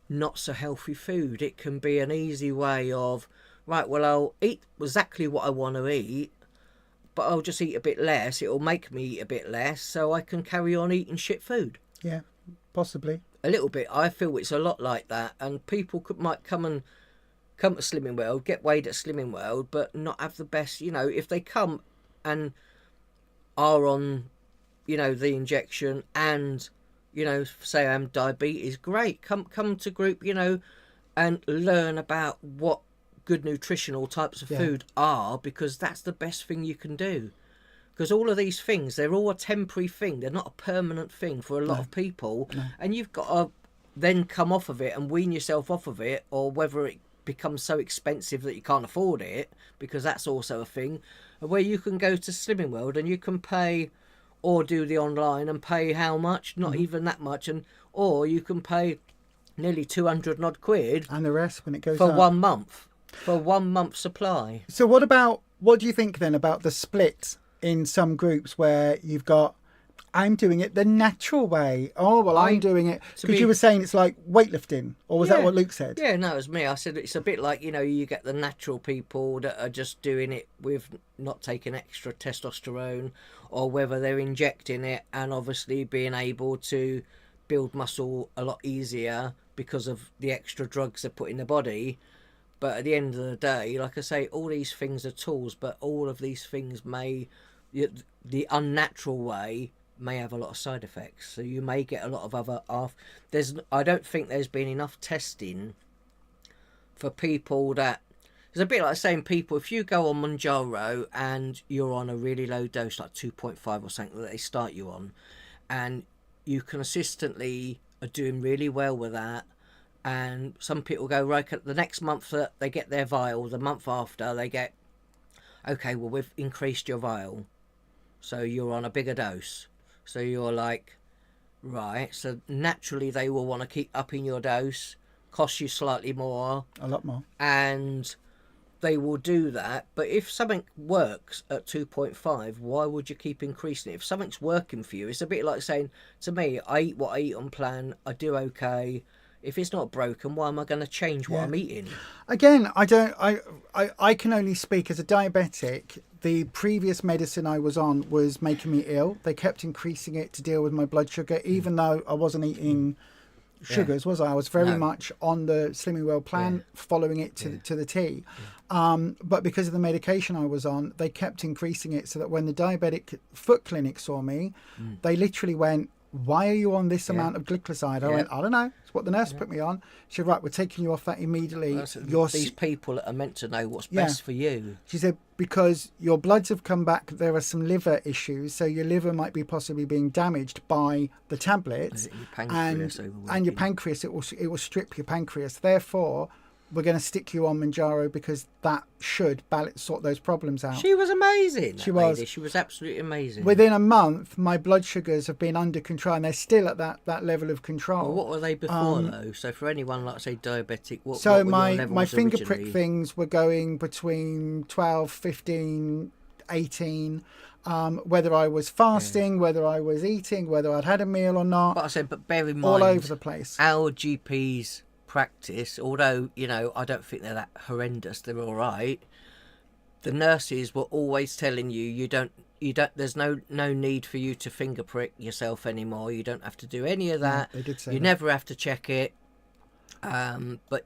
not so healthy food, it can be an easy way of, right, well, I'll eat exactly what I want to eat, but I'll just eat a bit less. It'll make me eat a bit less so I can carry on eating shit food. Yeah, possibly. A little bit. I feel it's a lot like that, and people might come to Slimming World, get weighed at Slimming World, but not have the best, you know, if they come and are on, you know, the injection and, you know, say I'm diabetes, great, come to group, you know, and learn about what good nutritional types of food are, because that's the best thing you can do. Because all of these things, they're all a temporary thing. They're not a permanent thing for a lot of people. And you've got to then come off of it and wean yourself off of it, or whether it becomes so expensive that you can't afford it, because that's also a thing, where you can go to Slimming World and you can pay, or do the online and pay how much? Not even that much. Or you can pay nearly 200 odd quid. And the rest when it goes for up. 1 month. For 1 month supply. So what do you think then about the split in some groups where you've got I'm doing it the natural way. Oh, well, I'm doing it. Because you were saying it's like weightlifting, or was that what Luke said? Yeah, no, it was me. I said it's a bit like, you get the natural people that are just doing it with not taking extra testosterone, or whether they're injecting it and obviously being able to build muscle a lot easier because of the extra drugs they put in the body. But at the end of the day, like I say, all these things are tools, but all of these things the unnatural way may have a lot of side effects. So you may get a lot of other I don't think there's been enough testing for people that. It's a bit like saying people, if you go on Manjaro and you're on a really low dose, like 2.5 or something that they start you on, and you consistently are doing really well with that, and some people go, right, the next month that they get their vial, the month after they get, okay, well, we've increased your vial, so you're on a bigger dose. So you're like, right, so naturally they will want to keep upping your dose, cost you slightly more. A lot more. And they will do that. But if something works at 2.5, why would you keep increasing it? If something's working for you, it's a bit like saying, to me, I eat what I eat on plan, I do okay. If it's not broken, why am I going to change what I'm eating? Again, I can only speak as a diabetic. The previous medicine I was on was making me ill. They kept increasing it to deal with my blood sugar, even though I wasn't eating sugars, was I? I was very much on the Slimming World plan, following it to the T. But because of the medication I was on, they kept increasing it, so that when the diabetic foot clinic saw me, they literally went, why are you on this amount of glycoside? I went, I don't know. It's what the nurse put me on. She said, right, we're taking you off that immediately. These people are meant to know what's best for you. She said, because your bloods have come back, there are some liver issues, so your liver might be possibly being damaged by the tablets. And your pancreas, it will strip your pancreas. Therefore, we're going to stick you on Manjaro because that should sort those problems out. She was amazing. She was. She was absolutely amazing. Within a month, my blood sugars have been under control, and they're still at that level of control. Well, what were they before, though? So for anyone, like, say, diabetic, what so were your levels my finger originally? prick things were going between 12, 15, 18. Whether I was fasting, whether I was eating, whether I'd had a meal or not. But bear in mind, all over the place. Our GPs practice, although I don't think they're that horrendous, they're all right. The nurses were always telling you there's no need for you to finger prick yourself anymore. You don't have to do any of that. They did say you that. Never have to check it. But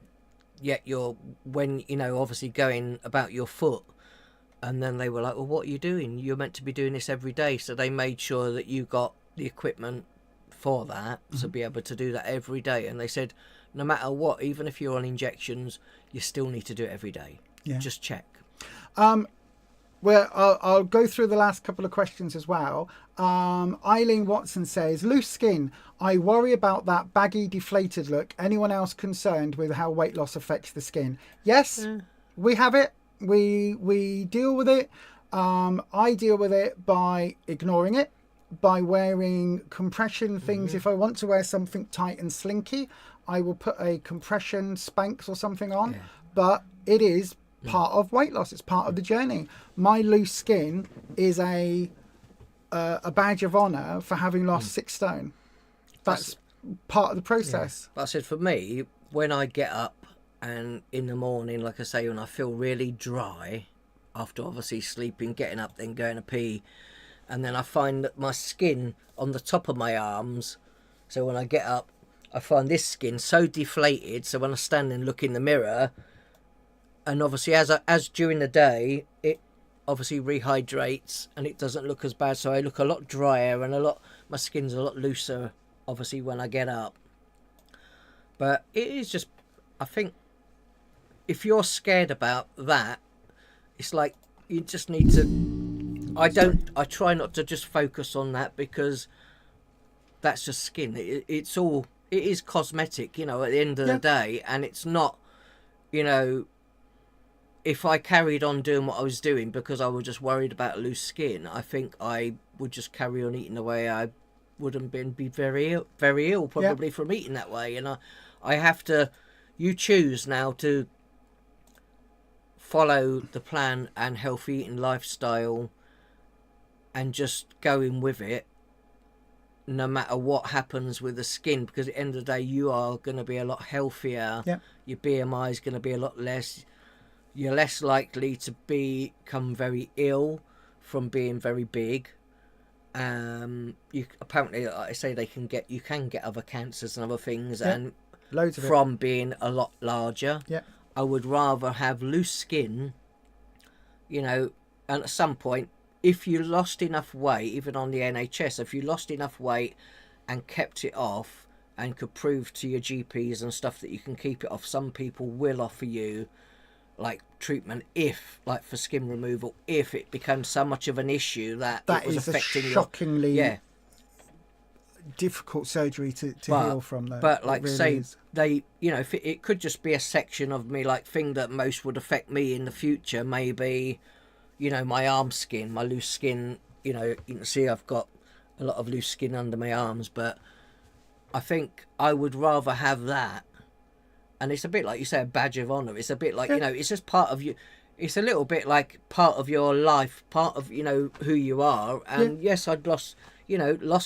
yet when obviously going about your foot, and then they were like, well, what are you doing? You're meant to be doing this every day. So they made sure that you got the equipment for that to be able to do that every day. And they said, no matter what, even if you're on injections, you still need to do it every day. Just check. Well, I'll go through the last couple of questions as well. Eileen Watson says, loose skin. I worry about that baggy, deflated look. Anyone else concerned with how weight loss affects the skin? Yes, we have it. We deal with it. I deal with it by ignoring it, by wearing compression things. If I want to wear something tight and slinky, I will put a compression Spanx or something on. But it is part of weight loss. It's part of the journey. My loose skin is a badge of honor for having lost 6 stone. That's part of the process. But I said, for me, when I get up and in the morning, like I say, when I feel really dry after obviously sleeping, getting up, then going to pee, and then I find that my skin on the top of my arms, so when I get up, I find this skin so deflated, so when I stand and look in the mirror, and obviously as during the day, it obviously rehydrates and it doesn't look as bad, so I look a lot drier and my skin's a lot looser, obviously, when I get up. But it is just, I think, if you're scared about that, it's like you just need to, I try not to just focus on that, because that's just skin. It is cosmetic, at the end of the day, and it's not, if I carried on doing what I was doing because I was just worried about loose skin, I think I would just carry on eating the way I wouldn't be very ill probably from eating that way. And I have to, you choose now to follow the plan and healthy eating lifestyle and just going with it, no matter what happens with the skin, because at the end of the day you are going to be a lot healthier. Yeah. Your BMI is going to be a lot less. You're less likely to become very ill from being very big. You apparently, like I say, you can get other cancers and other things, Yeah. and Loads of from being a lot larger. Yeah. I would rather have loose skin, you know, and at some point, if you lost enough weight, even on the NHS, if you lost enough weight and kept it off and could prove to your GPs and stuff that you can keep it off, some people will offer you like treatment if, like for skin removal, if it becomes so much of an issue that That it was is a affecting shockingly your... Yeah. difficult surgery to heal from, though. But It like really say is. they, you know, if it could just be a section of me, like thing that most would affect me in the future, maybe, you know, my arm skin, my loose skin, you know, you can see I've got a lot of loose skin under my arms, but I think I would rather have that. And it's a bit like you say, a badge of honour. It's a bit like, you know, it's just part of you. It's a little bit like part of your life, part of, you know, who you are. And yes, I'd lost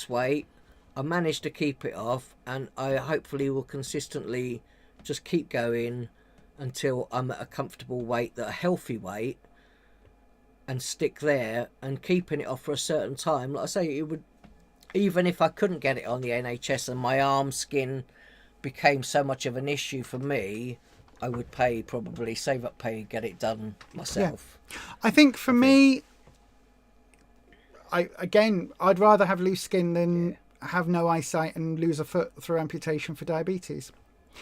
weight. I managed to keep it off, and I hopefully will consistently just keep going until I'm at a comfortable weight, a healthy weight, and stick there and keeping it off for a certain time. Like I say, it would, even if I couldn't get it on the NHS and my arm skin became so much of an issue for me, I would probably save up pay, get it done myself. Yeah. I think for me, I'd rather have loose skin than have no eyesight and lose a foot through amputation for diabetes.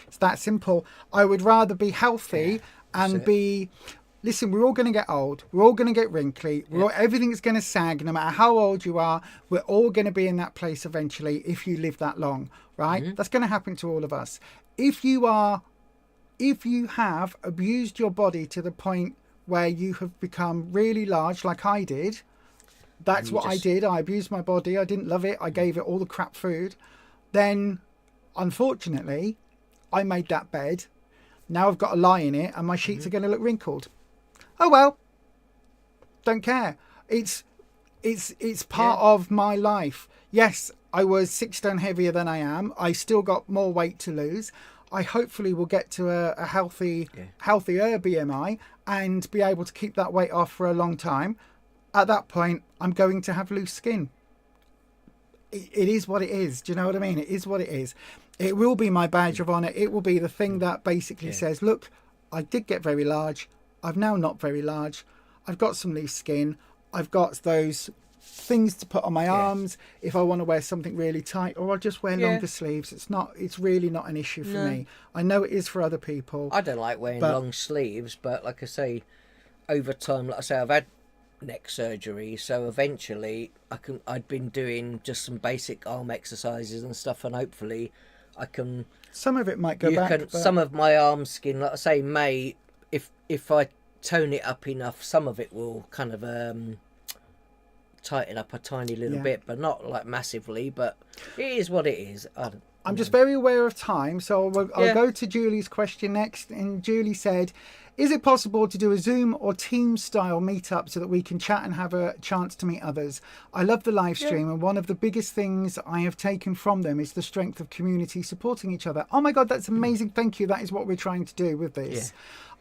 It's that simple. I would rather be healthy and be... Listen, we're all going to get old. We're all going to get wrinkly. Everything's going to sag. No matter how old you are, we're all going to be in that place eventually if you live that long, right? Mm-hmm. That's going to happen to all of us. If you have abused your body to the point where you have become really large, like I did, that's what I did. I abused my body. I didn't love it. I gave it all the crap food. Then, unfortunately, I made that bed. Now I've got a lie in it and my sheets are going to look wrinkled. Oh well, don't care. It's part of my life. Yes, I was 6 stone heavier than I am. I still got more weight to lose. I hopefully will get to a healthier BMI and be able to keep that weight off for a long time. At that point, I'm going to have loose skin. It is what it is. Do you know what I mean? It is what it is. It will be my badge of honour. It will be the thing that basically says, look, I did get very large. I've now not very large. I've got some loose skin. I've got those things to put on my arms if I want to wear something really tight, or I'll just wear longer sleeves. It's really not an issue for me. I know it is for other people. I don't like wearing long sleeves, but like I say, over time, like I say, I've had neck surgery, so eventually I'd been doing just some basic arm exercises and stuff, and hopefully I can... Some of it might go back. But... Some of my arm skin, like I say, may... If I tone it up enough, some of it will kind of tighten up a tiny little bit, but not like massively. But it is what it is. I'm just very aware of time, so I'll go to Julie's question next. And Julie said, is it possible to do a Zoom or Teams style meetup so that we can chat and have a chance to meet others? I love the live stream, and one of the biggest things I have taken from them is the strength of community supporting each other. Oh my God, that's amazing. Thank you. That is what we're trying to do with this.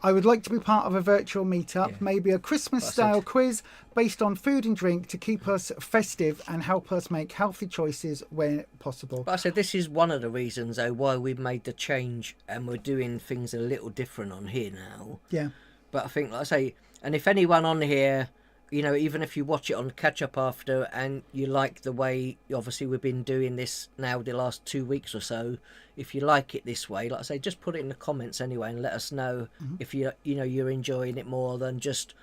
I would like to be part of a virtual meetup, maybe a Christmas style quiz based on food and drink to keep us festive and help us make healthy choices when possible. But I said this is one of the reasons, though, why we've made the change and we're doing things a little different on here now. Yeah. But I think, like I say, and if anyone on here, you know, even if you watch it on catch up after and you like the way, obviously we've been doing this now the last 2 weeks or so, if you like it this way, like I say, just put it in the comments anyway and let us know if you're enjoying it more than just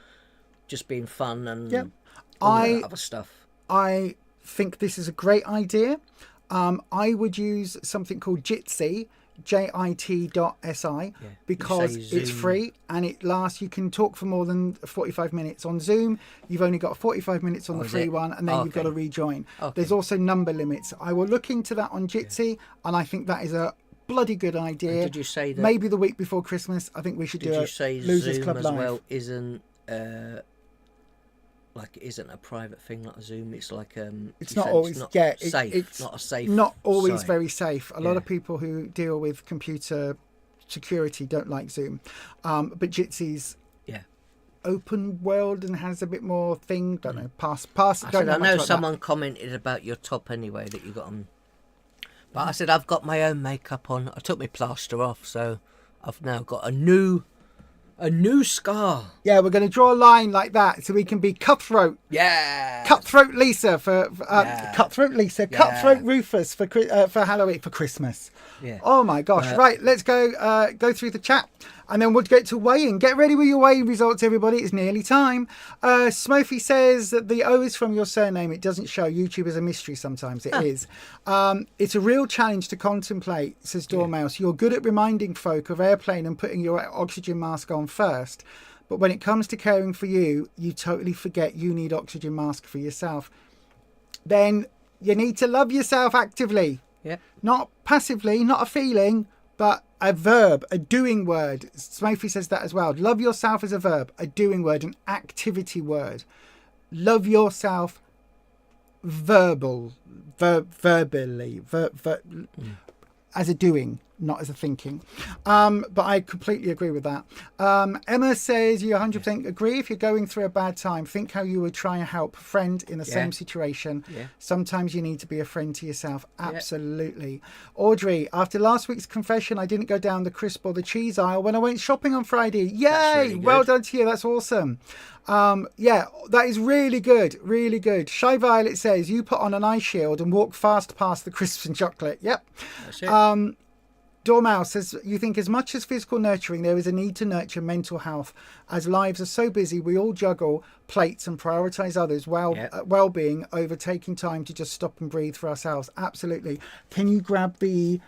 being fun and all that other stuff. I think this is a great idea. I would use something called Jitsi, JIT.SI, because it's free and it lasts. You can talk for more than 45 minutes. On Zoom, you've only got 45 minutes on the free one, and then you've got to rejoin. There's also number limits. I will look into that on Jitsi, and I think that is a bloody good idea. And did you say that maybe the week before Christmas? I think we should do a Losers Zoom Club as Live. well isn't like it isn't a private thing like a Zoom. It's like It's you not said always it's not safe. it's not a safe. Not always site. very safe. A lot Yeah. of people who deal with computer security don't like Zoom, but Jitsy's Yeah. open world and has a bit more thing. Don't know. Pass. I Don't said, know I much know about someone commented about your top anyway that you got on. But I said, I've got my own makeup on. I took my plaster off, so I've now got a new scar. Yeah, we're going to draw a line like that so we can be cutthroat. Yeah. Cutthroat Lisa for Yeah. Cutthroat Lisa, Yeah. Cutthroat Rufus for Halloween, for Christmas. Yeah. Oh my gosh! Right, let's go through the chat, and then we'll get to weigh-in. Get ready with your weigh-in results, everybody. It's nearly time. Smokey says that the O is from your surname. It doesn't show. YouTube is a mystery sometimes. It is. It's a real challenge to contemplate, says Dormouse. You're good at reminding folk of airplane and putting your oxygen mask on first. But when it comes to caring for you, you totally forget you need oxygen mask for yourself. Then you need to love yourself actively. Yep. Not passively, not a feeling, but a verb, a doing word. Smokey says that as well. Love yourself as a verb, a doing word, an activity word. Love yourself verbally, as a doing, not as a thinking. But I completely agree with that. Emma says you 100% agree. If you're going through a bad time, think how you would try and help a friend in the same situation. Sometimes you need to be a friend to yourself. Absolutely. Audrey, after last week's confession, I didn't go down the crisp or the cheese aisle when I went shopping on Friday. Yay! Really well done to you. That's awesome. That is really good. Really good. Shy Violet says you put on an eye shield and walk fast past the crisps and chocolate. Yep. That's it. Dormouse says, you think as much as physical nurturing, there is a need to nurture mental health. As lives are so busy, we all juggle plates and prioritise others' well-being over taking time to just stop and breathe for ourselves. Absolutely. Can you grab the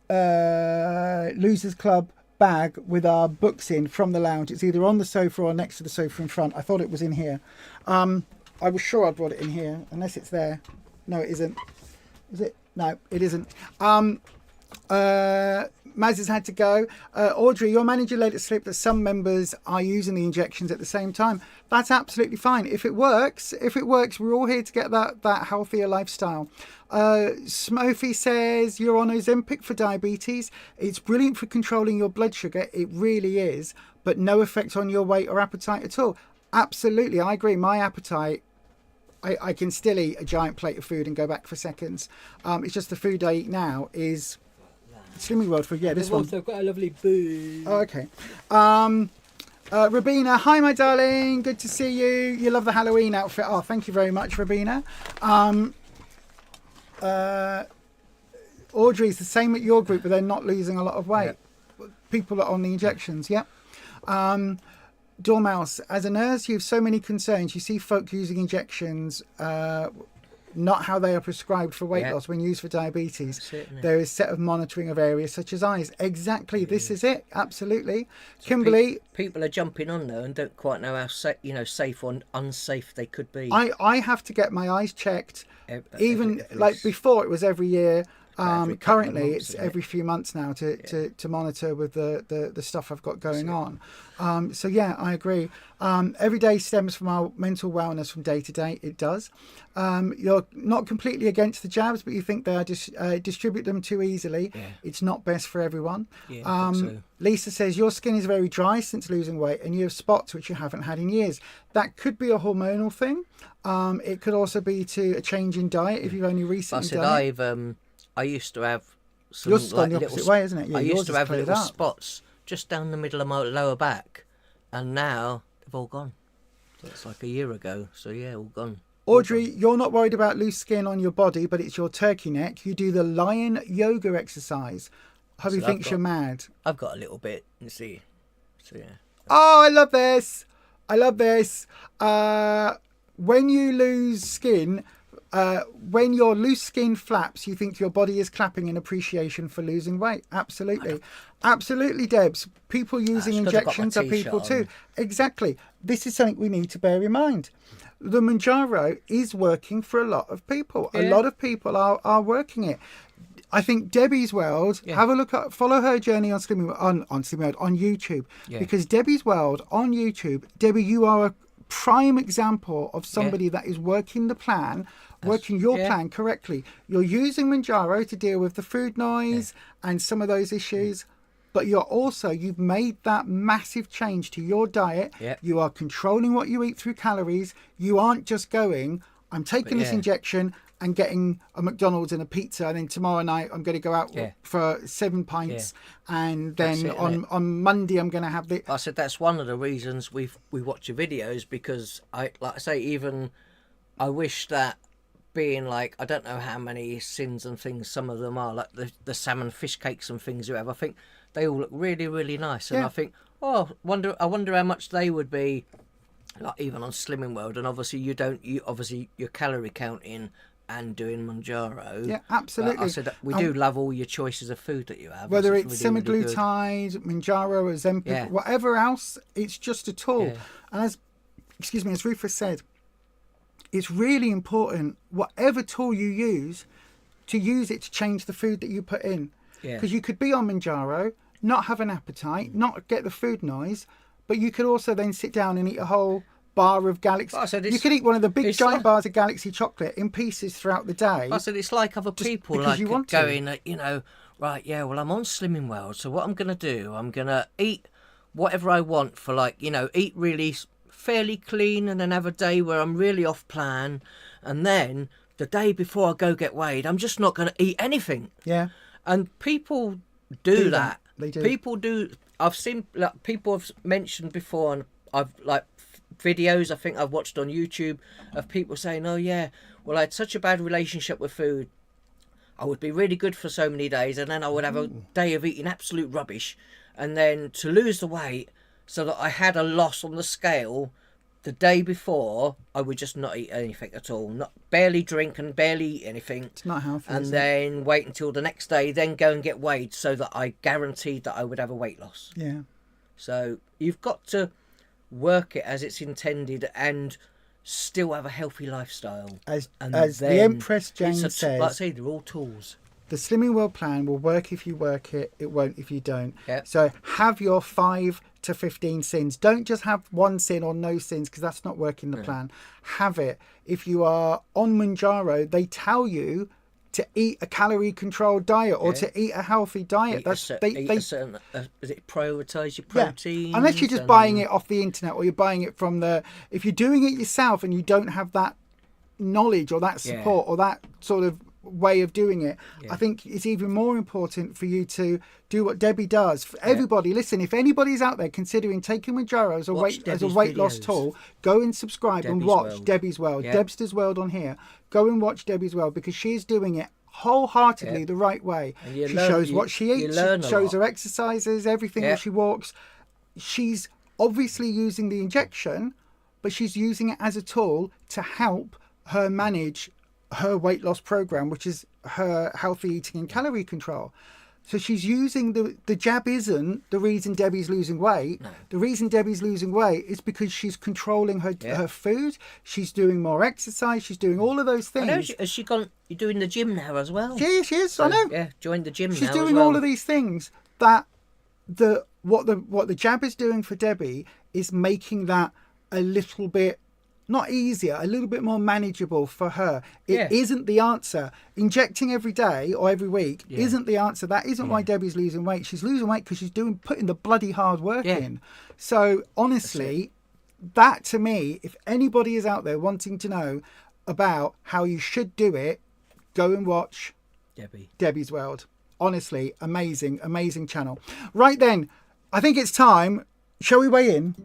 Losers Club bag with our books in from the lounge? It's either on the sofa or next to the sofa in front. I thought it was in here. I was sure I brought it in here, unless it's there. No, it isn't. Is it? No, it isn't. Maz has had to go. Audrey, your manager let it slip that some members are using the injections at the same time. That's absolutely fine. If it works, we're all here to get that healthier lifestyle. Smokey says you're on Ozempic for diabetes. It's brilliant for controlling your blood sugar. It really is, but no effect on your weight or appetite at all. Absolutely, I agree. My appetite, I can still eat a giant plate of food and go back for seconds. It's just the food I eat now is Slimming World food. Yeah, this one. I've also got a lovely boo. Oh, okay. Rabina, hi my darling. Good to see you. You love the Halloween outfit. Oh, thank you very much, Rabina. Audrey's the same at your group, but they're not losing a lot of weight. Yep. People are on the injections. Yep. Dormouse, as a nurse, you have so many concerns. You see folk using injections, not how they are prescribed for weight loss when used for diabetes. There is set of monitoring of areas such as eyes. Exactly, this is it. Absolutely. So Kimberly, people are jumping on though and don't quite know how safe or unsafe they could be. I have to get my eyes checked. Even like before, it was every year. Currently it's every few months now to monitor with the stuff I've got going on. So yeah, I agree. Every day stems from our mental wellness from day to day. It does. You're not completely against the jabs, but you think they are distribute them too easily. It's not best for everyone. I think so. Lisa says your skin is very dry since losing weight and you have spots which you haven't had in years. That could be a hormonal thing. It could also be to a change in diet if you've only recently done it. I used to have some yours is going the opposite way, isn't it? Yeah, I used to have little spots just down the middle of my lower back, and now they've all gone. So it's like a year ago. So yeah, all gone. Audrey, you're not worried about loose skin on your body, but it's your turkey neck. You do the lion yoga exercise. Hubby thinks you're mad. I've got a little bit. You see. So yeah. Oh, I love this. I love this. When you lose skin. When your loose skin flaps, you think your body is clapping in appreciation for losing weight. Absolutely. Absolutely, Debs. People using injections are people too. Exactly. This is something we need to bear in mind. The Manjaro is working for a lot of people. Yeah. A lot of people are working it. I think Debbie's World, have a look at, follow her journey on Slimming World, on YouTube. Yeah. Because Debbie's World on YouTube, Debbie, you are a prime example of somebody that is working the plan, working your plan correctly. You're using Manjaro to deal with the food noise and some of those issues, but you've made that massive change to your diet. You are controlling what you eat through calories. You aren't just going, I'm taking this injection and getting a McDonald's and a pizza, and then tomorrow night I'm going to go out for 7 pints, and then on Monday I'm going to have the... I said that's one of the reasons we watch your videos, because like I say, even I wish that, being like, I don't know how many sins and things some of them are, like the salmon fish cakes and things you have, I think they all look really, really nice, and I think, I wonder how much they would be, like even on Slimming World. And obviously obviously you're calorie counting and doing Manjaro. Yeah, absolutely. But I said that we do love all your choices of food that you have. Whether it's really, semaglutide, really Manjaro, Ozempic, whatever else, it's just a tool. And as Ruffus said, it's really important, whatever tool you use, to use it to change the food that you put in. Because you could be on Manjaro, not have an appetite, not get the food noise, but you could also then sit down and eat a whole bar of Galaxy. You could eat one of the big giant bars of Galaxy chocolate in pieces throughout the day. I said it's like other people like going, right, well, I'm on Slimming World, so what I'm going to do, I'm going to eat whatever I want for eat really fairly clean, and then have a day where I'm really off plan, and then the day before I go get weighed, I'm just not going to eat anything. And people do that. They do. People do. I've seen people have mentioned before, and I've videos I think I've watched on YouTube of people saying, I had such a bad relationship with food, I would be really good for so many days, and then I would have a day of eating absolute rubbish, and then to lose the weight so that I had a loss on the scale the day before, I would just not eat anything at all, barely drink and barely eat anything. It's not healthy. And then wait until the next day, then go and get weighed, so that I guaranteed that I would have a weight loss. So you've got to work it as it's intended and still have a healthy lifestyle. As the Empress Jane says, like I say, they're all tools. The Slimming World plan will work if you work it. It won't if you don't. So have your 5 to 15 sins. Don't just have one sin or no sins, because that's not working the plan. Have it. If you are on Manjaro, they tell you to eat a calorie controlled diet or to eat a healthy diet. Is it prioritise your protein? Unless you're just buying it off the internet, or you're buying it from if you're doing it yourself and you don't have that knowledge or that support or that sort of way of doing it, I think it's even more important for you to do what Debbie does. For everybody, listen, if anybody's out there considering taking Manjaro as a weight loss tool, go and subscribe and watch Debbie's World. Debster's World on here. Go and watch Debbie's World, because she's doing it wholeheartedly the right way. She shows what she eats, she shows her exercises, everything that she walks. She's obviously using the injection, but she's using it as a tool to help her manage her weight loss program, which is her healthy eating and calorie control. So she's using the jab isn't the reason Debbie's losing weight. The reason Debbie's losing weight is because she's controlling her food. She's doing more exercise. She's doing all of those things. I know. Has she gone? You're doing the gym now as well. She is. So, I know. Yeah, joined the gym now. She's doing all of these things. That what the jab is doing for Debbie is making that a little bit, not easier, a little bit more manageable for her. It isn't the answer. Injecting every day or every week isn't the answer. That isn't why Debbie's losing weight. She's losing weight because she's putting the bloody hard work in. So honestly, that to me, if anybody is out there wanting to know about how you should do it, go and watch Debbie's World. Honestly, amazing, amazing channel. Right then, I think it's time. Shall we weigh in?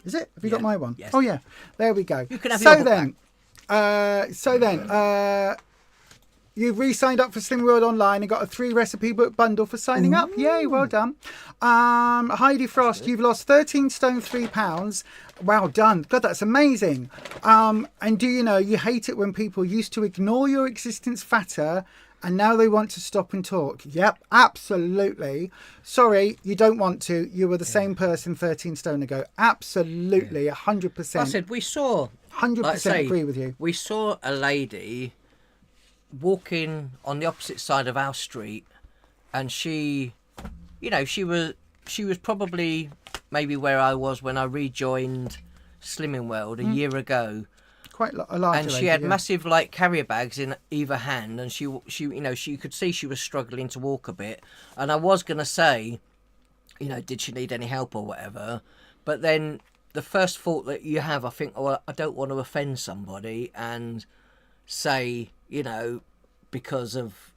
Is it? Have you got my one? Yes. Oh yeah, there we go. You can have your book back. You've re-signed up for Slimming World Online and got a 3 recipe book bundle for signing up. Yay, well done. Heidi Frost, you've lost 13 stone 3 pounds. Well done. God, that's amazing. And do you know, you hate it when people used to ignore your existence fatter and now they want to stop and talk. Yep, absolutely. Sorry, you don't want to. You were the same person 13 stone ago. Absolutely, 100%. I said we saw 100% agree with you. We saw a lady walking on the opposite side of our street, and she was probably maybe where I was when I rejoined Slimming World a year ago. Quite a large and she had massive like carrier bags in either hand, and she you could see she was struggling to walk a bit. And I was gonna say, did she need any help or whatever? But then the first thought that you have, I think, oh, I don't want to offend somebody and say, because of,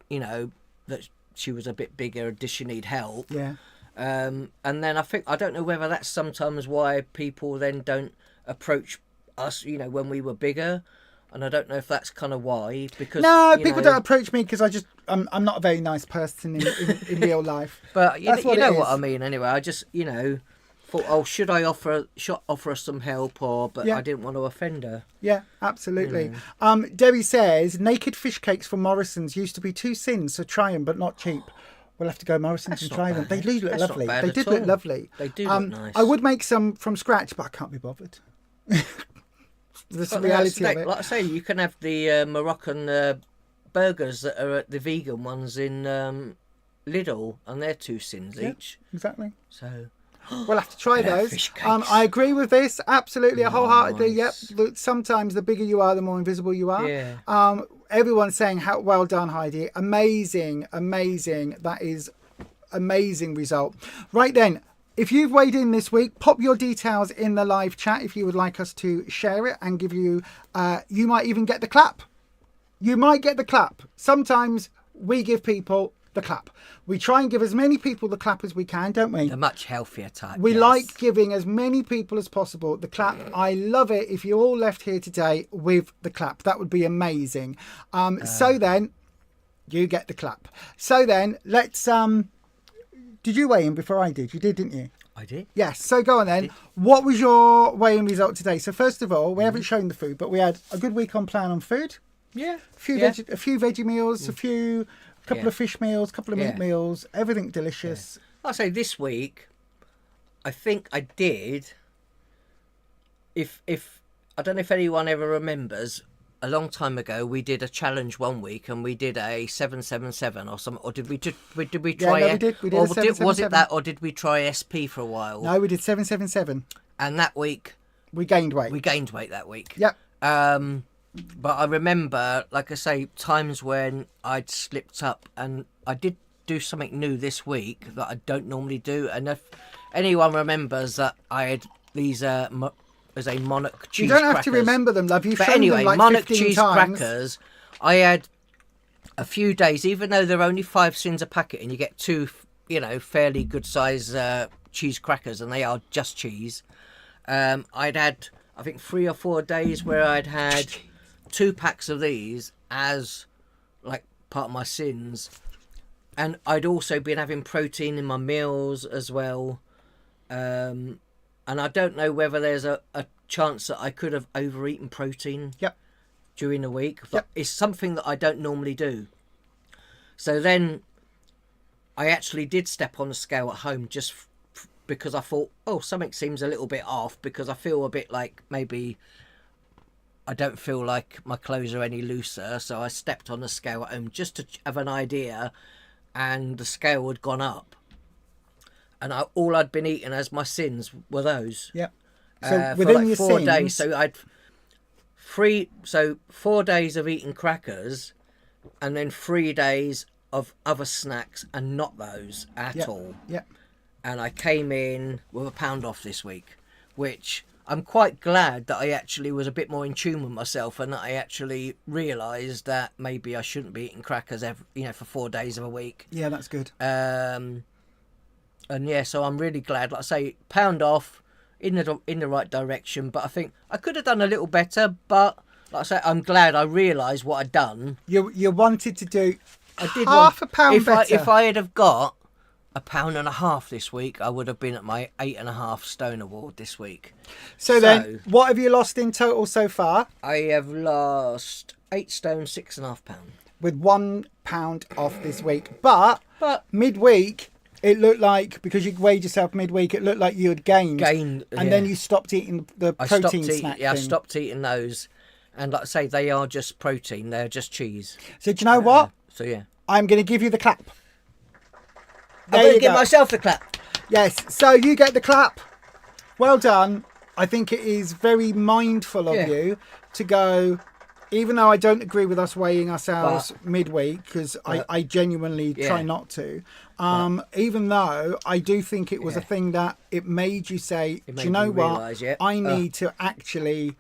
that she was a bit bigger, did she need help? Yeah. And then I don't know whether that's sometimes why people then don't approach us, when we were bigger, and I don't know if that's kind of why. Because people don't approach me because I'm not a very nice person in real life. But you know what I mean. Anyway, I just thought, oh, should I offer her some help, but I didn't want to offend her. Yeah, absolutely. Debbie says naked fish cakes from Morrison's used to be 2 cents, so try them, but not cheap. We'll have to go Morrison's and try them. They do look lovely. They did look lovely. They do look nice. I would make some from scratch, but I can't be bothered. That's the reality of it. Like I say, you can have the Moroccan burgers that are the vegan ones in Lidl, and they're 2 cents each. Exactly. So we'll have to try those. I agree with this absolutely, wholeheartedly. Yep. Sometimes the bigger you are, the more invisible you are. Yeah. Everyone's saying how well done, Heidi. Amazing. That is amazing result. Right then. If you've weighed in this week, pop your details in the live chat if you would like us to share it and give you, you might even get the clap. You might get the clap. Sometimes we give people the clap. We try and give as many people the clap as we can, don't we? The much healthier type. We like giving as many people as possible the clap. I love it if you all left here today with the clap. That would be amazing. So then, you get the clap. So then, let's... Did you weigh in before I did? You did, didn't you? I did. Yes. So go on then. What was your weigh-in result today? So first of all, we haven't shown the food, but we had a good week on plan on food. Yeah. A few veggie meals, a couple of fish meals, a couple of meat meals, everything delicious. Yeah. I'll say this week, I think I did. If I don't know if anyone ever remembers, a long time ago we did a challenge one week and we did a 777 or something, or did we try we did a 777. Was it that, or did we try SP for a while? No, we did 777. And that week we gained weight. That week. Yep. But I remember, like I say, times when I'd slipped up, and I did do something new this week that I don't normally do. And if anyone remembers that I had these as a monarch cheese. You don't have crackers. to remember them, love. You've but shown anyway, them like monarch 15 cheese times. crackers. I had a few days, even though they're only 5 cents a packet, and you get 2, fairly good size cheese crackers, and they are just cheese. I'd had, I think, 3 or 4 days where I'd had 2 packs of these as like part of my sins, and I'd also been having protein in my meals as well. And I don't know whether there's a chance that I could have overeaten protein during the week, but it's something that I don't normally do. So then I actually did step on the scale at home just because I thought, something seems a little bit off, because I feel a bit like maybe I don't feel like my clothes are any looser. So I stepped on the scale at home just to have an idea, and the scale had gone up. And all I'd been eating as my sins were those. Yeah. So within for like 4 days. So I'd 4 days of eating crackers, and then 3 days of other snacks, and not those at all. Yeah. And I came in with a pound off this week, which I'm quite glad that I actually was a bit more in tune with myself, and that I actually realised that maybe I shouldn't be eating crackers for 4 days of a week. Yeah, that's good. And yeah, so I'm really glad. Like I say, pound off in the right direction. But I think I could have done a little better. But like I say, I'm glad I realised what I'd done. You wanted to do a pound better. If I had have got 1.5 pounds this week, I would have been at my 8.5 stone award this week. So then, what have you lost in total so far? I have lost 8 stone, 6.5 pounds. With 1 pound off this week. But midweek, it looked like, because you weighed yourself midweek, it looked like you had gained. And then you stopped eating the protein snack thing. I stopped eating those. And like I say, they are just protein. They're just cheese. So do you know what? So yeah. I'm going to give you the clap. I'm going to give myself the clap. Yes, so you get the clap. Well done. I think it is very mindful of you to go, even though I don't agree with us weighing ourselves midweek, because I genuinely try not to, even though I do think it was a thing that it made you say, do you know what, I need to actually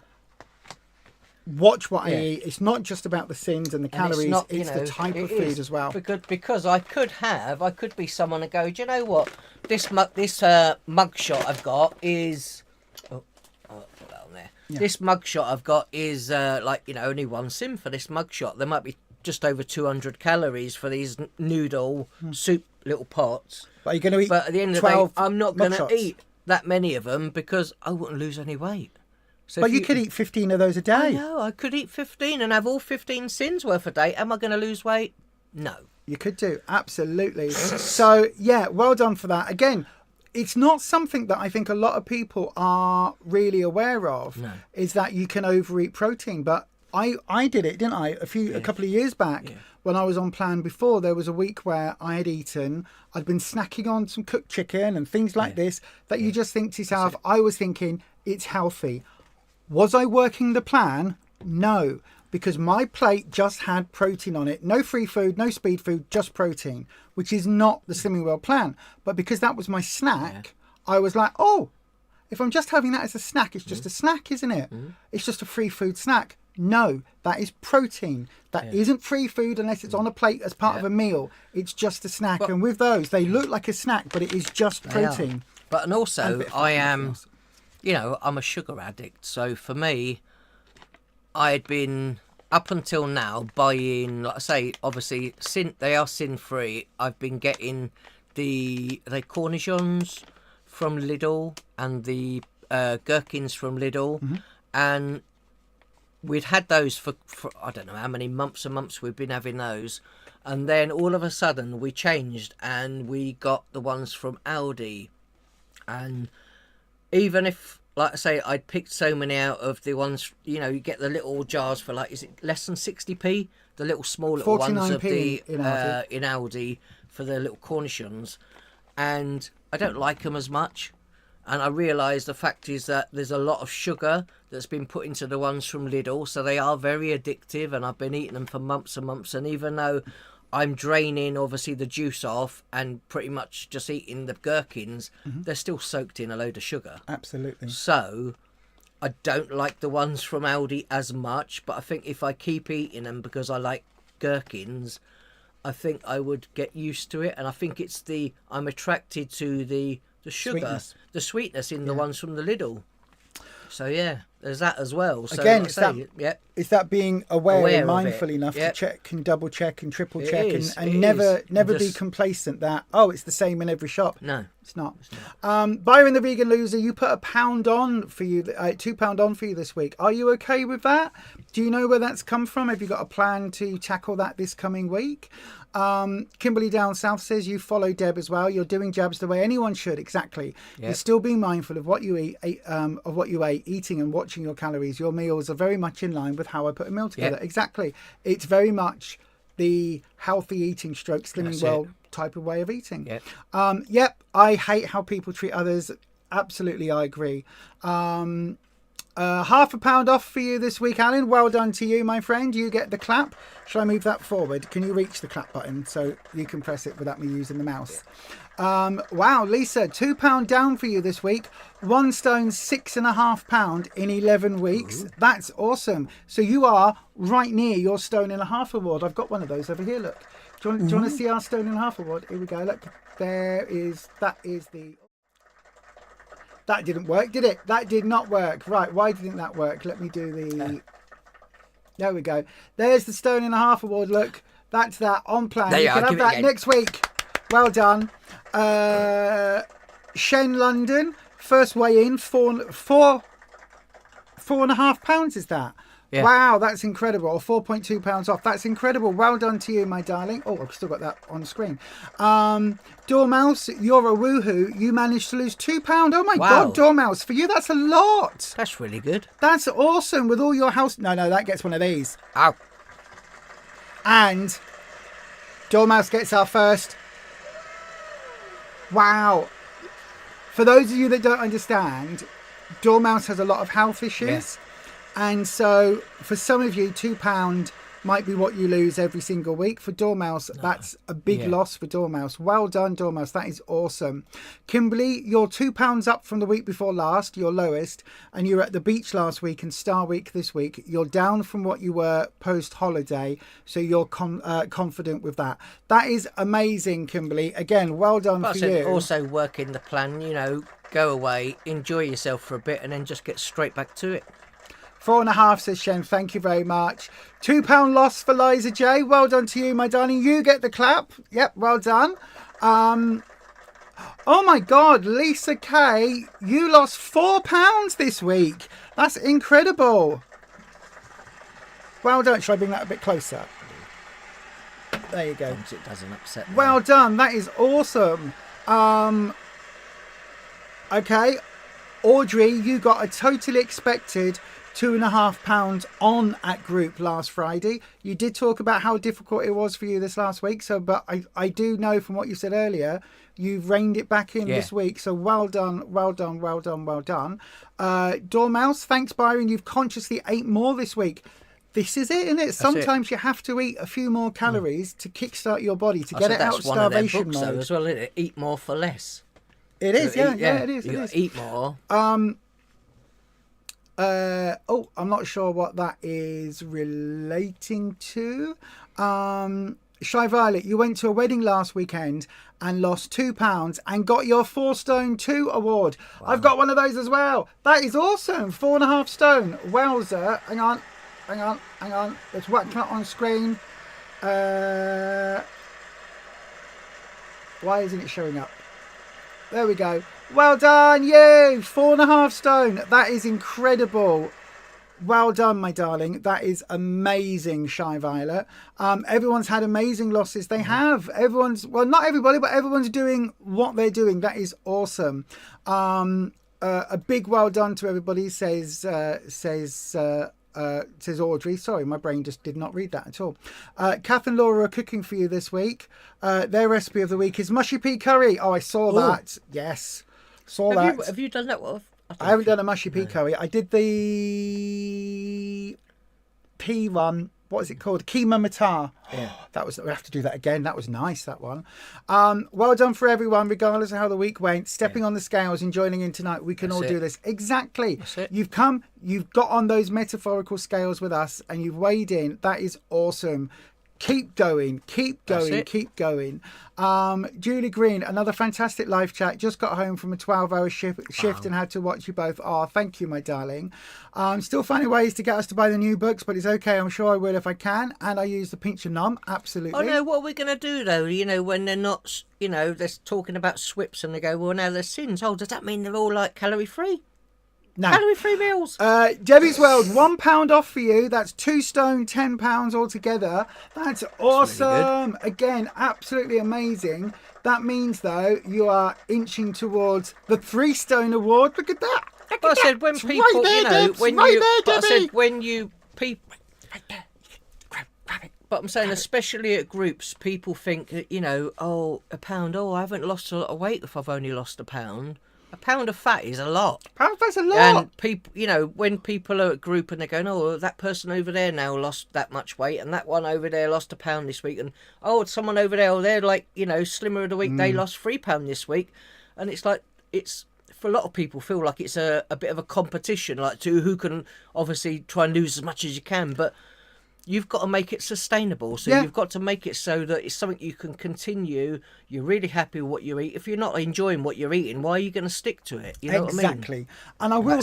watch what I eat. It's not just about the sins and the calories, it's the type of food as well. Because I could be someone and go, do you know what, this mugshot I've got is... put that on there. This mugshot I've got is only one sin for this mugshot. There might be just over 200 calories for these noodle soup little pots. But you're going to eat But at the end of the day, I'm not going to eat that many of them because I wouldn't lose any weight. So but you could eat 15 of those a day. I know, I could eat 15 and have all 15 sins worth a day. Am I going to lose weight? No. You could do, absolutely. So, yeah, well done for that. Again, it's not something that I think a lot of people are really aware of, is that you can overeat protein. But I did it, didn't I? A couple of years back when I was on plan before, there was a week where I had eaten, I'd been snacking on some cooked chicken and things like this, that you just think to yourself, I was thinking, it's healthy. Was I working the plan? No, because my plate just had protein on it. No free food, no speed food, just protein, which is not the Slimming World plan. But because that was my snack, I was like, oh, if I'm just having that as a snack, it's just a snack, isn't it? It's just a free food snack. No, that is protein. That isn't free food unless it's on a plate as part of a meal. It's just a snack. And with those, they look like a snack, but it is just protein. But and also, I am... I'm a sugar addict, so for me, I had been, up until now, buying, like I say, obviously, they are sin-free. I've been getting the cornichons from Lidl and the gherkins from Lidl, and we'd had those for I don't know how many months and months we've been having those, and then all of a sudden we changed and we got the ones from Aldi, and even if, like I say, I'd picked so many out of the ones, you get the little jars for, like, is it less than 60p? The little small little ones of the in Aldi for the little cornichons, and I don't like them as much. And I realise the fact is that there's a lot of sugar that's been put into the ones from Lidl, so they are very addictive, and I've been eating them for months and months, and even though I'm draining, obviously, the juice off and pretty much just eating the gherkins, they're still soaked in a load of sugar. Absolutely. So I don't like the ones from Aldi as much, but I think if I keep eating them because I like gherkins, I think I would get used to it. And I think I'm attracted to the sugar, the sweetness in the ones from the Lidl. So yeah, there's that as well. So again, it's that being aware and mindful enough to check and double check and triple check and never be complacent that, it's the same in every shop. No, it's not. Byron the Vegan Loser, you put £1 on for you, £2 on for you this week. Are you okay with that? Do you know where that's come from? Have you got a plan to tackle that this coming week? Kimberly down south says you follow Deb as well. You're doing jabs the way anyone should. Exactly. You're still being mindful of what you eat, eating and watching your calories. Your meals are very much in line with how I put a meal together. Exactly. It's very much the healthy eating stroke Slimming World type of way of eating. I hate how people treat others. Absolutely, I agree. £0.5 off for you this week, Alan. Well done to you, my friend. You get the clap. Shall I move that forward? Can you reach the clap button so you can press it without me using the mouse? Wow, Lisa, £2 down for you this week. 1 stone, £6.5 in 11 weeks. That's awesome. So you are right near your £1.5 award. I've got one of those over here. Look. Do you want to see our £1.5 award? Here we go. Look, that is the. That didn't work, did it? That did not work. Right, why didn't that work? Let me do the... There we go. There's the £1.5 award. Look, that's that on plan. You can have that next week. Well done. Shen London, first weigh in, £4.5 is that? Yeah. Wow, that's incredible. Or £4.2 off. That's incredible. Well done to you, my darling. Oh, I've still got that on screen. Dormouse, you're a woohoo. You managed to lose £2. Oh my God, Dormouse, for you, that's a lot. That's really good. That's awesome with all your house. No, that gets one of these. Ow. And Dormouse gets our first Wow. For those of you that don't understand, Dormouse has a lot of health issues. And so for some of you, £2 might be what you lose every single week. For Dormouse, that's a big loss for Dormouse. Well done, Dormouse. That is awesome. Kimberly, you're £2 up from the week before last, your lowest, and you were at the beach last week and Star Week this week. You're down from what you were post-holiday, so you're confident with that. That is amazing, Kimberly. Again, well done for you. Also working the plan, go away, enjoy yourself for a bit, and then just get straight back to it. 4.5, says Shen. Thank you very much. £2 loss for Liza J. Well done to you, my darling. You get the clap. Yep, well done. Oh my God, Lisa K, you lost £4 this week. That's incredible. Well done. Should I bring that a bit closer? There you go. As long as it doesn't upset me. Well done. That is awesome. Okay. Audrey, you got a totally expected £2.5 on at group last Friday. You did talk about how difficult it was for you this last week. But I do know from what you said earlier, you've reined it back in this week. So well done, well done, well done, well done. Dormouse, thanks Byron. You've consciously ate more this week. This is it, isn't it? Sometimes you have to eat a few more calories to kickstart your body, to get it out of starvation mode. Though, as well, isn't it? Eat more for less. It is, it is. You eat more. I'm not sure what that is relating to. Shy Violet, you went to a wedding last weekend and lost £2 and got your 4 stone 2 award. Wow. I've got one of those as well. That is awesome. 4.5 stone. Wowzer. Hang on. Let's whack that on screen. Why isn't it showing up? There we go. Well done, you! 4.5 stone. That is incredible. Well done, my darling. That is amazing, Shy Violet. Everyone's had amazing losses. They have. Not everybody, but everyone's doing what they're doing. That is awesome. A big well done to everybody, says Audrey. Sorry, my brain just did not read that at all. Kath and Laura are cooking for you this week. Their recipe of the week is mushy pea curry. Oh, I saw that. Yes. Have you done that? I haven't done a mushy pea curry. I did the pea one. What is it called? Keema matar. Yeah. We have to do that again. That was nice, that one. Well done for everyone, regardless of how the week went. Stepping on the scales and joining in tonight. We can all do this. Exactly. That's it. You've got on those metaphorical scales with us and you've weighed in. That is awesome. Keep going. Julie Green, another fantastic live chat. Just got home from a 12-hour shift and had to watch you both. Oh, thank you, my darling. Still finding ways to get us to buy the new books, but it's okay. I'm sure I will if I can. And I use the pinch and numb. Absolutely. Oh, no, what are we going to do, though? When they're not, they're talking about SWIPs and they go, well, now they're sins. Oh, does that mean they're all like calorie-free? No. Calorie-free meals. Debbie's World, £1 off for you. That's 2 stone, £10 altogether. That's awesome. Really again, absolutely amazing. That means, though, you are inching towards the 3 stone award. Look at that. I said when people, right there, But I'm saying, especially at groups, people think that, £1. Oh, I haven't lost a lot of weight if I've only lost £1. A pound of fat is a lot. That's a lot. And people, when people are at group and they're going, oh, that person over there now lost that much weight, and that one over there lost £1 this week, and someone over there, they're like, slimmer of the week, they lost £3 this week, and it's like for a lot of people feel like it's a bit of a competition, like to who can obviously try and lose as much as you can, but you've got to make it sustainable. So you've got to make it so that it's something you can continue. You're really happy with what you eat. If you're not enjoying what you're eating, why are you going to stick to it? You know what I mean? Exactly. And I will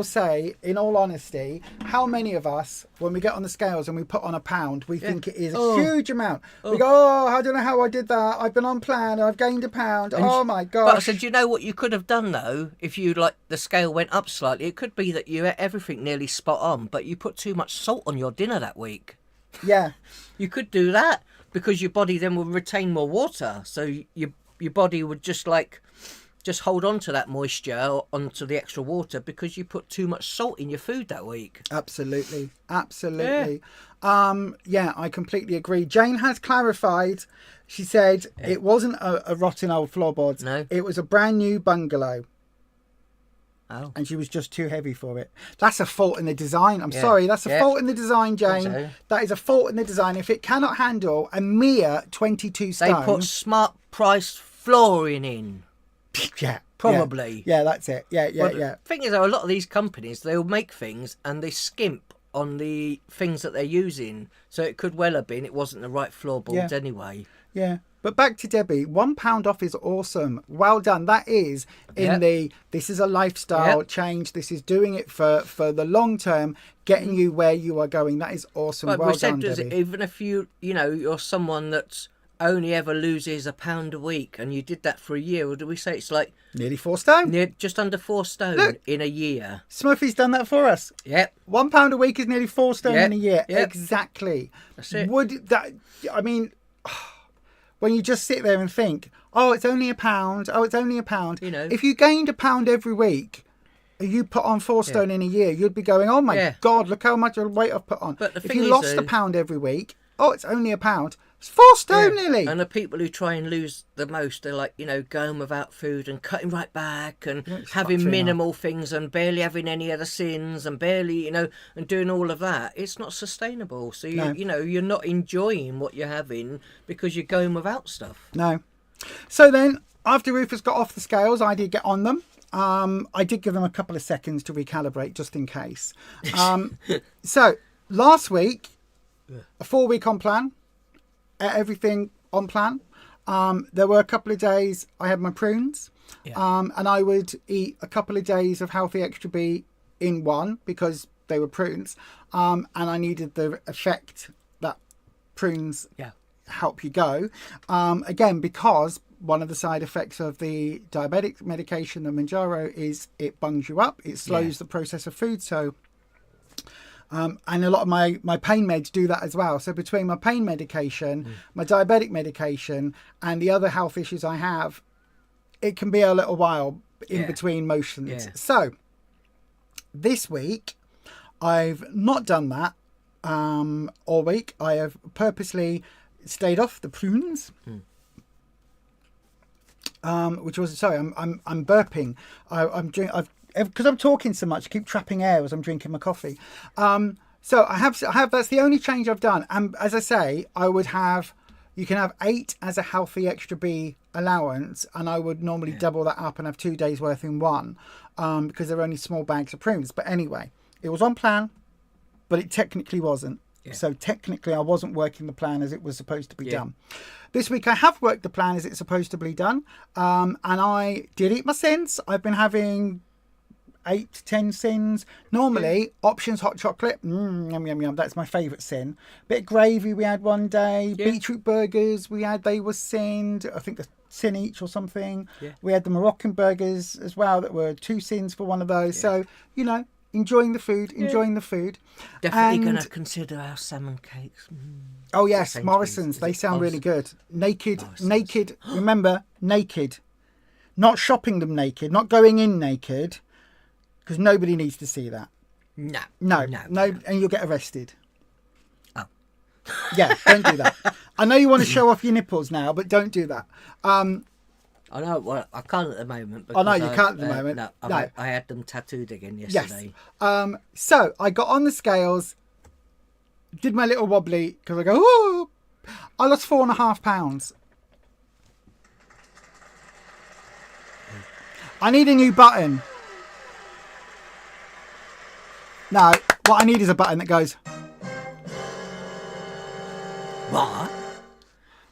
say, in all honesty, how many of us, when we get on the scales and we put on £1, we think it is a huge amount. We go, I don't know how I did that. I've been on plan. I've gained £1. Oh my gosh. But I said, you know what you could have done though? If the scale went up slightly, it could be that you ate everything nearly spot on, but you put too much salt on your dinner that week. Yeah. You could do that because your body then will retain more water. So your body would just just hold on to that moisture or onto the extra water because you put too much salt in your food that week. Absolutely. Yeah, I completely agree. Jane has clarified. She said it wasn't a rotten old floorboard. No. It was a brand new bungalow. Oh. And she was just too heavy for it. That's a fault in the design. I'm sorry. That's a fault in the design, Jane. So. That is a fault in the design. If it cannot handle a mere 22 stone... They put smart priced flooring in. Yeah. Probably. Yeah, that's it. Yeah. The thing is, though, a lot of these companies, they'll make things and they skimp on the things that they're using. So it could well have been it wasn't the right floorboards anyway. Yeah. But back to Debbie, £1 off is awesome. Well done. That is in this is a lifestyle change. This is doing it for the long term, getting you where you are going. That is awesome. Like well we said, done, Debbie. even if you're someone that's only ever loses £1 a week and you did that for a year, or do we say it's like Nearly 4 stone. just under 4 stone Look. in a year? Smurfy's done that for us. Yep. £1 a week is nearly 4 stone in a year. Yep. Exactly. That's it. When you just sit there and think, oh, it's only £1. Oh, it's only £1. You know. If you gained £1 every week, you put on 4 stone in a year, you'd be going, oh my God, look how much weight I've put on. But the if thing you is, lost though, £1 every week, oh, it's only £1. It's 4 stone nearly. And the people who try and lose the most, they're like, going without food and cutting right back and having minimal things and barely having any other sins and barely, and doing all of that. It's not sustainable. So, you're not enjoying what you're having because you're going without stuff. No. So then, after Rufus got off the scales, I did get on them. I did give them a couple of seconds to recalibrate just in case. So, last week, a 4-week on plan. Everything on plan. There were a couple of days I had my prunes, and I would eat a couple of days of healthy extra B in one because they were prunes, and I needed the effect that prunes help you go. Again, because one of the side effects of the diabetic medication, the Manjaro, is it bungs you up. It slows the process of food. So. And a lot of my pain meds do that as well. So between my pain medication, my diabetic medication, and the other health issues I have, it can be a little while in between motions. Yeah. So this week, I've not done that all week. I have purposely stayed off the prunes. Which was I'm burping. Because I'm talking so much, I keep trapping air as I'm drinking my coffee. So I have. That's the only change I've done. And as I say, you can have 8 as a healthy extra B allowance, and I would normally double that up and have 2 days worth in one, because they're only small bags of prunes. But anyway, it was on plan, but it technically wasn't. Yeah. So technically, I wasn't working the plan as it was supposed to be done. This week, I have worked the plan as it's supposed to be done, and I did eat my sins. I've been having 8 to 10 sins. Normally, options hot chocolate. Yum, yum, yum. That's my favourite sin. Bit of gravy we had one day. Yeah. Beetroot burgers we had. They were sinned. I think the sin each or something. Yeah. We had the Moroccan burgers as well that were 2 sins for one of those. Yeah. So, enjoying the food. Definitely going to consider our salmon cakes. Oh, yes. Morrison's. They sound really good. Naked. Remember, naked. Not shopping them naked. Not going in naked. Because nobody needs to see that. No. And you'll get arrested. Oh. Yeah, don't do that. I know you want to show off your nipples now, but don't do that. I know. Well, I can't at the moment. I know you can't at the moment. No. I had them tattooed again yesterday. Yes. So I got on the scales, did my little wobbly, because I go, ooh! I lost 4.5 pounds. I need a new button. No, what I need is a button that goes. What?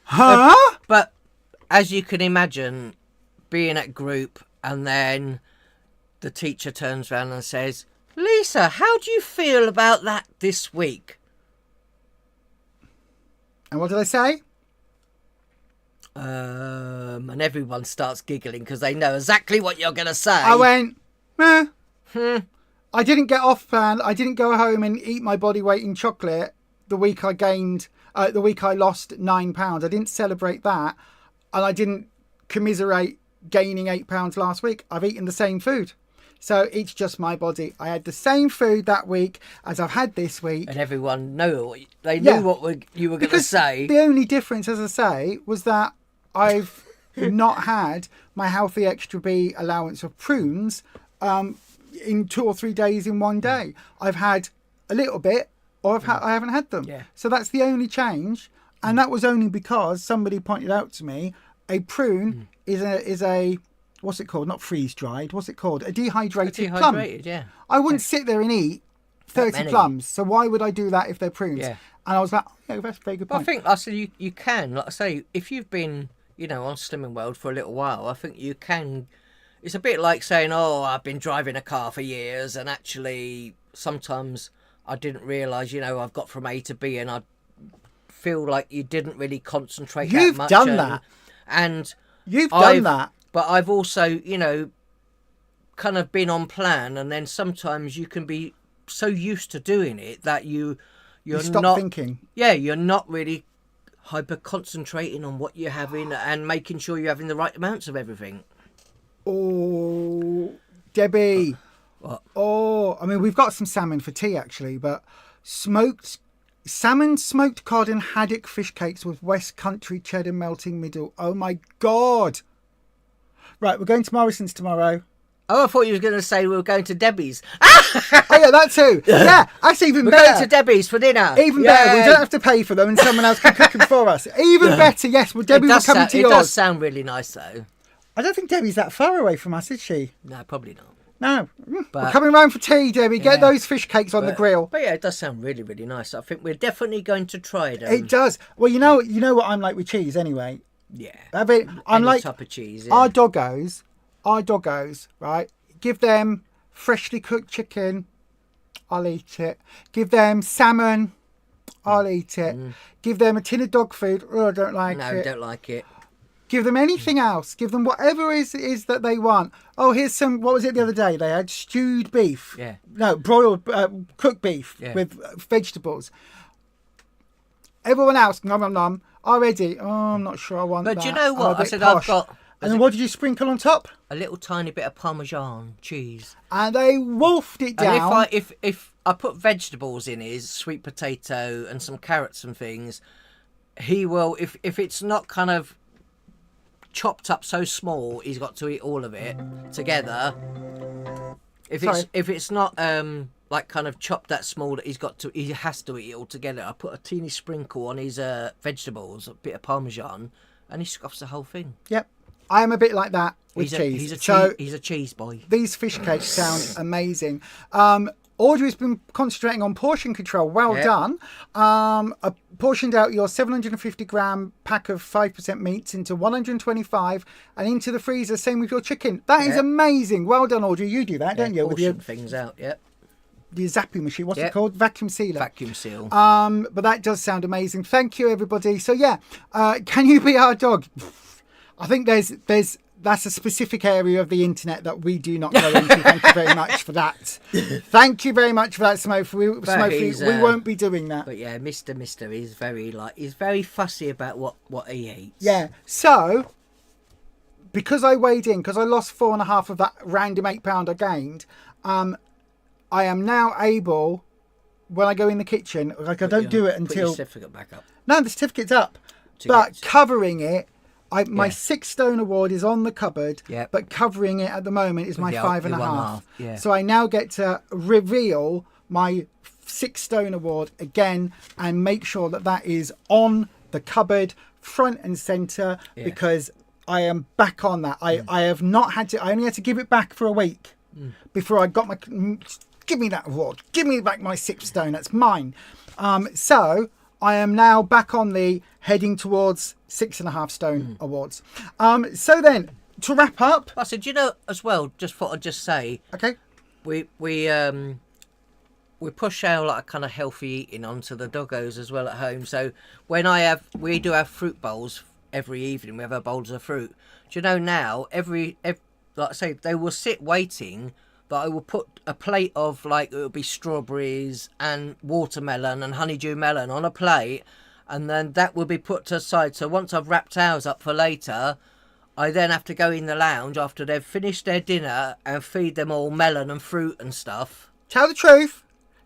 Huh? But as you can imagine, being at group and then the teacher turns around and says, Lisa, how do you feel about that this week? And what do they say? And everyone starts giggling because they know exactly what you're going to say. I went, I didn't get off plan. I didn't go home and eat my body weight in chocolate the week I lost £9. I didn't celebrate that. And I didn't commiserate gaining 8 pounds last week. I've eaten the same food. So it's just my body. I had the same food that week as I've had this week. And everyone knew what you were going to say. The only difference, as I say, was that I've not had my healthy extra B allowance of prunes in 2 or 3 days in one day. I've had a little bit, or I haven't had them. Yeah. So that's the only change. And that was only because somebody pointed out to me a prune is a what's it called? Not freeze dried. What's it called? A dehydrated plum. Yeah. I wouldn't sit there and eat 30 plums. So why would I do that if they're prunes? Yeah. And I was like, yeah, that's a very good point. I said you can. Like I say, if you've been, on Slimming World for a little while, I think you can. It's a bit like saying, oh, I've been driving a car for years, and actually sometimes I didn't realise, I've got from A to B, and I feel like you didn't really concentrate that much. You've done that. And you've done that. But I've also, kind of been on plan, and then sometimes you can be so used to doing it that you stop not thinking. Yeah, you're not really hyper concentrating on what you're having and making sure you're having the right amounts of everything. Oh, Debbie. What? Oh, I mean, we've got some salmon for tea actually, but smoked cod and haddock fish cakes with West Country cheddar melting middle. Oh my God. Right, we're going to Morrison's tomorrow. Oh, I thought you were going to say we were going to Debbie's. Oh yeah, that too. Yeah, that's even we're better. We're going to Debbie's for dinner. Even better. We don't have to pay for them and someone else can cook them for us. Even better, yes. Well, Debbie will come to yours. It does sound really nice though. I don't think Debbie's that far away from us, is she? No, probably not. No. We're coming round for tea, Debbie. Get those fish cakes on the grill. But yeah, it does sound really, really nice. I think we're definitely going to try them. It does. Well, you know what I'm like with cheese anyway. Yeah. I'm any like type of cheese. Yeah. Our doggos, right? Give them freshly cooked chicken, I'll eat it. Give them salmon, I'll eat it. Give them a tin of dog food, oh, I don't like it. No, don't like it. Give them anything else. Give them whatever it is that they want. Oh, here's some, what was it the other day? They had stewed beef. Yeah. No, broiled, cooked beef with vegetables. Everyone else, nom nom nom, already, oh, I'm not sure I want that. But do you know what? I said posh. I've got... And then what did you sprinkle on top? A little tiny bit of Parmesan cheese. And they wolfed it down. And if I put vegetables in his, sweet potato and some carrots and things, he will, if it's not kind of chopped up so small, he's got to eat all of it together. If it's not like kind of chopped that small that he has to eat it all together. I put a teeny sprinkle on his vegetables, a bit of Parmesan, and he scoffs the whole thing. Yep. I am a bit like that with cheese. He's a cheese boy. These fish cakes sound amazing. Audrey's been concentrating on portion control. Well done. Portioned out your 750 gram pack of 5% meats into 125 and into the freezer. Same with your chicken. That is amazing. Well done, Audrey. You do that, don't you? Portion things out, the zapping machine, what's it called? Vacuum sealer. Vacuum seal. But that does sound amazing. Thank you, everybody. So can you be our dog? I think that's a specific area of the internet that we do not go into. Thank you very much for that. Thank you very much for that, Smokey. We won't be doing that. But yeah, Mr. is very fussy about what he eats. Yeah. So because I weighed in, because I lost 4.5 of that random 8 pound I gained, I am now able, when I go in the kitchen, like I don't do it until... Put your certificate back up. No, the certificate's up. But covering it, my 6 stone award is on the cupboard, but covering it at the moment is my 5.5. Yeah. So I now get to reveal my 6 stone award again and make sure that is on the cupboard, front and centre, because I am back on that. I have not had to... I only had to give it back for a week before I got my... Give me that award. Give me back my 6 stone. That's mine. So I am now back on the heading towards 6.5 stone awards. So then, to wrap up... I said, as well, just thought I'd just say... Okay. We push our like kind of healthy eating onto the doggos as well at home. So when we do have fruit bowls every evening. We have our bowls of fruit. Do you know now, every like I say, they will sit waiting... But I will put a plate of, like, it will be strawberries and watermelon and honeydew melon on a plate, and then that will be put to the side. So once I've wrapped ours up for later, I then have to go in the lounge after they've finished their dinner and feed them all melon and fruit and stuff. Tell the truth.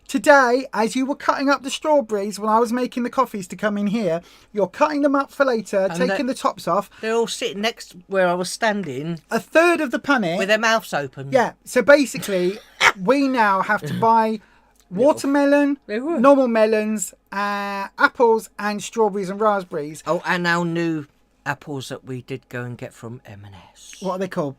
Today, as you were cutting up the strawberries when I was making the coffees to come in here, you're cutting them up for later, taking the tops off. They're all sitting next where I was standing. A third of the punnet. With their mouths open. Yeah, so basically, we now have to buy watermelon, normal melons, apples and strawberries and raspberries. Oh, and our new apples that we did go and get from M&S. What are they called?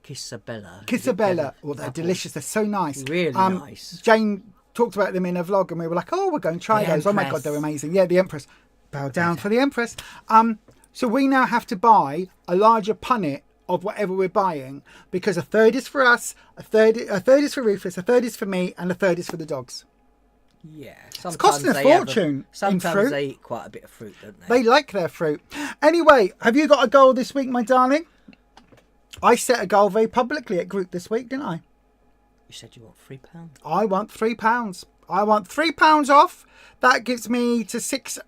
Kissabella. Kissabella. Oh, they're delicious. They're so nice. Really nice. Jane talked about them in a vlog and we were like, oh, we're going to try those. Oh my God, they're amazing. Yeah, the Empress. Bow down for the Empress. So we now have to buy a larger punnet of whatever we're buying because a third is for us, a third is for Rufus, a third is for me, and a third is for the dogs. Yeah. It's costing a fortune. Sometimes they eat quite a bit of fruit, don't they? They like their fruit. Anyway, have you got a goal this week, my darling? I set a goal very publicly at group this week, didn't I? You said you want £3. I want £3. I want £3 off. That gives me to 6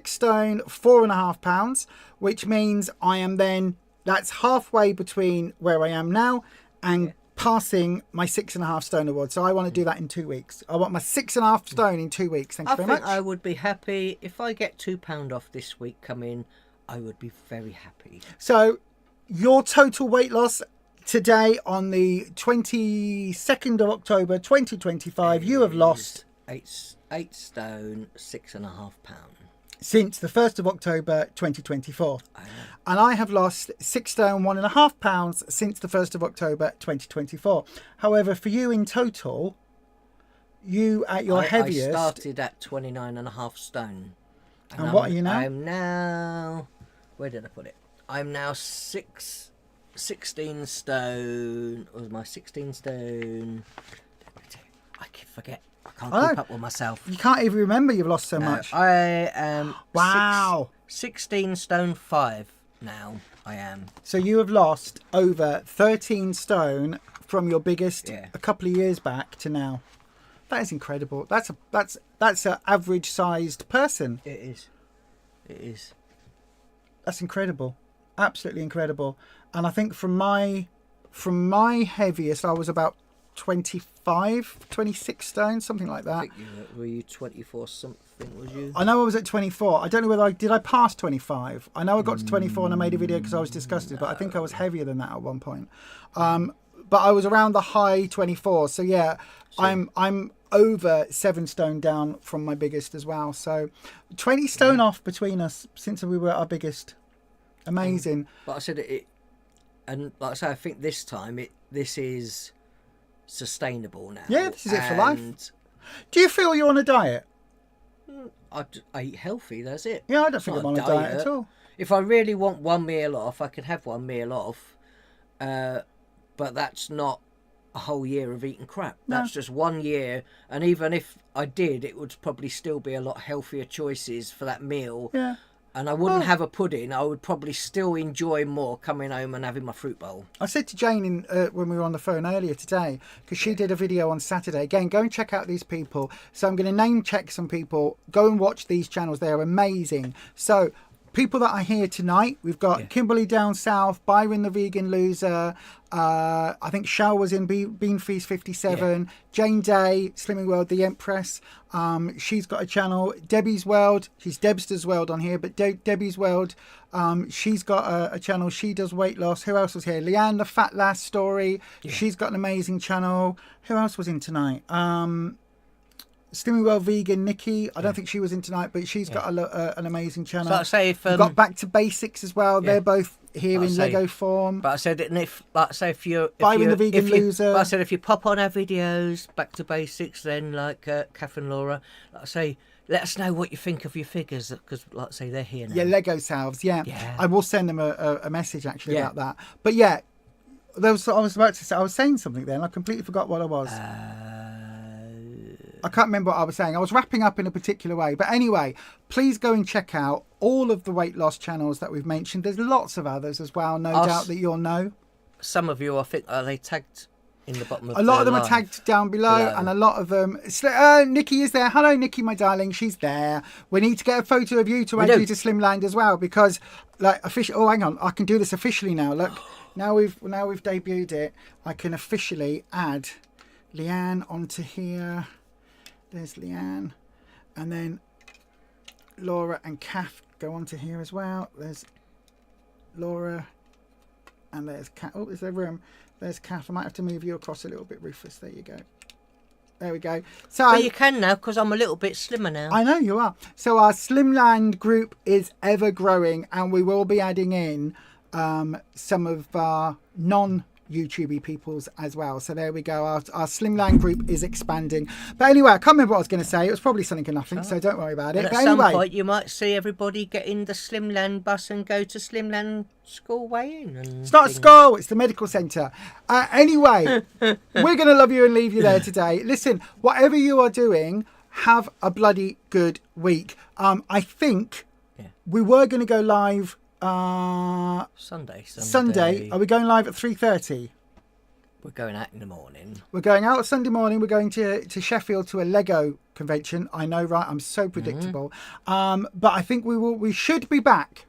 stone 4.5 pounds, which means I am then, that's halfway between where I am now and passing my 6.5 stone award. So I want to do that in 2 weeks. I want my 6.5 stone in 2 weeks. Thank you very much. I would be happy if I get £2 off this week come in. I would be very happy. So your total weight loss today on the 22nd of October 2025, you have lost 8 stone 6.5 pounds since the 1st of October 2024. And I have lost 6 stone 1.5 pounds since the 1st of October 2024. However, for you in total, you at your heaviest... I started at 29.5 stone. And what are you now? I'm now... Where did I put it? I'm now 16 stone. What was my 16 stone? I can forget. I can't keep up with myself. You can't even remember you've lost so much. I am... Wow. 16 stone 5 now. I am. So you have lost over 13 stone from your biggest a couple of years back to now. That is incredible. That's an average sized person. It is. It is. That's incredible. Absolutely incredible. And I think from my heaviest, I was about 26 stone, something like that. I think were you 24 something, was you? I know I was at 24. I don't know whether did I pass 25. I know I got to 24 and I made a video because I was disgusted, but I think I was heavier than that at one point. But I was around the high 24. So yeah, I'm over 7 stone down from my biggest as well. So 20 stone off between us since we were at our biggest. Amazing. But I said and like I say, I think this time this is sustainable now. Yeah, this is it for life. Do you feel you're on a diet? I eat healthy, that's it. Yeah, I don't think I'm on a diet at all. If I really want one meal off, I can have one meal off. But that's not a whole year of eating crap. That's just 1 year. And even if I did, it would probably still be a lot healthier choices for that meal. Yeah. And I wouldn't have a pudding. I would probably still enjoy more coming home and having my fruit bowl. I said to Jane when we were on the phone earlier today, because she did a video on Saturday. Again, go and check out these people. So I'm going to name check some people. Go and watch these channels. They're amazing. So people that are here tonight, we've got Kimberly down south, Byron the vegan loser. I think Shell was in Bean Feast 57. Jane Day, Slimming World, the Empress. She's got a channel. Debbie's World. She's Debster's World on here, but Debbie's World. She's got a channel. She does weight loss. Who else was here? Leanne the Fat Lass Story. She's got an amazing channel. Who else was in tonight? Slimming World Vegan Nikki. I don't think she was in tonight, but she's got an amazing channel. So I say if we've got Back to Basics as well. They're both here in Lego form. But I said, and if you're Byron the vegan loser. But I said if you pop on our videos, Back to Basics, then like Kath and Laura, like I say, let us know what you think of your figures, because like I say, they're here now. Yeah, Lego selves. Yeah. I will send them a message actually about that. But yeah, I was about to say, I was saying something then. I completely forgot what I was. I can't remember what I was saying. I was wrapping up in a particular way. But anyway, please go and check out all of the weight loss channels that we've mentioned. There's lots of others as well, no doubt that you'll know. Some of you, I think, are they tagged in the bottom of a lot of them live. are tagged down below, and a lot of them. Nikki is there. Hello, Nikki, my darling. She's there. We need to get a photo of you to add you to Slimland as well, because like official. Oh, hang on, I can do this officially now. Look, now we've debuted it. I can officially add Leanne onto here. There's Leanne, and then Laura and Kath go onto here as well. There's Laura, and there's Kath. Oh, is there room? There's Kath. I might have to move you across a little bit, Rufus. There you go. There we go. So well, you can now, because I'm a little bit slimmer now. I know you are. So our Slimland group is ever growing, and we will be adding in some of our non-YouTubey peoples as well. So there we go. Our Slimland group is expanding. But anyway, I can't remember what I was going to say. It was probably something or nothing, so don't worry about it. But but at some anyway, point, you might see everybody get in the Slimland bus and go to Slimland school way in. And it's not a school, it's the medical centre. Anyway, we're going to love you and leave you there today. Listen, whatever you are doing, have a bloody good week. I think we were going to go live Sunday. Are we going live at 3:30? We're going out in the morning. We're going out Sunday morning. We're going to Sheffield to a Lego convention. I know, right? I'm so predictable. But I think we should be back.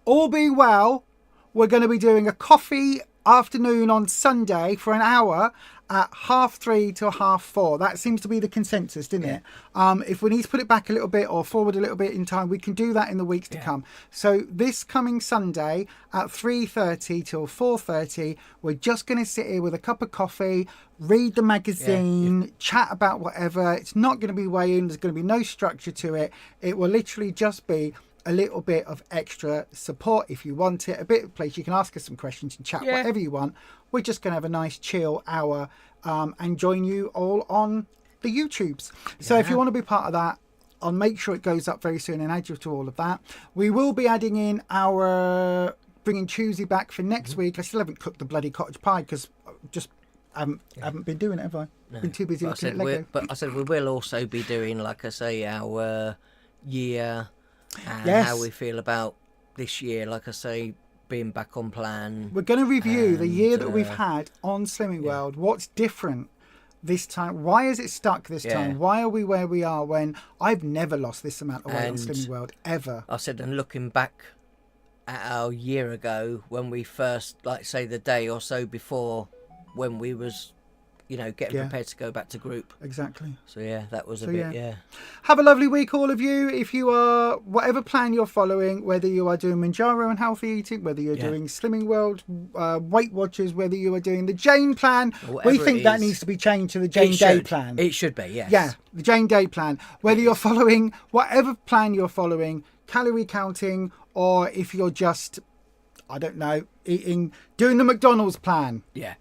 All being well, we're going to be doing a coffee afternoon on Sunday for an hour at 3:30 to 4:30. That seems to be the consensus, didn't it? If we need to put it back a little bit or forward a little bit in time, we can do that in the weeks to come. So this coming Sunday at 3:30 till 4:30, we're just going to sit here with a cup of coffee, read the magazine, chat about whatever. It's not going to be weighing. There's going to be no structure to it. It will literally just be a little bit of extra support if you want it, a bit of a place you can ask us some questions and chat whatever you want. We're just going to have a nice chill hour and join you all on the YouTubes. So if you want to be part of that, I'll make sure it goes up very soon and add you to all of that. We will be adding in our bringing Tuesday back for next week. I still haven't cooked the bloody cottage pie because just haven't been doing it, have I? No. Been too busy looking at Lego. But I said we will also be doing, like I say, our year and how we feel about this year. Like I say, being back on plan. We're going to review the year that we've had on Slimming World. What's different this time? Why is it stuck this time? Why are we where we are when I've never lost this amount of weight on Slimming World ever? I said, and looking back at our year ago when we first, like say the day or so before when we was, you know, getting prepared to go back to group. Exactly. So that was a bit, Have a lovely week, all of you. If you are, whatever plan you're following, whether you are doing Manjaro and healthy eating, whether you're doing Slimming World, Weight Watchers, whether you are doing the Jane plan, we think that needs to be changed to the Jane Day plan. It should be, yes. Yeah, the Jane Day plan. Whether you're following, whatever plan you're following, calorie counting, or if you're just, I don't know, doing the McDonald's plan. Yeah.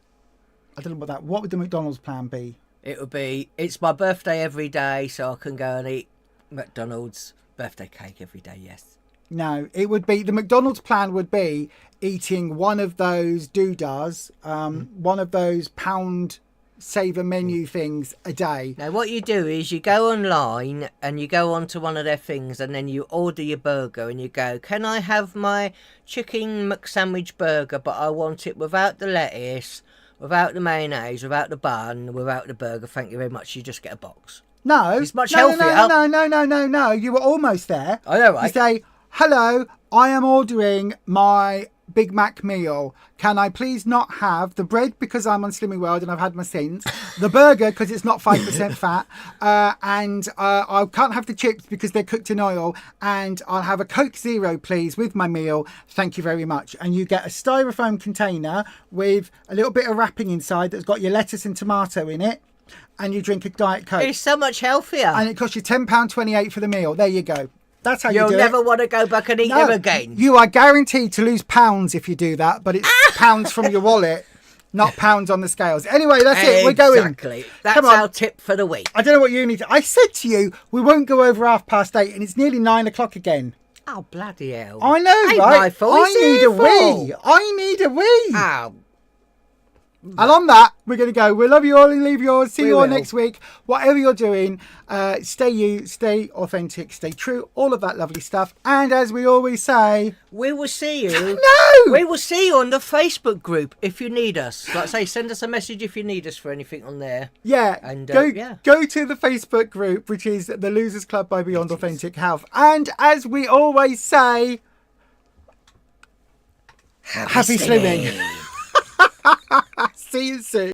I don't know about that. What would the McDonald's plan be? It would be, it's my birthday every day, so I can go and eat McDonald's birthday cake every day, yes. No, it would be, the McDonald's plan would be eating one of those doodahs, one of those pound saver menu things a day. Now, what you do is you go online and you go onto one of their things and then you order your burger and you go, can I have my chicken McSandwich burger, but I want it without the lettuce, without the mayonnaise, without the bun, without the burger, thank you very much. You just get a box. No. It's much healthier. No. You were almost there. I know, right? You say, hello, I am ordering my Big Mac meal. Can I please not have the bread because I'm on Slimming World and I've had my sins, the burger because it's not 5% fat, and I can't have the chips because they're cooked in oil, and I'll have a Coke Zero please with my meal, thank you very much. And you get a styrofoam container with a little bit of wrapping inside that's got your lettuce and tomato in it, and you drink a Diet Coke. It's so much healthier. And it costs you £10.28 for the meal. There you go. That's how you do it. You'll never want to go back and eat them again. You are guaranteed to lose pounds if you do that, but it's pounds from your wallet, not pounds on the scales. Anyway, that's it. We're going. Exactly. That's our tip for the week. I don't know what you need to... I said to you, we won't go over 8:30, and it's nearly 9 o'clock again. Oh, bloody hell. I know, Ain't right? My fault. I need a wee. I need a wee. Oh. And on that, we're going to go. We love you all and leave yours. See you all will. next week. Whatever you're doing, stay you, stay authentic, stay true, all of that lovely stuff. And as we always say... We will see you. No! We will see you on the Facebook group if you need us. Like I say, send us a message if you need us for anything on there. Yeah. And go to the Facebook group, which is the Losers Club by Beyond Authentic Health. And as we always say... Happy slimming. See you soon.